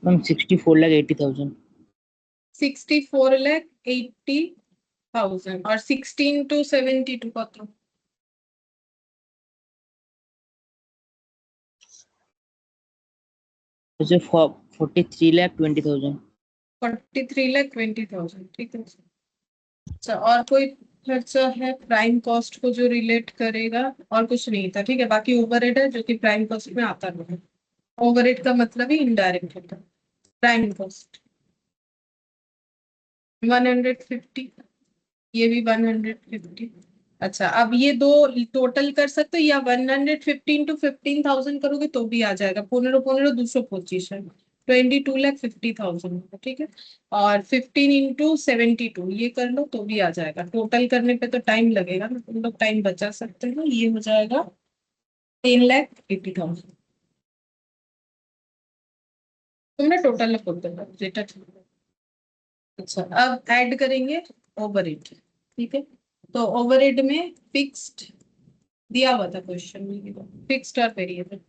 मैम 64,80,000। 64,80,000 और 16 इंटू 72 কত, वैसे 43,20,000। 43,20,000, ठीक है। अच्छा, और कोई खर्चा है प्राइम कॉस्ट को जो रिलेट करेगा, और कुछ नहीं था, ठीक है। बाकी ओवरहेड है जो कि प्राइम कॉस्ट में आता नहीं है, ओवरहेड का मतलब ही इनडायरेक्ट होता है। प्राइम कॉस्ट 150, ये भी 150। अच्छा, अब ये दो टोटल कर सकते हो, या 115 टू 15,000 करोगे तो भी आ जाएगा, 15 15 225 है, 22,50,000, ठीक है। और 15 इंटू 72 ये कर लो तो भी आ जाएगा, टोटल करने पे तो टाइम लगेगा ना, तुम लोग टाइम बचा सकते हो, ये हो जाएगा 10,80,000। तुमने टोटल बोलते हो जेटा, अच्छा, अब ऐड करेंगे ओवरहेड, ठीक है। तो ओवरहेड में फिक्स्ड दिया हुआ था क्वेश्चन में, फिक्स्ड और वेरिएबल,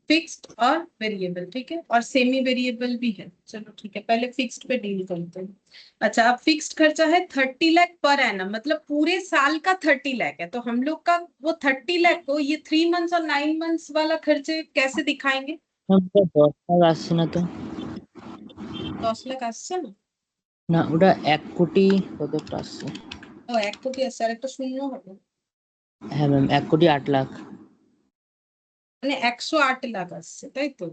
फिक्स्ड और वेरिएबल, ठीक है, और सेमी वेरिएबल भी है। चलो ठीक है, पहले फिक्स्ड पे डील करते हैं। अच्छा, अब फिक्स्ड खर्चा है 30 लाख पर एनम, मतलब पूरे साल का 30 लाख है, तो हम लोग का वो 30 लाख को ये 3 मंथ्स और 9 मंथ्स वाला खर्चे कैसे दिखाएंगे। ম্যাম ওটা 10 লাখ আসছে না তো? 10 লাখ আসছে না, না, ওটা 1 কোটি কত একটা আসছে। ও 1 কোটি আসছে, আর একটা শূন্য হবে, হ্যাঁ ম্যাম, 1,08,00,000। মানে 108 লাখ আসছে, তাই তো।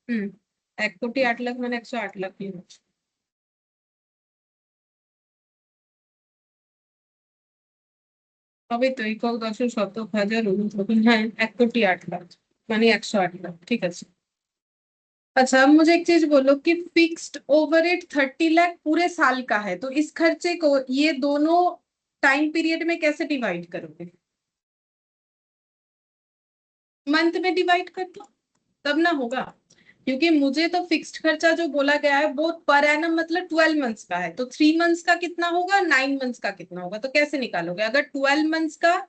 হুম, 1,08 লাখ মানে 108 লাখ হচ্ছে। তবে তো একক দশক শতক হাজার অনুপ্রবণ, হ্যাঁ 1,08 লাখ মানে 108 লাখ, ঠিক আছে। अच्छा, अब मुझे एक चीज बोलो कि फिक्स्ड ओवरहेड 30 लाख पूरे साल का है, तो इस खर्चे को ये दोनों टाइम पीरियड में कैसे डिवाइड करोगे, मंथ में डिवाइड कर दो, तब ना होगा। क्योंकि मुझे तो फिक्स्ड खर्चा जो बोला गया है वो पर एनम मतलब 12 मंथ्स का है, तो 3 मंथ्स का कितना होगा, 9 मंथ्स का कितना होगा, तो कैसे निकालोगे, अगर 12 मंथ्स का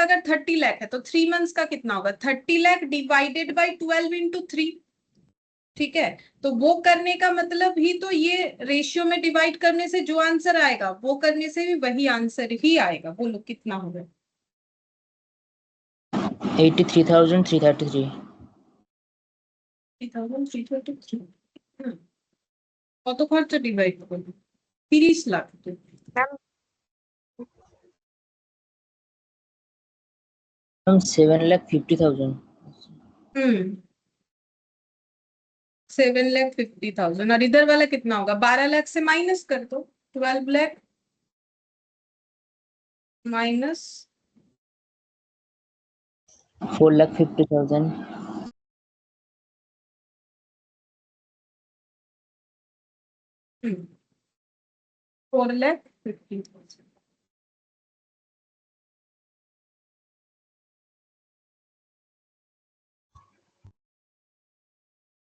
अगर 30 लाख है तो 3 मंथ्स का कितना होगा, 30 लाख डिवाइडेड बाई 12 इंटू 3, ठीक है। तो वो करने का मतलब ही तो ये रेशियो में डिवाइड करने से जो आंसर आएगा वो करने से भी वही आंसर ही आएगा, बोलो कितना होगा। 83,333। 3,333, কত খরচা ডিভাইড করবো, 30 लाख मैम मैम 7,50,000। 7,50,000 और इधर वाला कितना होगा? 12 लाख से माइनस कर दो, 12 लाख माइनस 4,50,000। 4,50,000।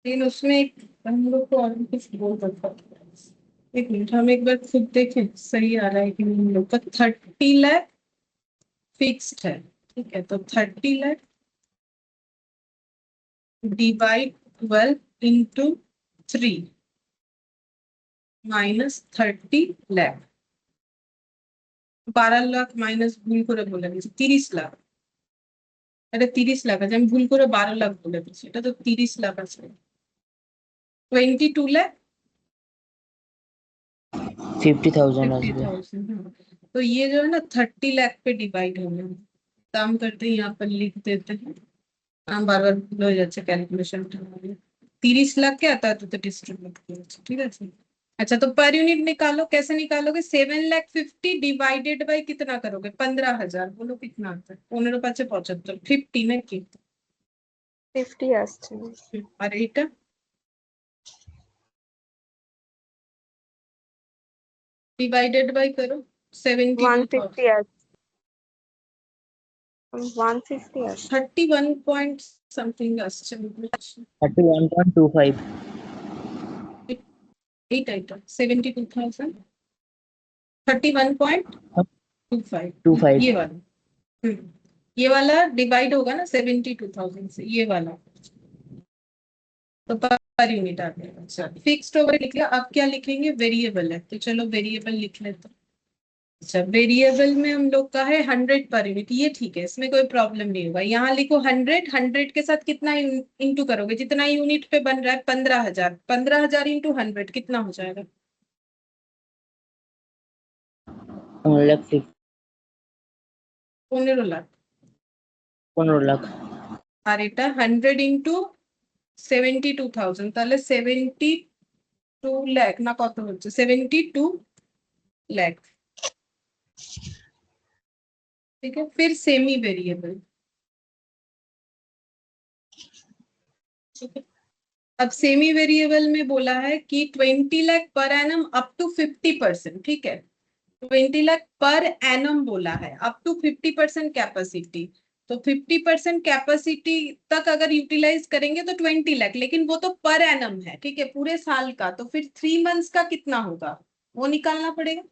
लेकिन उसमें हम लोग को और भी कुछ बोल सकता है। एक मिनट, हम एक बार खुद देखें सही आ रहा है कि नहीं। हम लोग का 30 लाख फिक्स्ड है, ठीक है। तो 30 lakh divide 12 into 3 minus 30 lakh. 12 lakh minus ভুল করে বলে দিয়েছি, 30 লাখ। এটা 30 লাখ আছে, আমি ভুল করে 12 লাখ বলে দিয়েছি, এটা তো 30 লাখ আছে। 22 লাখ 50,000 আসবে। 50,000। तो ये जो है ना 30 लाख पे डिवाइड होने, काम करते हैं यहाँ पर लिख देते हैं। हम बार बार भूल हो जाते कैलकुलेशन। 30 लाख क्या आता है तो डिस्ट्रीब्यूट किया, ठीक है। अच्छा, तो पर यूनिट निकालो, कैसे निकालोगे? 7,50,000 डिवाइडेड बाई कितना करोगे? 15,000। बोलो कितना आता है? 15×5 = 75, 50 ना কি? 50 আসছে। আর এইটা ডিভাইডেড বাই করো 72,000। 150 আসছে। 150 আসছে। 31 পয়েন্ট সামথিং আসছে। 31.25। এইটাই তো 72,000, 31.25। 25। ये वाला, ये वाला डिवाइड होगा ना 72,000 से, ये वाला तो पर यूनिट आ गया। अच्छा, फिक्स्ड ओवर लिख लिया। अब क्या लिखेंगे? वेरिएबल है, तो चलो वेरिएबल लिख लेते हैं। अच्छा, वेरिएबल में हम लोग का है 100 पर यूनिट, ये ठीक है, इसमें कोई प्रॉब्लम नहीं होगा। यहाँ लिखो 100, 100 के साथ कितना इंटू करोगे? जितना यूनिट पे बन रहा है 15,000, 15,000 इंटू 100 कितना हो जाएगा? 1,50,000। 15 लाख। 15 লাখ। আর এটা 100 ইন্টু 72,000, তাহলে 72 লাখ না কত হচ্ছে? 72 लाख, ठीक है। फिर सेमी वेरिएबल, ठीक है। अब सेमी वेरिएबल में बोला है कि 20 lakh per annum up to 50%, ठीक है। 20 लाख पर एनम बोला है, अप टू 50% कैपेसिटी। तो 50% कैपेसिटी तक अगर यूटिलाइज करेंगे तो 20 लाख, लेकिन वो तो पर एनम है, ठीक है, पूरे साल का। तो फिर 3 मंथ्स का कितना होगा वो निकालना पड़ेगा।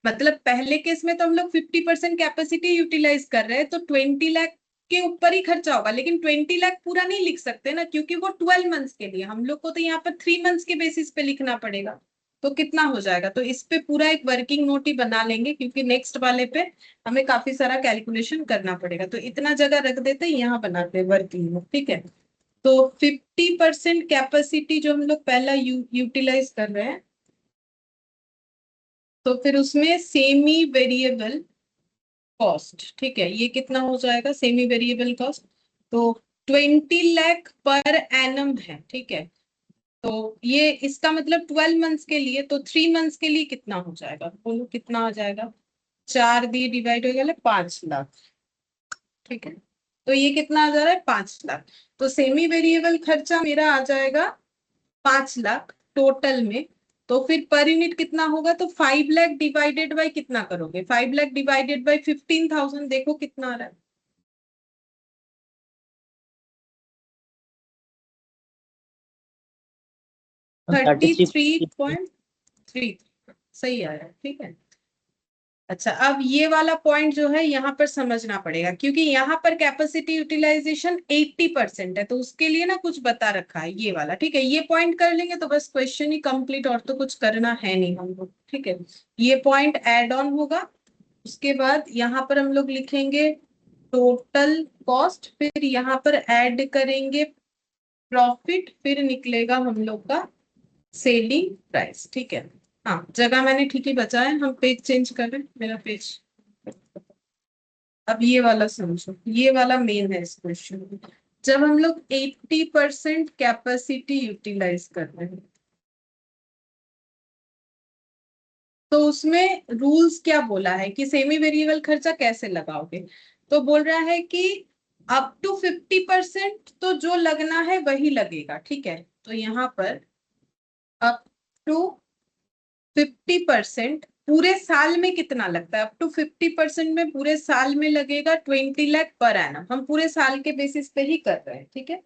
मतलब पहले केस में तो हम लोग 50% कैपेसिटी यूटिलाइज कर रहे हैं, तो 20 लाख के ऊपर ही खर्चा होगा। लेकिन 20 लाख पूरा नहीं लिख सकते ना, क्योंकि वो 12 मंथ्स के लिए, हम लोग को तो यहाँ पर 3 मंथ्स के बेसिस पे लिखना पड़ेगा। तो कितना हो जाएगा? तो इस पे पूरा एक वर्किंग नोट ही बना लेंगे, क्योंकि नेक्स्ट वाले पे हमें काफी सारा कैलकुलेशन करना पड़ेगा। तो इतना जगह रख देते हैं, यहाँ बनाते हैं वर्किंग नोट, ठीक है। तो 50% कैपेसिटी जो हम लोग पहला यूटिलाइज कर रहे हैं, तो फिर उसमें सेमी वेरिएबल कॉस्ट, ठीक है, ये कितना हो जाएगा सेमी वेरिएबल कॉस्ट? तो 20 लाख पर एनम है, ठीक है। तो ये इसका मतलब 12 मंथ्स के लिए, तो 3 मंथ्स के लिए कितना हो जाएगा? बोलो कितना आ जाएगा? 4 दिए डिवाइड हो गया 5 लाख, ठीक है। तो ये कितना आ जा रहा है? 5 लाख। तो सेमी वेरिएबल खर्चा मेरा आ जाएगा 5 लाख टोटल में। तो फिर पर यूनिट कितना होगा? तो 5 लाख डिवाइडेड बाय कितना करोगे? 5 लाख डिवाइडेड बाय 15,000, देखो कितना आ रहा है। 33.3 सही आया, ठीक है। अच्छा, अब ये वाला पॉइंट जो है यहाँ पर समझना पड़ेगा, क्योंकि यहाँ पर कैपेसिटी यूटिलाइजेशन 80% है, तो उसके लिए ना कुछ बता रखा है ये वाला, ठीक है। ये पॉइंट कर लेंगे तो बस क्वेश्चन ही कंप्लीट, और तो कुछ करना है नहीं हम लोग, ठीक है। ये पॉइंट ऐड ऑन होगा। उसके बाद यहाँ पर हम लोग लिखेंगे टोटल कॉस्ट, फिर यहाँ पर ऐड करेंगे प्रॉफिट, फिर निकलेगा हम लोग का सेलिंग प्राइस, ठीक है। हाँ, जगह मैंने ठीक ही बचा है, हम पेज चेंज कर रहे हैं, मेरा पेज। अब ये वाला समझो, ये वाला मेन है इस क्वेश्चन में। जब हम लोग 80% कैपेसिटी यूटिलाइज कर रहे हैं, तो उसमें रूल्स क्या बोला है कि सेमी वेरिएबल खर्चा कैसे लगाओगे। तो बोल रहा है कि अप टू 50% तो जो लगना है वही लगेगा, ठीक है। तो यहाँ पर अप टू 50% पूरे साल में कितना लगता है, अप टू 50% में पूरे साल में लगेगा 20 लाख पर एनम। हम पूरे साल के बेसिस पे ही कर रहे हैं, ठीक है।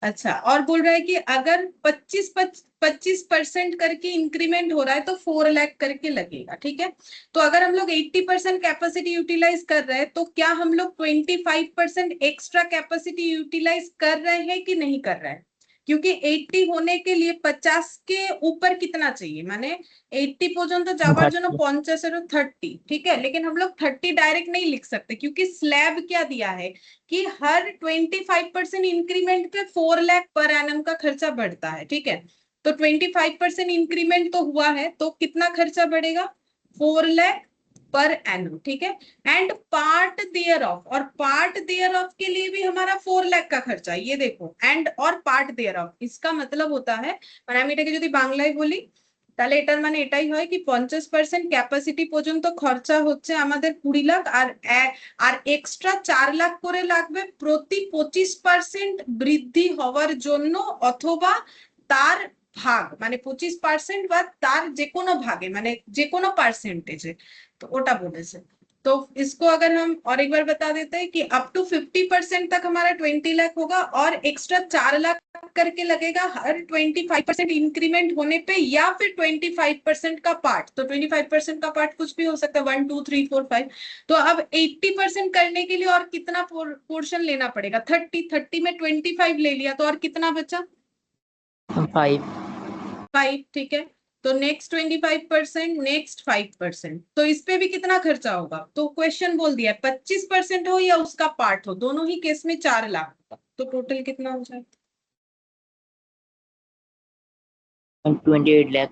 अच्छा, और बोल रहा है कि अगर 25% करके इंक्रीमेंट हो रहा है तो 4 लाख करके लगेगा, ठीक है। तो अगर हम लोग 80% कैपेसिटी यूटिलाइज कर रहे हैं, तो क्या हम लोग 25% एक्स्ट्रा कैपेसिटी यूटिलाइज कर रहे हैं कि नहीं कर रहे हैं। क्योंकि 80 होने के लिए 50 के ऊपर कितना चाहिए, माने 80 পর্যন্ত যাওয়ার জন্য 50 এর 30, ठीक है। लेकिन हम लोग 30 डायरेक्ट नहीं लिख सकते, क्योंकि स्लैब क्या दिया है कि हर 25% इंक्रीमेंट पे 4 लाख पर एनम का खर्चा बढ़ता है, ठीक है। तो 25% इंक्रीमेंट तो हुआ है, तो कितना खर्चा बढ़ेगा, 4 लाख पर एनम, ठीक है। एंड पार्ट देयर ऑफ, और पार्ट देयर ऑफ के लिए भी हमारा 4 लाख का खर्चा, ये देखो, एंड और पार्ट देयर ऑफ, इसका मतलब होता है, মানে আমি এটাকে যদি বাংলায় বলি তাহলে এটার মানে এটাই হয় কি 50% ক্যাপাসিটি পর্যন্ত খরচা হচ্ছে আমাদের 20 লাখ, আর এক্সট্রা 4 লাখ করে লাগবে প্রতি 25% বৃদ্ধি হওয়ার জন্য, অথবা তার ভাগ, মানে 25% বা তার যে কোনো ভাগে, মানে যে কোনো পার্সেন্টেজে। তো ওটা বলেছে। तो इसको अगर हम और एक बार बता देते हैं कि अप टू 50% तक हमारा 20 लाख होगा, और एक्स्ट्रा 4 लाख करके लगेगा हर 25% इंक्रीमेंट होने पे, या फिर 25% का पार्ट। तो 25% का पार्ट कुछ भी हो सकता है, 1 2 3 4 5। तो अब 80% करने के लिए और कितना पोर्शन लेना पड़ेगा, 30 में 25 ले लिया, तो और कितना बचा, 5, ठीक है। तो नेक्स्ट 25%, नेक्स्ट 5%, तो इस पे भी कितना खर्चा होगा। तो क्वेश्चन बोल दिया 25% हो या उसका पार्ट हो, दोनों ही केस में 4 लाख होगा। तो टोटल कितना हो जाएगा, 28 लाख।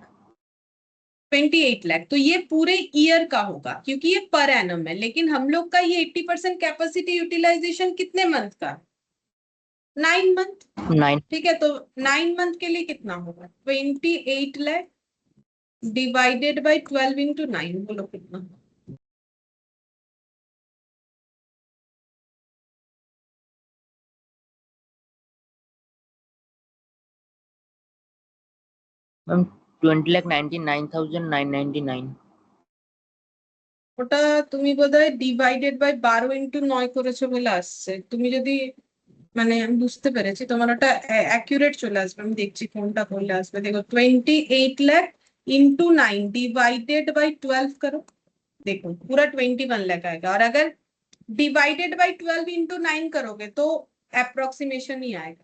28 लाख। तो ये पूरे ईयर का होगा, क्योंकि ये पर एनम है। लेकिन हम लोग का ये 80% कैपेसिटी यूटिलाइजेशन कितने मंथ का, 9 मंथ, 9 ठीक है। तो 9 मंथ के लिए कितना होगा, 28 लाख डिवाइडेड बाई 12 इंटू 9, बोलो कितना। मैम 20,99,999। ওটা তুমি বোধহয় ডিভাইডেড বাই 12 × 9 করেছো বলে আসছে। তুমি যদি, মানে আমি বুঝতে পেরেছি, তোমার ওটা অ্যাকিউরেট চলে আসবে। আমি দেখছি কোনটা করলে আসবে। দেখো 28 লাখ इंटू 9 डिवाइडेड बाई 12 करो, देखो पूरा 21 लाख आएगा। और अगर डिवाइडेड बाई 12 इंटू 9 करोगे तो अप्रोक्सीमेशन ही आएगा।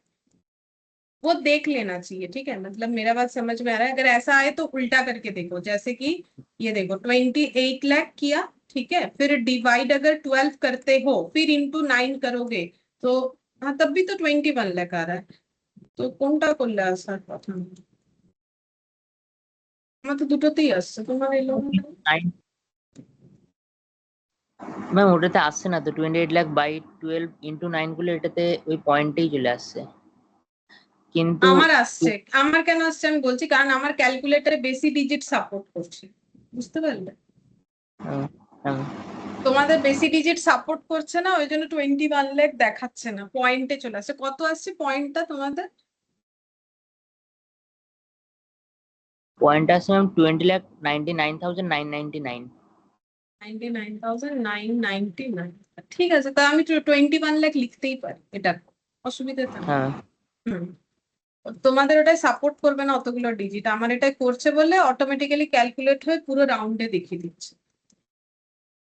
वो देख लेना चाहिए, ठीक है। मतलब मेरा बात समझ में आ रहा है। अगर ऐसा आए तो उल्टा करके देखो, जैसे कि ये देखो 28 लाख किया, ठीक है। फिर डिवाइड अगर 12 करते हो, फिर इंटू 9 करोगे, तो हाँ तब भी तो 21 लाख आ रहा है। तो কোনটা করলে আসার কথা, আমার তো দুটোতেই আসছে, তোমার এলো না কেন? 9 ম্যাম ওটাতে আসছে না তো, 28 লাখ বাই 12 ইন্টু 9 করলে এটাতে ওই পয়েন্টেই চলে আসছে, কিন্তু আমার আসছে, আমার কেন আসছে আমি বলছি, কারণ আমার ক্যালকুলেটরে বেশি ডিজিট সাপোর্ট করছে, বুঝতে পারলে। হ্যাঁ, হ্যাঁ। তোমাদের বেশি ডিজিট সাপোর্ট করছে না, ওই জন্য 21 লাখ দেখাচ্ছে না, পয়েন্টে চলে আসছে। কত আসছে পয়েন্টটা তোমাদের, পয়েন্ট আসছে ম্যাম 20,99,999। 99,999। ঠিক আছে, তা আমি 21 লাখ লিখতেই পারি, এটা অসুবিধা তো নেই। হ্যাঁ হুম, তোমাদের ওটাই সাপোর্ট করবে না অতগুলো ডিজিট, আমার এটাই করছে বলে অটোমেটিক্যালি ক্যালকুলেট হয়ে পুরো राउंडে দেখিয়ে দিচ্ছে।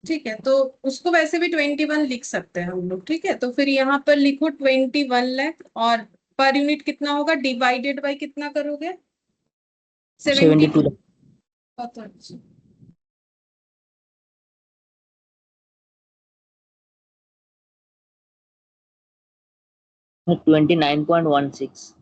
ठीक है, तो उसको वैसे भी 21 लिख सकते हैं हम लोग, ठीक है। तो फिर यहाँ पर लिखो 21 लाख, और पर यूनिट कितना होगा, डिवाइडेड बाय कितना करोगे, 72। 72 कत হচ্ছে, 29.16।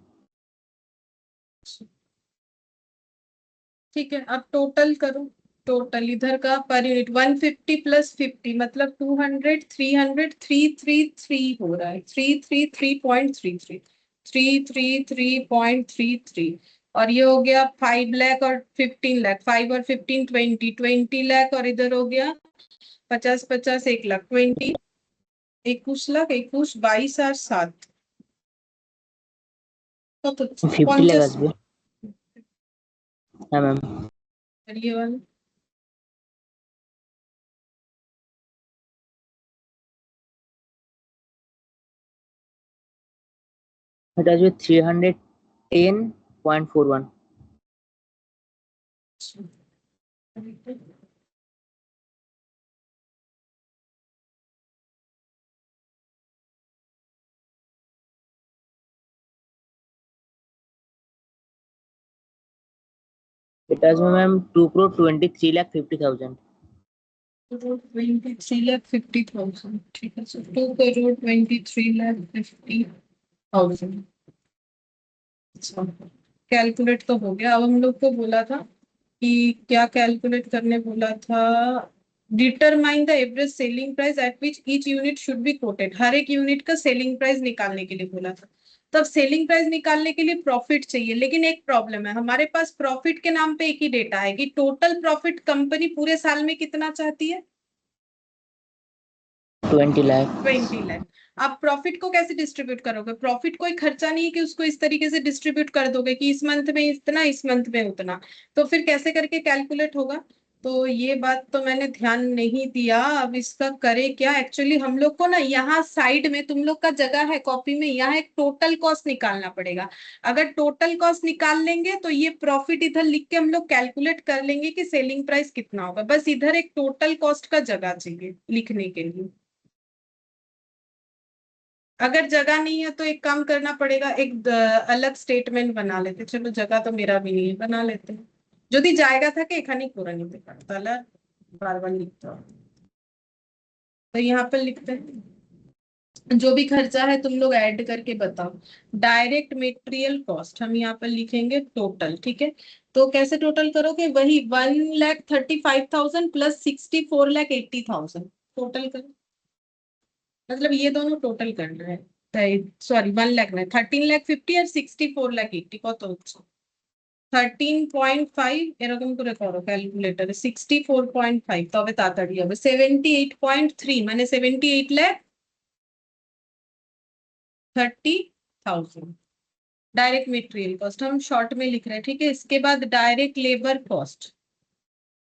ठीक है, अब टोटल करो। टोटल इधर का पर यूनिट 150 प्लस 50 मतलब 200, 300, 333 हो रहा है, 333.33, 333.33। और ये हो गया 5 लाख और 15 लाख, 5 और 15 20 लाख, और इधर हो गया 50 50 1 लाख 20 21 लाख 21 22 और 7 কত হচ্ছে? 50 লাখ 50। আসবে। হ্যাঁ ম্যাম। আর ये वाला এটা আসবে 310.41। এটা আসবে ম্যাম 2,23,50,000। 2,23,50,000, ठीक है सर, 2,23,50,000। अच्छा, कैलकुलेट तो हो गया। अब हम लोग को बोला था कि क्या कैलकुलेट करने बोला था, determine the average selling price at which each unit should be quoted. हर एक यूनिट का सेलिंग प्राइस निकालने के लिए बोला था। तब सेलिंग प्राइस निकालने के लिए प्रॉफिट चाहिए, लेकिन एक प्रॉब्लम है, हमारे पास प्रॉफिट के नाम पे एक ही डेटा है कि टोटल प्रॉफिट कंपनी पूरे साल में कितना चाहती है, 20 लाख। 20 लाख। आप प्रॉफिट को कैसे डिस्ट्रीब्यूट करोगे? प्रॉफिट कोई खर्चा नहीं है कि उसको इस तरीके से डिस्ट्रीब्यूट कर दोगे कि इस मंथ में इतना, इस मंथ में उतना। तो फिर कैसे करके कैलकुलेट होगा? तो ये बात तो मैंने ध्यान नहीं दिया। अब इसका करे क्या, एक्चुअली हम लोग को ना यहाँ साइड में, तुम लोग का जगह है कॉपी में, यहाँ एक टोटल कॉस्ट निकालना पड़ेगा। अगर टोटल कॉस्ट निकाल लेंगे तो ये प्रॉफिट इधर लिख के हम लोग कैलकुलेट कर लेंगे कि सेलिंग प्राइस कितना होगा। बस इधर एक टोटल कॉस्ट का जगह चाहिए लिखने के लिए। अगर जगह नहीं है तो एक काम करना पड़ेगा, एक अलग स्टेटमेंट बना लेते। चलो जगह तो मेरा भी नहीं है, बना लेते हैं। যদি জায়গা থাকে এখানেই করে নিতে পারো, তাহলে আর বারবার লিখতে হবে। तो यहाँ पर लिखते हैं जो भी खर्चा है तुम लोग ऐड करके बताओ। डायरेक्ट मेटेरियल कॉस्ट हम यहाँ पर लिखेंगे टोटल, ठीक है। तो कैसे टोटल करोगे, वही 1,35,000 प्लस 64,80,000 टोटल करो। मतलब ये दोनों टोटल करना है। सॉरी 1 लाख না, 13,50,000 আর 64,80,000 কত হচ্ছে? 13.5 এরকম করে করো ক্যালকুলেটরে, 64.5 তবে তাড়াতাড়ি হবে। 78.3 মানে 78,30,000 डायरेक्ट मटेरियल कॉस्ट हम शॉर्ट में लिख रहे हैं, ठीक है। इसके बाद डायरेक्ट लेबर कॉस्ट,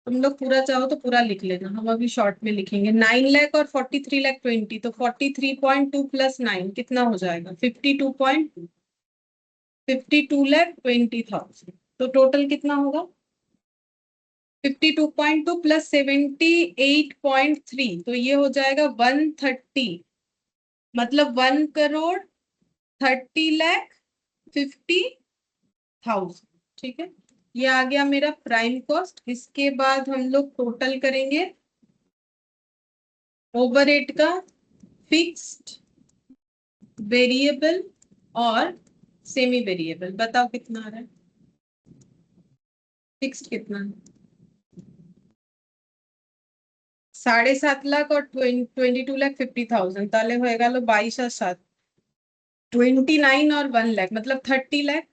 तुम लोग पूरा चाहो तो पूरा लिख लेना, हम अभी शॉर्ट में लिखेंगे। 9 लाख और 43,20,000 तो 43.2 प्लस 9 कितना हो जाएगा? 52,20,000। तो टोटल कितना होगा? 52.2 प्लस 78.3 तो ये हो जाएगा 130, मतलब 1,30,50,000, ठीक है। ये आ गया मेरा प्राइम कॉस्ट। इसके बाद हम लोग टोटल करेंगे ओवरहेड का, फिक्स्ड, वेरिएबल और सेमी वेरिएबल। बताओ कितना आ रहा है? फिक्स्ड कितना है? 7.5 लाख और 22,50,000 তাহলে হয়ে গেল 22 আর 7 29 और 1 लाख मतलब 30 लाख।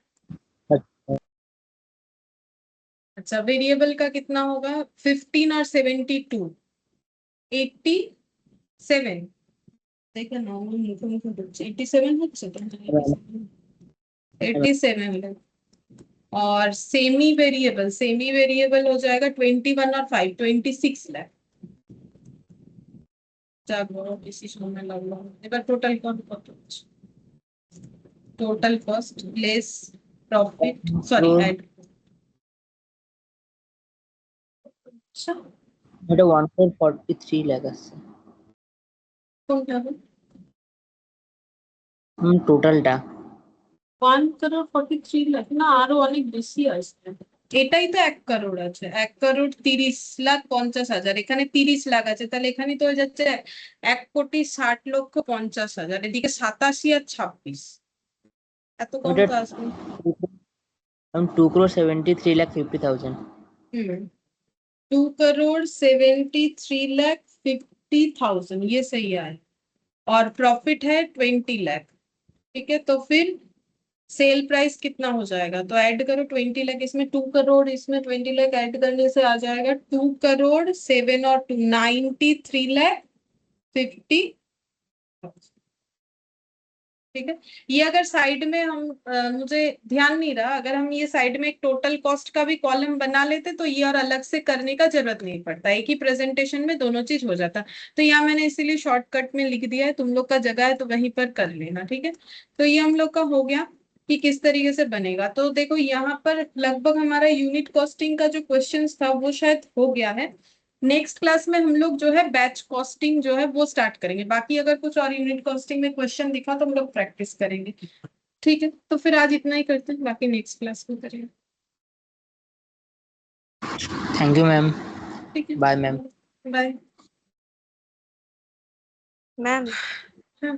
अच्छा, वेरिएबल का कितना होगा? 15 और 72 87। देखो नॉर्मल मुखो मुखो বলছে 87 হচ্ছে তো, 87 लाख। और सेमी वेरिएबल हो जाएगा 21 और 5 26 लाख। যা বড় বেশি সময় লাগলো। এবার টোটাল কত হচ্ছে? total cost less profit, sorry add। अच्छा, এটা 1,43 লাখ আসছে কোনটা হবে? টোটালটা। 1,43 লাখ না, আরো অনেক বেশি আসবে। এটাই তো 1 কারোর আছে, 1,30,50,000। এখানে 30 লাখ আছে, তাহলে এখানে তো হয়ে যাচ্ছে 1,60,50,000। এদিকে 87 আর 26, এত কম এটা তো আসবে। हम 2,73,50,000। 2,73,50,000 ये सही है। और प्रॉफिट है 20 लाख। ठीक है, तो फिर सेल प्राइस कितना हो जाएगा? तो ऐड करो 20 लाख, इसमें 2 करोड़, इसमें 20 लाख ऐड करने से आ जाएगा 2 करोड़ 7 और 2 93 लाख 50। ठीक है, ये अगर साइड में हम मुझे ध्यान नहीं रहा, अगर हम ये साइड में एक टोटल कॉस्ट का भी कॉलम बना लेते तो ये और अलग से करने का जरूरत नहीं पड़ता, एक ही प्रेजेंटेशन में दोनों चीज हो जाता। तो यहाँ मैंने इसीलिए शॉर्टकट में लिख दिया है, तुम लोग का जगह है तो वहीं पर कर लेना। ठीक है, तो ये हम लोग का हो गया कि किस तरीके से बनेगा। तो देखो यहाँ पर लगभग हमारा यूनिट कॉस्टिंग का जो क्वेश्चन था वो शायद हो गया है। नेक्स्ट क्लास में हम लोग जो है बैच कॉस्टिंग जो है वो स्टार्ट करेंगे। बाकी अगर कुछ और यूनिट कॉस्टिंग में क्वेश्चन दिखा तो हम लोग प्रैक्टिस करेंगे। ठीक है, तो फिर आज इतना ही करते हैं, बाकी नेक्स्ट क्लास में करेंगे। Thank you ma'am. ठीक है, बाय मैम। Bye ma'am. हाँ।